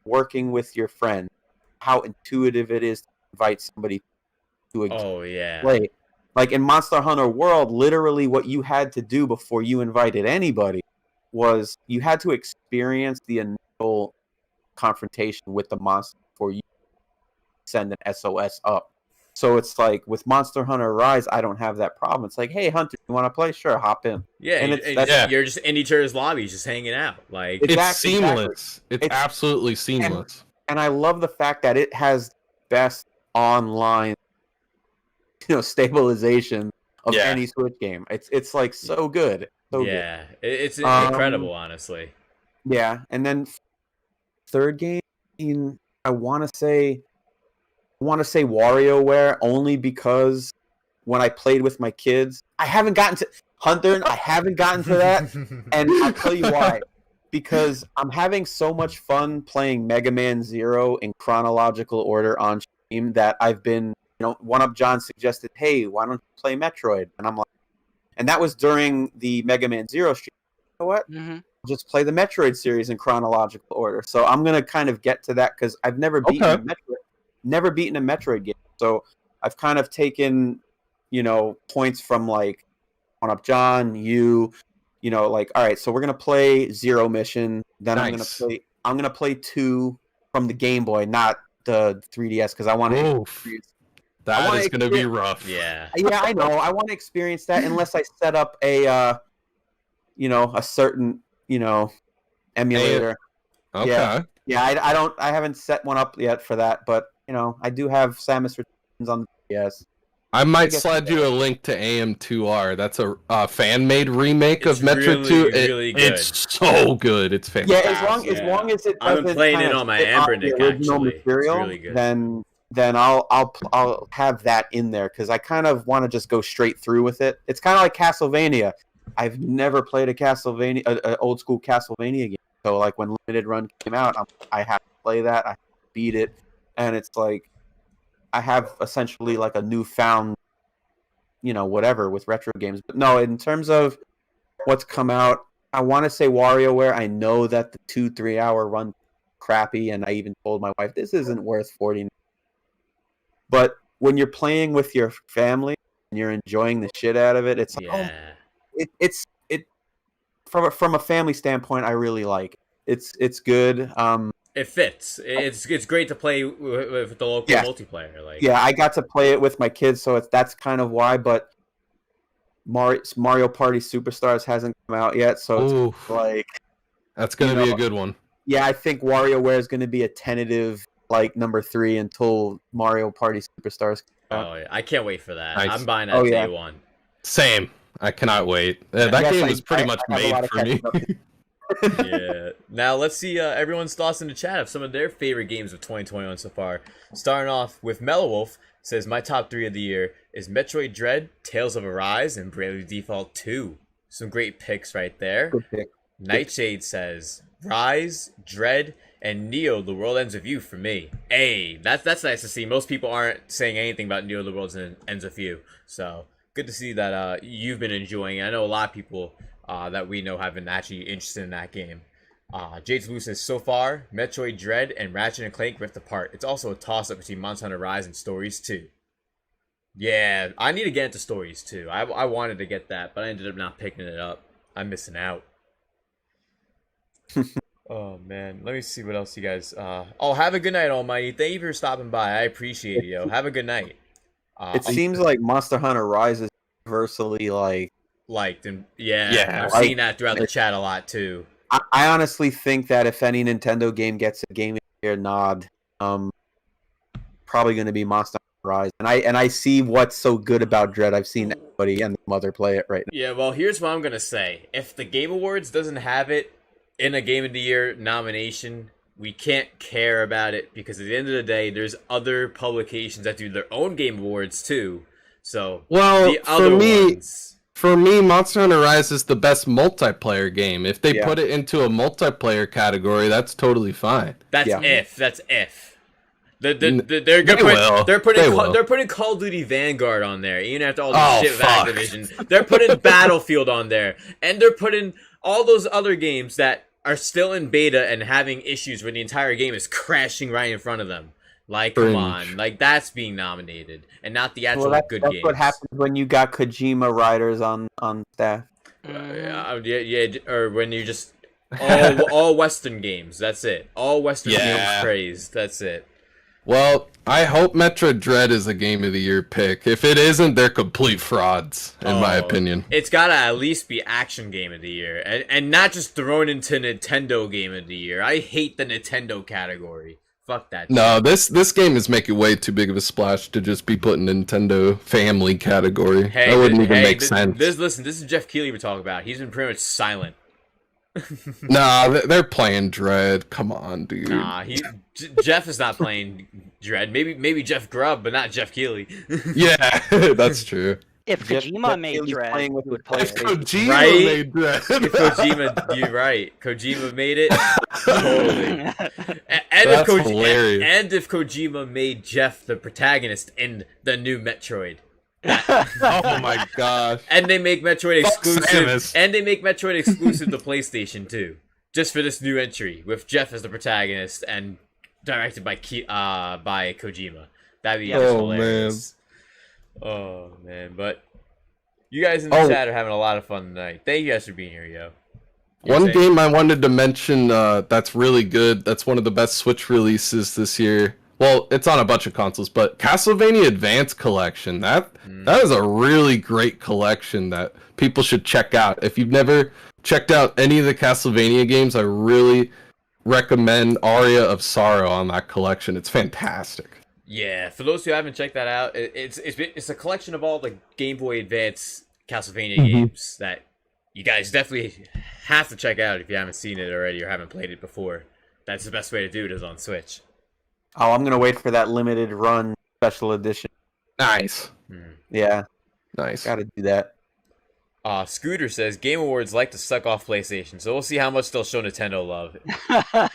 S9: working with your friend, how intuitive it is to invite somebody to a play. Like in Monster Hunter World, literally what you had to do before you invited anybody was you had to experience the initial confrontation with the monster before you send an SOS up. So it's like with Monster Hunter Rise, I don't have that problem. It's like, hey, Hunter, you want to play? Sure, hop in.
S7: Yeah, and you're just in each other's lobbies, just hanging out. Like
S10: it's seamless. It's absolutely seamless.
S9: And I love the fact that it has best online, stabilization of any Switch game. It's like so good. So good.
S7: It's incredible, honestly.
S9: Yeah, and then third game, I want to say WarioWare only because when I played with my kids, I haven't gotten to that, and I'll tell you why. Because I'm having so much fun playing Mega Man Zero in chronological order on stream that I've been, 1UpJohn suggested, hey, why don't you play Metroid? And I'm like, and that was during the Mega Man Zero stream. You know what? Just play the Metroid series in chronological order. So I'm gonna kind of get to that because I've never beaten a Metroid game. So I've kind of taken, points from like 1UpJohn, like, all right, so we're gonna play Zero Mission. Then I'm gonna play 2 from the Game Boy, not the 3DS, because I want to.
S10: That is gonna be rough.
S7: Yeah.
S9: Yeah, I know. I want to experience that unless I set up a, a certain, emulator.
S10: Okay.
S9: Yeah, I haven't set one up yet for that, but I do have Samus Returns on the DS.
S10: I might slide you a link to AM2R. That's a fan-made remake of Metroid 2.
S7: Really good.
S10: It's so good. It's fantastic.
S9: Yeah, as long as it
S7: I've
S9: doesn't
S7: been playing it
S9: kinda
S7: on my
S9: fit
S7: Amber
S9: on the
S7: Nick,
S9: original
S7: actually.
S9: material,
S7: It's really good.
S9: then I'll have that in there because I kind of want to just go straight through with it. It's kind of like Castlevania. I've never played a old school Castlevania game. So like when Limited Run came out, I have to play that. I have to beat it, and it's like I have essentially like a newfound, whatever with retro games. But no, in terms of what's come out, I want to say WarioWare. I know that the 2-3 hour run crappy, and I even told my wife this isn't worth $40. But when you're playing with your family and you're enjoying the shit out of it, it's like, it's from a family standpoint, I really like it. It's good.
S7: It fits. It's great to play with the local multiplayer. Like
S9: I got to play it with my kids, so that's kind of why. But Mario Party Superstars hasn't come out yet, so it's like
S10: that's gonna be a good one.
S9: Yeah, I think WarioWare is going to be a tentative like number 3 until Mario Party Superstars come out.
S7: Oh yeah, I can't wait for that.
S10: Nice.
S7: I'm buying that day one.
S10: Same. I cannot wait. That game was pretty much made for me.
S7: Yeah. Now let's see everyone's thoughts in the chat of some of their favorite games of 2021 so far. Starting off with Mellow Wolf says my top 3 of the year is Metroid Dread, Tales of Arise, and Bravely Default 2. Some great picks right there.
S9: Good pick.
S7: Nightshade says Rise, Dread, and Neo: The World Ends With You for me. Hey, that's nice to see. Most people aren't saying anything about Neo: The World Ends With You, so good to see that you've been enjoying it. I know a lot of people that we know have been actually interested in that game. Jade's Blue says, so far, Metroid Dread and Ratchet & Clank Rift Apart. It's also a toss-up between Monster Hunter Rise and Stories 2. Yeah, I need to get into Stories 2. I wanted to get that, but I ended up not picking it up. I'm missing out. Oh, man. Let me see what else you guys... Oh, have a good night, Almighty. Thank you for stopping by. I appreciate it, yo. Have a good night.
S9: It seems like Monster Hunter Rise is universally,
S7: liked, and I've seen that throughout the chat a lot, too.
S9: I honestly think that if any Nintendo game gets a Game of the Year nod, probably going to be Monster Hunter Rise. And I see what's so good about Dread. I've seen everybody and the mother play it right now.
S7: Yeah, well, here's what I'm going to say. If the Game Awards doesn't have it in a Game of the Year nomination, we can't care about it, because at the end of the day, there's other publications that do their own Game Awards, too. So, the other ones...
S10: For me, Monster Hunter Rise is the best multiplayer game. If they put it into a multiplayer category, that's totally fine.
S7: That's if. That's if. They're putting Call of Duty Vanguard on there, even after all the shit with Activision. They're putting Battlefield on there, and they're putting all those other games that are still in beta and having issues where the entire game is crashing right in front of them. Like, come on. Like, that's being nominated, and not the actual good games.
S9: That's what happens when you got Kojima writers on staff.
S7: Or when you just... all Western games, that's it. All Western games praised, that's it.
S10: Well, I hope Metroid Dread is a Game of the Year pick. If it isn't, they're complete frauds, in my opinion.
S7: It's gotta at least be Action Game of the Year, and not just thrown into Nintendo Game of the Year. I hate the Nintendo category. Fuck that.
S10: No, this game is making way too big of a splash to just be put in Nintendo family category. That wouldn't even make sense.
S7: Listen, this is Jeff Keighley we're talking about. He's been pretty much silent.
S10: Nah, they're playing Dread. Come on, dude.
S7: Nah, Jeff is not playing Dread. Maybe Jeff Grubb, but not Jeff Keighley.
S10: Yeah, that's true.
S8: If Kojima made Dread, he would play it.
S10: Kojima
S7: made Dread. If Kojima, you're right. Kojima made it. Totally. And if Kojima made Jeff the protagonist in the new Metroid.
S10: Oh my gosh.
S7: And they make Metroid exclusive. And they make Metroid exclusive to PlayStation 2. Just for this new entry with Jeff as the protagonist and directed by Kojima. That'd be hilarious. Oh man, but you guys in the chat are having a lot of fun tonight. Thank you guys for being here, yo.
S10: One game I wanted to mention that's really good. That's one of the best Switch releases this year. Well, it's on a bunch of consoles, but Castlevania Advance Collection. That is a really great collection that people should check out. If you've never checked out any of the Castlevania games, I really recommend Aria of Sorrow on that collection. It's fantastic.
S7: Yeah, for those who haven't checked that out, it's a collection of all the Game Boy Advance Castlevania games that you guys definitely have to check out if you haven't seen it already or haven't played it before. That's the best way to do it, is on Switch.
S9: Oh, I'm gonna wait for that limited run special edition.
S10: Nice.
S9: Yeah.
S10: Nice.
S9: Gotta do that.
S7: Scooter says Game Awards like to suck off PlayStation, so we'll see how much they'll show Nintendo love.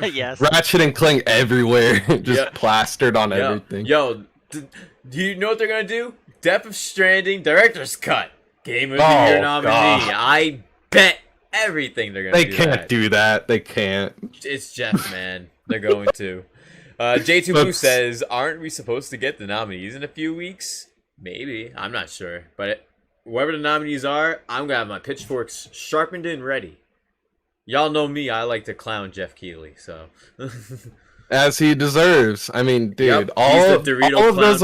S8: Yes.
S10: Ratchet and Clank everywhere, just plastered on everything.
S7: Yo, do you know what they're gonna do? Death Stranding Director's Cut, Game of the Year nominee. God. I bet everything they're gonna do.
S10: They can't do that. They can't.
S7: It's Jeff, man. They're going to. J2 Blue says, aren't we supposed to get the nominees in a few weeks? Maybe. I'm not sure, but whoever the nominees are, I'm gonna have my pitchforks sharpened and ready. Y'all know me, I like to clown Jeff Keighley, so.
S10: As he deserves. I mean, dude,
S7: all of
S10: those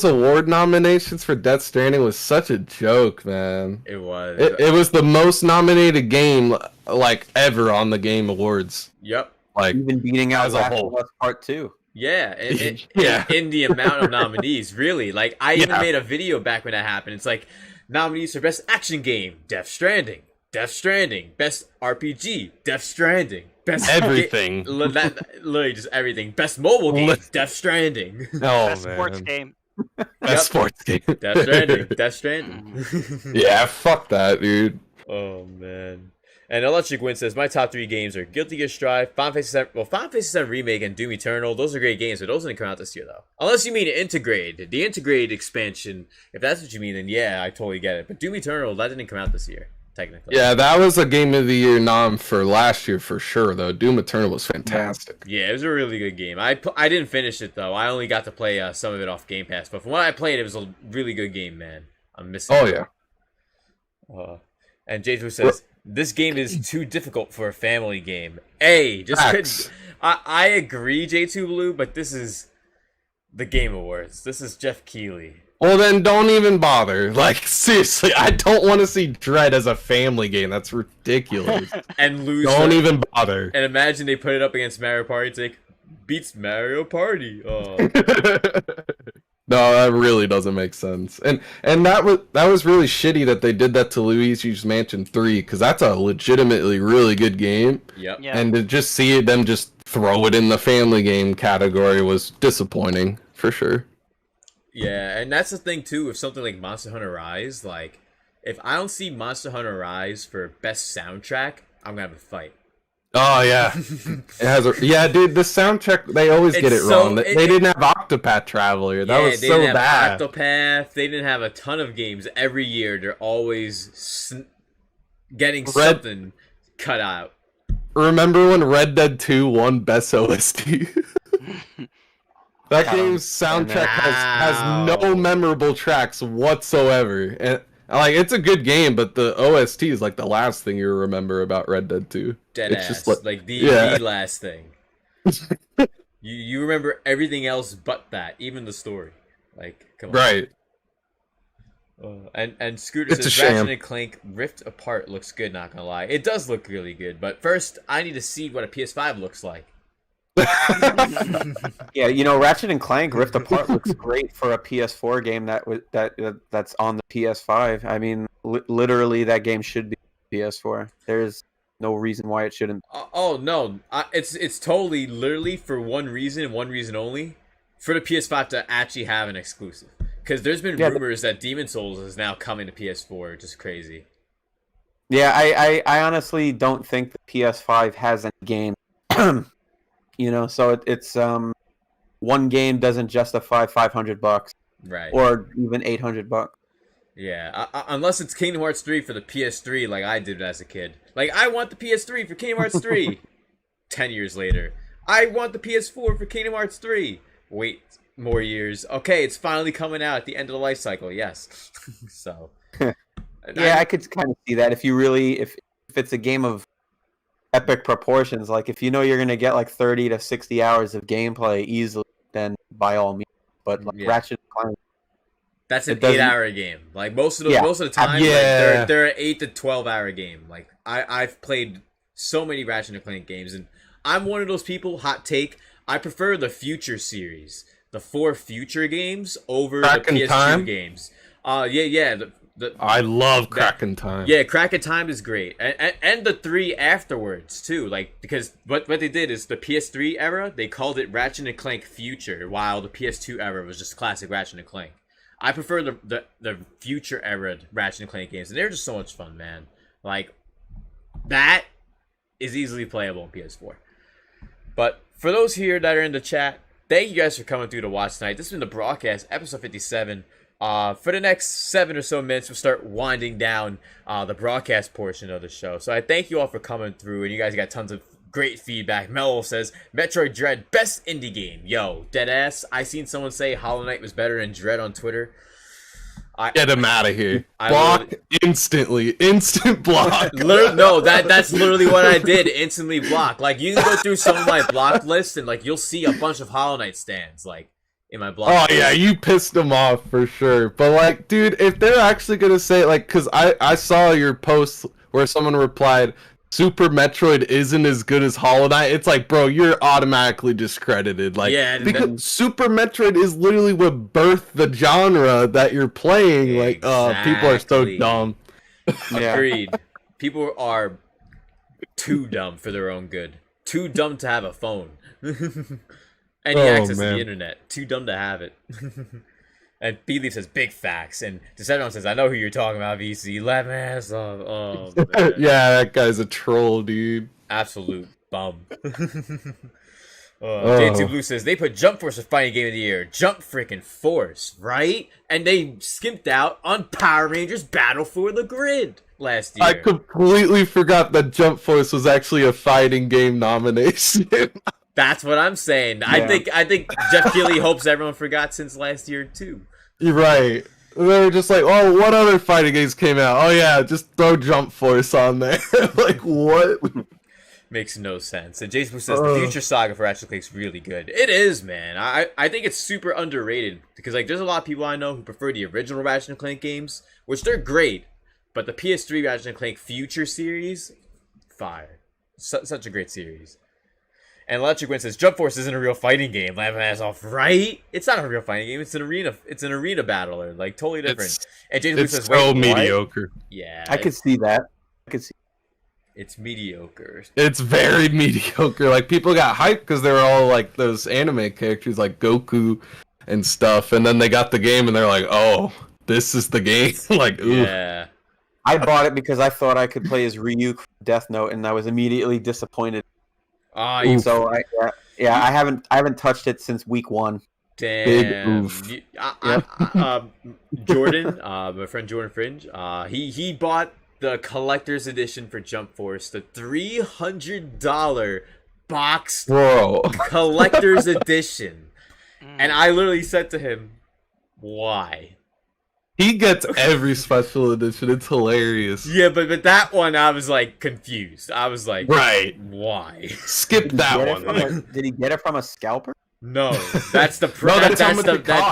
S10: award nominations for Death Stranding was such a joke, man.
S7: It was.
S10: It was the most nominated game like ever on the Game Awards.
S7: Yep.
S10: Like
S9: even beating out
S10: as a whole.
S9: Part 2.
S7: Yeah, in the amount of nominees, really. Like, I even made a video back when that happened. It's like, nominees for Best Action Game, Death Stranding. Best RPG, Death Stranding. Best
S10: everything.
S7: Literally just everything. Best mobile game, Death Stranding.
S8: Best sports game.
S10: Best sports game.
S7: Death Stranding.
S10: Yeah, fuck that, dude.
S7: Oh, man. And Electric Wind says, my top 3 games are Guilty Gear Strive, Final Fantasy 7, Final Fantasy 7 Remake, and Doom Eternal. Those are great games, but those didn't come out this year, though. Unless you mean Integrate. The Integrate expansion, if that's what you mean, then yeah, I totally get it. But Doom Eternal, that didn't come out this year, technically.
S10: Yeah, that was a Game of the Year nom for last year for sure, though. Doom Eternal was fantastic.
S7: Yeah, it was a really good game. I didn't finish it, though. I only got to play some of it off Game Pass. But from what I played, it was a really good game, man. I'm missing it.
S10: Yeah.
S7: And J2 says, this game is too difficult for a family game. Couldn't. I agree, J2 Blue, but this is the Game Awards. This is Jeff Keighley.
S10: Well, then don't even bother. Like, seriously, I don't want to see Dread as a family game. That's ridiculous.
S7: And lose.
S10: Don't even bother.
S7: And imagine they put it up against Mario Party. It's like, beats Mario Party. Oh.
S10: No, that really doesn't make sense. And that was really shitty that they did that to Luigi's Mansion 3, because that's a legitimately really good game.
S7: Yep.
S8: Yeah.
S10: And to just see them just throw it in the family game category was disappointing, for sure.
S7: Yeah, and that's the thing, too, with something like Monster Hunter Rise. Like, if I don't see Monster Hunter Rise for best soundtrack, I'm going to have a fight.
S10: Oh, yeah. Dude, the soundtrack, they always get it wrong. They didn't have Octopath Traveler. That was so bad. They didn't have Octopath.
S7: They didn't have a ton of games. Every year, they're always getting something cut out.
S10: Remember when Red Dead 2 won Best OST? That game's soundtrack has no memorable tracks whatsoever. And like, it's a good game, but the OST is like the last thing you remember about Red Dead 2.
S7: Deadass. Just like the last thing. you remember everything else but that, even the story. Like, come on.
S10: Right.
S7: And Scooter says Ratchet and Clank Rift Apart looks good, not gonna lie. It does look really good, but first I need to see what a PS5 looks like.
S9: Yeah, Ratchet and Clank Rift Apart looks great for a PS4 game that's on the PS5. I mean, literally, that game should be PS4. There's no reason why it shouldn't.
S7: No, it's totally literally for one reason and one reason only, for the PS5 to actually have an exclusive. Because there's been rumors that Demon's Souls is now coming to PS4, which is crazy.
S9: Yeah, I honestly don't think the PS5 has any game. So it's one game doesn't justify $500,
S7: right?
S9: Or even $800.
S7: Yeah, unless it's Kingdom Hearts 3 for the PS3, like I did as a kid. Like, I want the PS3 for Kingdom Hearts 3. 10 years later, I want the PS4 for Kingdom Hearts 3. Wait more years. Okay, it's finally coming out at the end of the life cycle. Yes. So.
S9: Yeah, I could kind of see that if it's a game of epic proportions, like if you're going to get like 30 to 60 hours of gameplay easily, then by all means. But like Ratchet and Clank,
S7: that's an 8-hour game. Like most of the time, like, they're an 8 to 12-hour game. Like I've played so many Ratchet and Clank games, and I'm one of those people. Hot take: I prefer the Future series, the 4 Future games over the PS2 games. I love
S10: Crack in Time.
S7: Yeah, Crack in Time is great, and the 3 afterwards too. Like, because what they did is the PS3 era, they called it Ratchet and Clank Future, while the PS2 era was just classic Ratchet and Clank. I prefer the Future era Ratchet and Clank games, and they're just so much fun, man. Like, that is easily playable on PS4. But for those here that are in the chat, thank you guys for coming through to watch tonight. This has been the broadcast, episode 57. For the next 7 or so minutes, we'll start winding down the broadcast portion of the show. So I thank you all for coming through, and you guys got tons of great feedback. Mello says, Metroid Dread, best indie game. Yo, deadass. I seen someone say Hollow Knight was better than Dread on Twitter.
S10: Get him out of here. Block instantly. Instant block.
S7: No, that's literally what I did. Instantly block. Like, you can go through some of my block lists, and like you'll see a bunch of Hollow Knight stands. Like, in my blog.
S10: Oh yeah, you pissed them off for sure. But like, dude, if they're actually gonna say like, because I saw your post where someone replied, Super Metroid isn't as good as Hollow Knight. It's like, bro, you're automatically discredited. Like, because Super Metroid is literally what birthed the genre that you're playing. Like, people are so dumb.
S7: Agreed. People are too dumb for their own good. Too dumb to have a phone. Any access to the internet. Too dumb to have it. And B-Leaf says big facts, and Decepticon says, I know who you're talking about, VC. Laugh my ass off. Oh, man.
S10: Yeah, that guy's a troll, dude.
S7: Absolute bum. J2 Blue says, they put Jump Force as fighting game of the year. Jump freaking Force, right? And they skimped out on Power Rangers Battle for the Grid last year.
S10: I completely forgot that Jump Force was actually a fighting game nomination.
S7: That's what I'm saying. Yeah. I think Jeff Keighley hopes everyone forgot since last year too.
S10: You're right. They were just like, oh, what other fighting games came out? Oh yeah, just throw Jump Force on there. Like what?
S7: Makes no sense. And Jason says the Future Saga for Ratchet & Clank's really good. It is, man. I think it's super underrated because like there's a lot of people I know who prefer the original Ratchet & Clank games, which they're great, but the PS3 Ratchet & Clank Future series, fire. Such a great series. And Electric Wind says Jump Force isn't a real fighting game. Laughing ass off, right? It's not a real fighting game. It's an arena battler, like totally different. And Jason says,
S10: so mediocre.
S7: Yeah,
S9: I could see that.
S7: It's mediocre.
S10: It's very mediocre. Like people got hyped because they were all like those anime characters, like Goku and stuff, and then they got the game and they're like, "Oh, this is the game." Like, ooh.
S7: Yeah.
S9: I bought it because I thought I could play as Ryu from Death Note, and I was immediately disappointed. So I haven't touched it since week 1.
S7: Damn. Jordan, my friend Jordan Fringe, he bought the collector's edition for Jump Force, the $300 box collector's edition, and I literally said to him, "Why?"
S10: He gets every special edition. It's hilarious.
S7: Yeah, but that one I was like confused. I was like,
S10: right,
S7: why?
S10: Skip that one.
S9: Did he get it from a scalper?
S7: No, that's the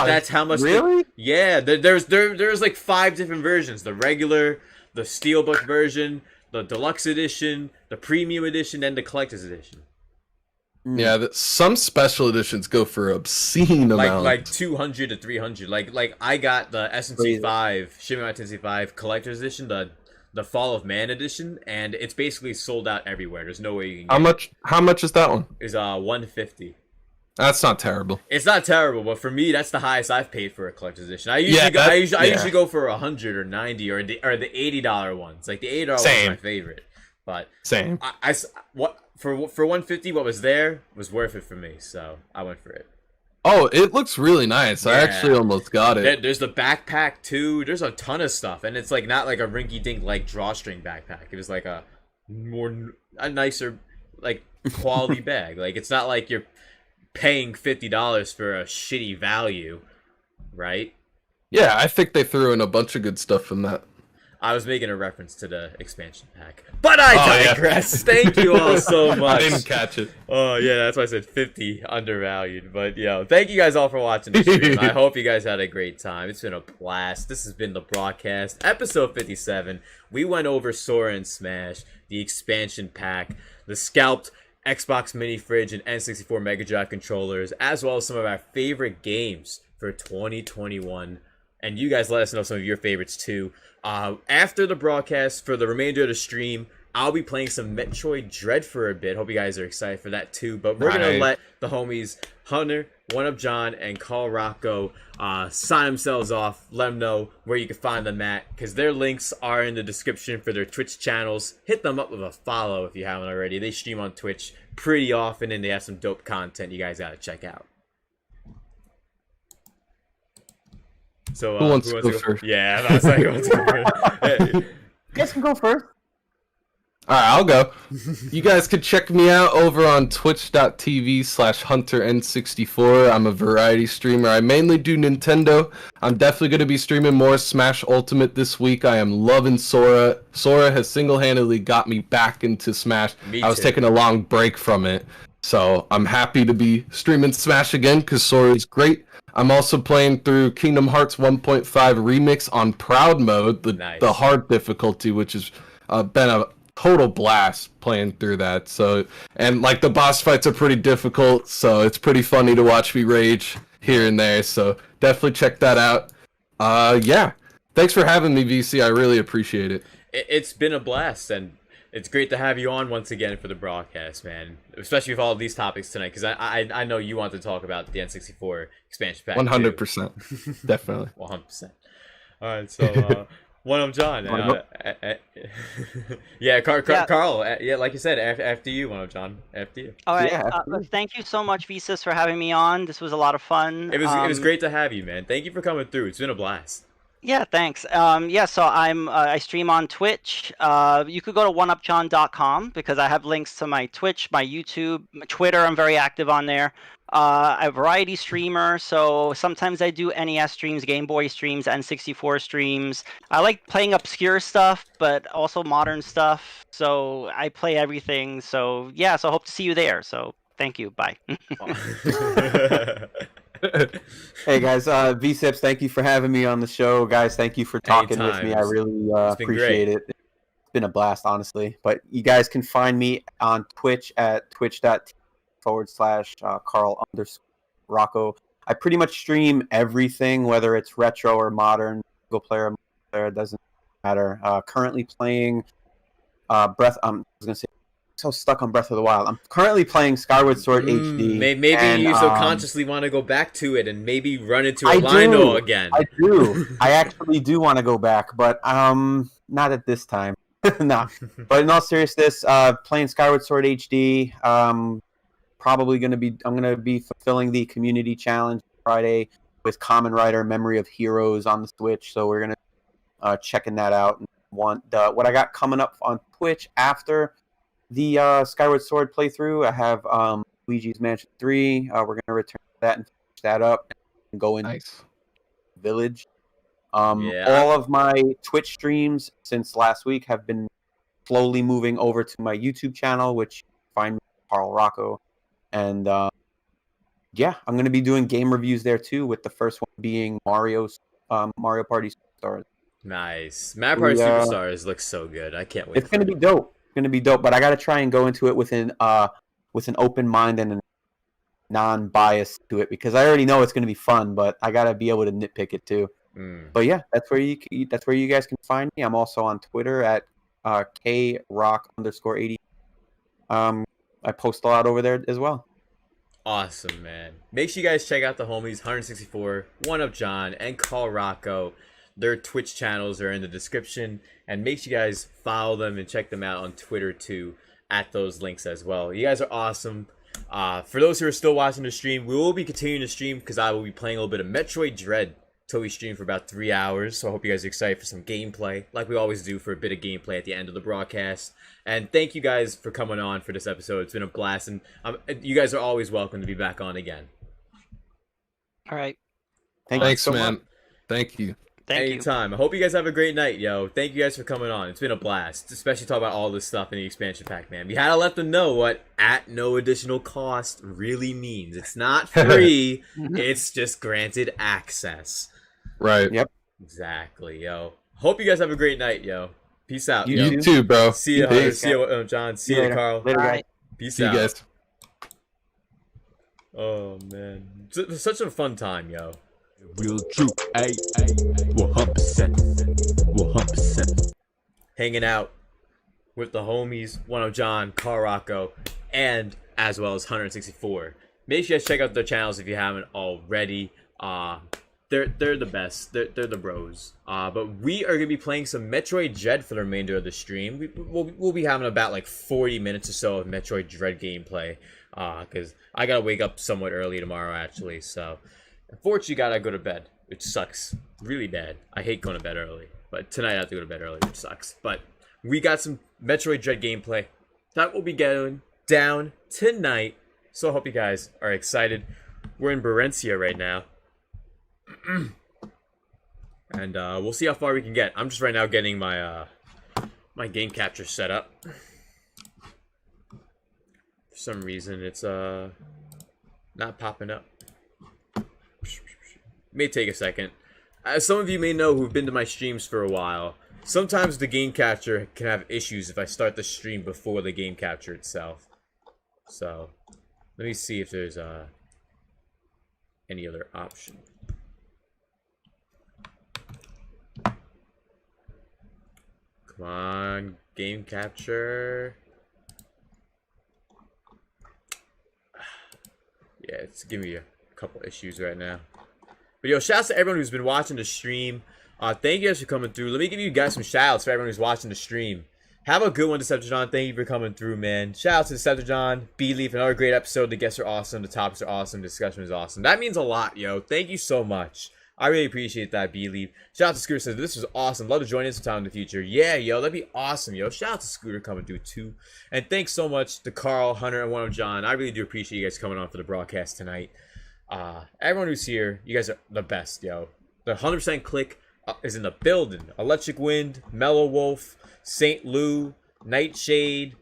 S7: that's how much.
S9: Really?
S7: Yeah, there's like 5 different versions: the regular, the Steelbook version, the deluxe edition, the premium edition, and the collector's edition.
S10: Yeah, some special editions go for obscene amounts.
S7: Like 200 to 300. Like I got the SNC5, Shin Megami Tensei 5 collector's edition, the Fall of Man edition, and it's basically sold out everywhere. There's no way you can get it.
S10: How much is that one?
S7: Is $150.
S10: That's not terrible.
S7: It's not terrible, but for me, that's the highest I've paid for a collector's edition. I usually go for 100 or 90 or the $80 ones. Like the $80 one's my favorite. But
S10: same.
S7: For 150, what was there was worth it for me, so I went for it.
S10: Oh, it looks really nice. Yeah. I actually almost got it.
S7: There's the backpack too. There's a ton of stuff, and it's like not like a rinky-dink like drawstring backpack. It was like a nicer like quality bag. Like it's not like you're paying $50 for a shitty value, right?
S10: Yeah, I think they threw in a bunch of good stuff in that.
S7: I was making a reference to the expansion pack, but I digress. Yeah. Thank you all so much.
S10: I didn't catch it.
S7: Oh yeah, that's why I said 50 undervalued. But thank you guys all for watching the stream. I hope you guys had a great time. It's been a blast. This has been the broadcast, episode 57. We went over Sora and Smash, the expansion pack, the scalped Xbox mini fridge and N64 Mega Drive controllers, as well as some of our favorite games for 2021. And you guys let us know some of your favorites too. After the broadcast, for the remainder of the stream, I'll be playing some Metroid Dread for a bit. Hope you guys are excited for that too. But we're going to let the homies Hunter, 1UpJohn, and Carl Rocco sign themselves off. Let them know where you can find them at, because their links are in the description for their Twitch channels. Hit them up with a follow if you haven't already. They stream on Twitch pretty often, and they have some dope content you guys got to check out. So,
S10: who wants to go first?
S7: Yeah, that's like who wants to go first.
S9: You guys can go first.
S10: Alright, I'll go. You guys can check me out over on twitch.tv/HunterN64. I'm a variety streamer. I mainly do Nintendo. I'm definitely going to be streaming more Smash Ultimate this week. I am loving Sora. Sora has single-handedly got me back into Smash. I was taking a long break from it. So I'm happy to be streaming Smash again because Sora is great. I'm also playing through Kingdom Hearts 1.5 Remix on Proud Mode, the hard difficulty, which has been a total blast playing through that. So, and like the boss fights are pretty difficult, so it's pretty funny to watch me rage here and there. So definitely check that out. Yeah, thanks for having me, VC. I really appreciate it.
S7: It's been a blast, and it's great to have you on once again for the broadcast, man. Especially with all of these topics tonight, because I know you want to talk about the N64 expansion pack.
S10: 100%, definitely.
S7: 100%. All right, so 1UpJohn. Yeah, Carl. Yeah, like you said, after you, 1UpJohn. After you.
S8: All right.
S9: Yeah,
S8: Thank you so much, V-CiPz, for having me on. This was a lot of fun.
S7: It was great to have you, man. Thank you for coming through. It's been a blast.
S8: Yeah, thanks. Yeah, so I stream on Twitch. You could go to 1UpJohn.com because I have links to my Twitch, my YouTube, my Twitter. I'm very active on there. I'm a variety streamer, so sometimes I do NES streams, Game Boy streams, N64 streams. I like playing obscure stuff, but also modern stuff. So I play everything. So yeah, so I hope to see you there. So thank you. Bye.
S9: Hey guys, V-CiPz, thank you for having me on the show. Guys, thank you for talking with me. I really appreciate it. It's been a blast, honestly. But you guys can find me on Twitch at twitch.tv/Carl_Rocco. I pretty much stream everything, whether it's retro or modern, single player, it doesn't matter. Currently playing so stuck on Breath of the Wild. I'm currently playing Skyward Sword HD.
S7: Maybe
S9: and,
S7: you subconsciously want to go back to it and maybe run into a Lino again.
S9: I do. I actually do want to go back, but not at this time. Nah. But in all seriousness, playing Skyward Sword HD. I'm gonna be fulfilling the community challenge Friday with Kamen Rider Memory of Heroes on the Switch. So we're gonna checking that out. And what I got coming up on Twitch after the Skyward Sword playthrough, I have Luigi's Mansion 3. We're going to return to that and finish that up and go into Village. All of my Twitch streams since last week have been slowly moving over to my YouTube channel, which you can find me, Carl Rocco. And yeah, I'm going to be doing game reviews there too, with the first one being Mario Party Superstars.
S7: Nice. Mario Party Superstars looks so good. I can't wait.
S9: It's going to be dope. But I got to try and go into it with an open mind and a non-bias to it, because I already know it's going to be fun, but I got to be able to nitpick it too. But yeah, that's where you guys can find me. I'm also on Twitter at krock_80. I post a lot over there as well.
S7: Awesome, man. Make sure you guys check out the homies HunterN64, 1UpJohn, and Carl Rocco. Their Twitch channels are in the description, and make sure you guys follow them and check them out on Twitter too at those links as well. You guys are awesome. For those who are still watching the stream, we will be continuing to stream because I will be playing a little bit of Metroid Dread till we stream for about 3 hours. So I hope you guys are excited for some gameplay, like we always do, for a bit of gameplay at the end of the broadcast. And thank you guys for coming on for this episode. It's been a blast, and you guys are always welcome to be back on again.
S8: All right.
S10: Thanks, so man. Thank you.
S7: Anytime. I hope you guys have a great night, yo. Thank you guys for coming on. It's been a blast, especially talk about all this stuff in the expansion pack, man. We had to let them know what at no additional cost really means. It's not free. It's just granted access.
S10: Right.
S9: Yep.
S7: Exactly, yo. Hope you guys have a great night, yo. Peace out, yo.
S10: You too, bro.
S7: See you, Hunter. See you, John. See you, Carl.
S9: Later, guys.
S7: Peace
S10: See
S7: out.
S10: you guys.
S7: Oh, man. It's such a fun time, yo.
S1: Real true, 100%.
S7: Hanging out with the homies, 1UpJohn, Carl Rocco, and as well as HunterN64. Make sure you guys check out their channels if you haven't already. They're the best. They're the bros. But we are gonna be playing some Metroid Dread for the remainder of the stream. We'll be having about like 40 minutes or so of Metroid Dread gameplay. Because I gotta wake up somewhat early tomorrow actually. So unfortunately, gotta go to bed, which sucks really bad. I hate going to bed early, but tonight I have to go to bed early, which sucks. But we got some Metroid Dread gameplay that will be going down tonight. So I hope you guys are excited. We're in Barencia right now. And we'll see how far we can get. I'm just right now getting my my game capture set up. For some reason it's not popping up. May take a second. As some of you may know who've been to my streams for a while, sometimes the game capture can have issues if I start the stream before the game capture itself. So let me see if there's any other option. Come on, game capture. Yeah, it's giving me a couple issues right now. But yo, shouts to everyone who's been watching the stream. Thank you guys for coming through. Let me give you guys some shoutouts for everyone who's watching the stream. Have a good one, Decepticon. Thank you for coming through, man. Shout out to Decepticon, B-Leaf, another great episode. The guests are awesome. The topics are awesome. The discussion is awesome. That means a lot, yo. Thank you so much. I really appreciate that, B-Leaf. Shout out to Scooter. Says this was awesome. Love to join in sometime in the future. Yeah, yo, that'd be awesome, yo. Shout out to Scooter coming through, too. And thanks so much to Carl, Hunter, and 1UpJohn. I really do appreciate you guys coming on for the broadcast tonight. Everyone who's here, you guys are the best, yo. The 100% click is in the building. Electric Wind, Mellow Wolf, St. Lou, Nightshade,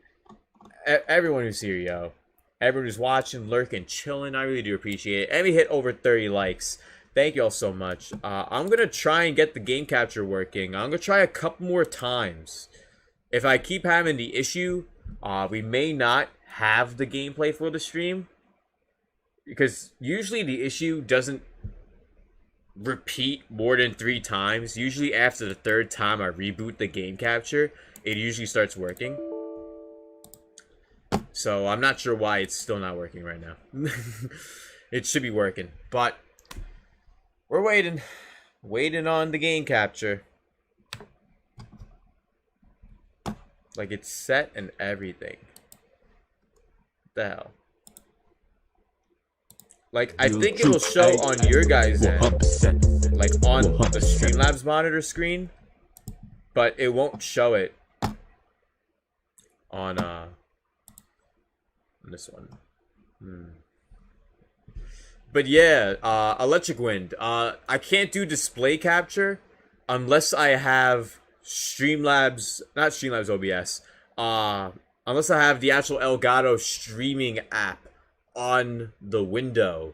S7: everyone who's here, yo. Everyone who's watching, lurking, chilling, I really do appreciate it. And we hit over 30 likes. Thank you all so much. I'm going to try and get the game capture working. I'm going to try a couple more times. If I keep having the issue, we may not have the gameplay for the stream. Because usually the issue doesn't repeat more than 3 times. Usually after the 3rd time I reboot the game capture, it usually starts working. So I'm not sure why it's still not working right now. It should be working, but we're waiting on the game capture. Like, it's set and everything. What the hell? Like, I think it'll show on your guys' end, like on the Streamlabs monitor screen, but it won't show it on this one. But yeah, Electric Wind. I can't do display capture unless I have Streamlabs, not Streamlabs OBS. Unless I have the actual Elgato streaming app on the window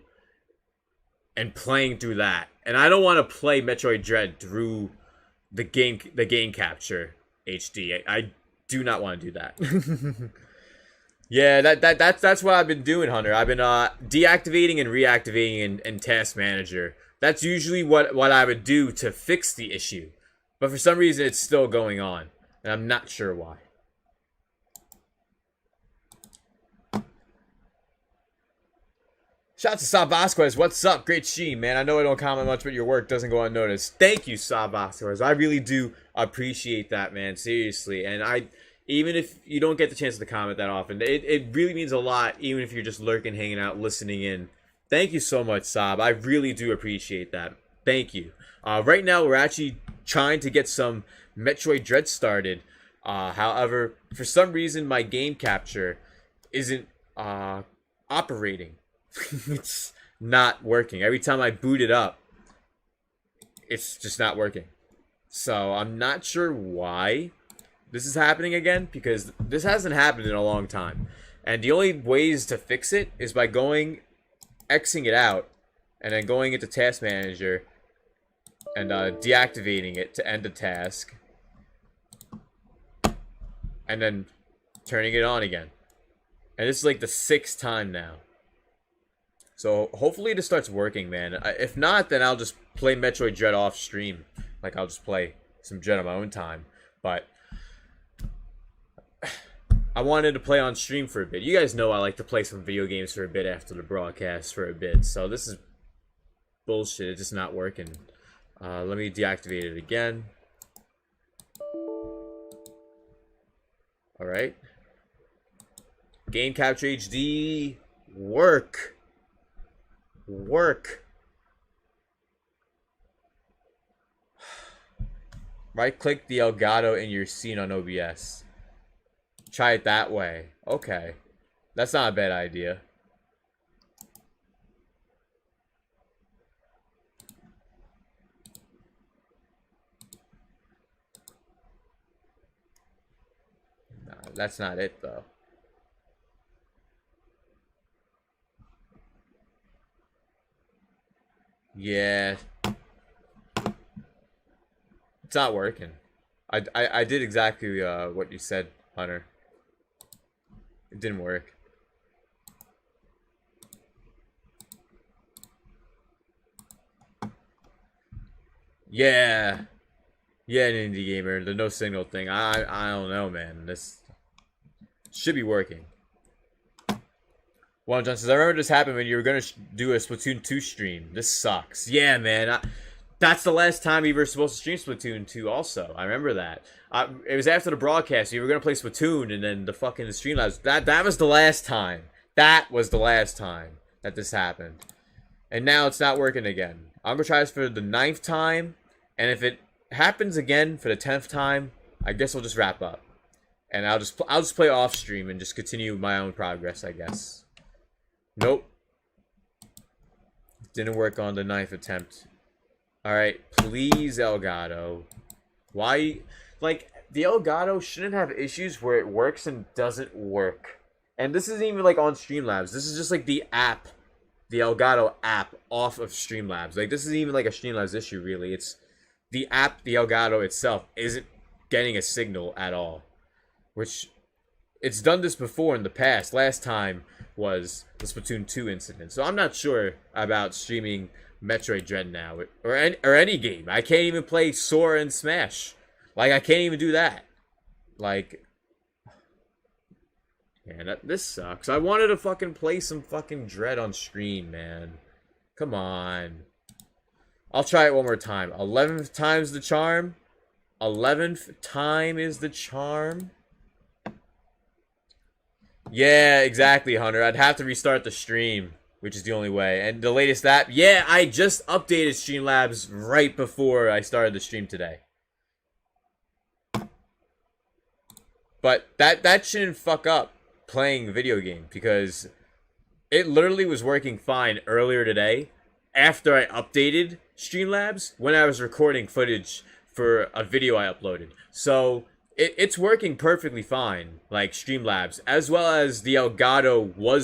S7: and playing through that. And I don't want to play Metroid Dread through the game capture HD. I do not want to do that. Yeah, that's what I've been doing, Hunter. I've been deactivating and reactivating in Task Manager. That's usually what I would do to fix the issue. But for some reason it's still going on, and I'm not sure why. Shout out to Saab Vasquez. What's up? Great stream, man. I know I don't comment much, but your work doesn't go unnoticed. Thank you, Saab Vasquez. I really do appreciate that, man. Seriously. And even if you don't get the chance to comment that often, it really means a lot, even if you're just lurking, hanging out, listening in. Thank you so much, Saab. I really do appreciate that. Thank you. Right now, we're actually trying to get some Metroid Dread started. However, for some reason, my game capture isn't operating. It's not working. Every time I boot it up, it's just not working. So I'm not sure why this is happening again, because this hasn't happened in a long time. And the only ways to fix it is by Xing it out, and then going into Task Manager and deactivating it to end the task, and then turning it on again. And this is like the 6th time now. So hopefully this starts working, man. If not, then I'll just play Metroid Dread off stream. Like, I'll just play some Dread on my own time. But I wanted to play on stream for a bit. You guys know I like to play some video games for a bit after the broadcast for a bit. So this is bullshit. It's just not working. Let me deactivate it again. Alright. Game Capture HD. Work. Right click the Elgato in your scene on OBS. Try it that way. Okay. That's not a bad idea. Nah, that's not it though. Yeah. It's not working. I did exactly what you said, Hunter. It didn't work. Yeah. Yeah, an indie gamer. The no signal thing. I don't know, man. This should be working. 1UpJohn says, I remember this happened when you were going to do a Splatoon 2 stream. This sucks. Yeah, man. That's the last time you were supposed to stream Splatoon 2 also. I remember that. It was after the broadcast. You were going to play Splatoon, and then the fucking Streamlabs. That was the last time. That was the last time that this happened. And now it's not working again. I'm going to try this for the 9th time. And if it happens again for the 10th time, I guess I'll just wrap up. And I'll just play off stream and just continue my own progress, I guess. Nope. Didn't work on the 9th attempt. Alright, please, Elgato. Why? Like, the Elgato shouldn't have issues where it works and doesn't work. And this isn't even, like, on Streamlabs. This is just, like, the app. The Elgato app off of Streamlabs. Like, this isn't even, like, a Streamlabs issue, really. It's the app, the Elgato itself, isn't getting a signal at all. Which, it's done this before in the past. Last time was the Splatoon 2 incident. So I'm not sure about streaming Metroid Dread now, or any game. I can't even play Sora and Smash. Like, I can't even do that. Like, yeah, this sucks. I wanted to fucking play some fucking Dread on screen, man. Come on. I'll try it one more time. 11th time's the charm. 11th time is the charm. Yeah, exactly, Hunter. I'd have to restart the stream, which is the only way. And the latest app, yeah, I just updated Streamlabs right before I started the stream today. But that shouldn't fuck up playing a video game, because it literally was working fine earlier today after I updated Streamlabs when I was recording footage for a video I uploaded. So it's working perfectly fine, like Streamlabs, as well as the Elgato was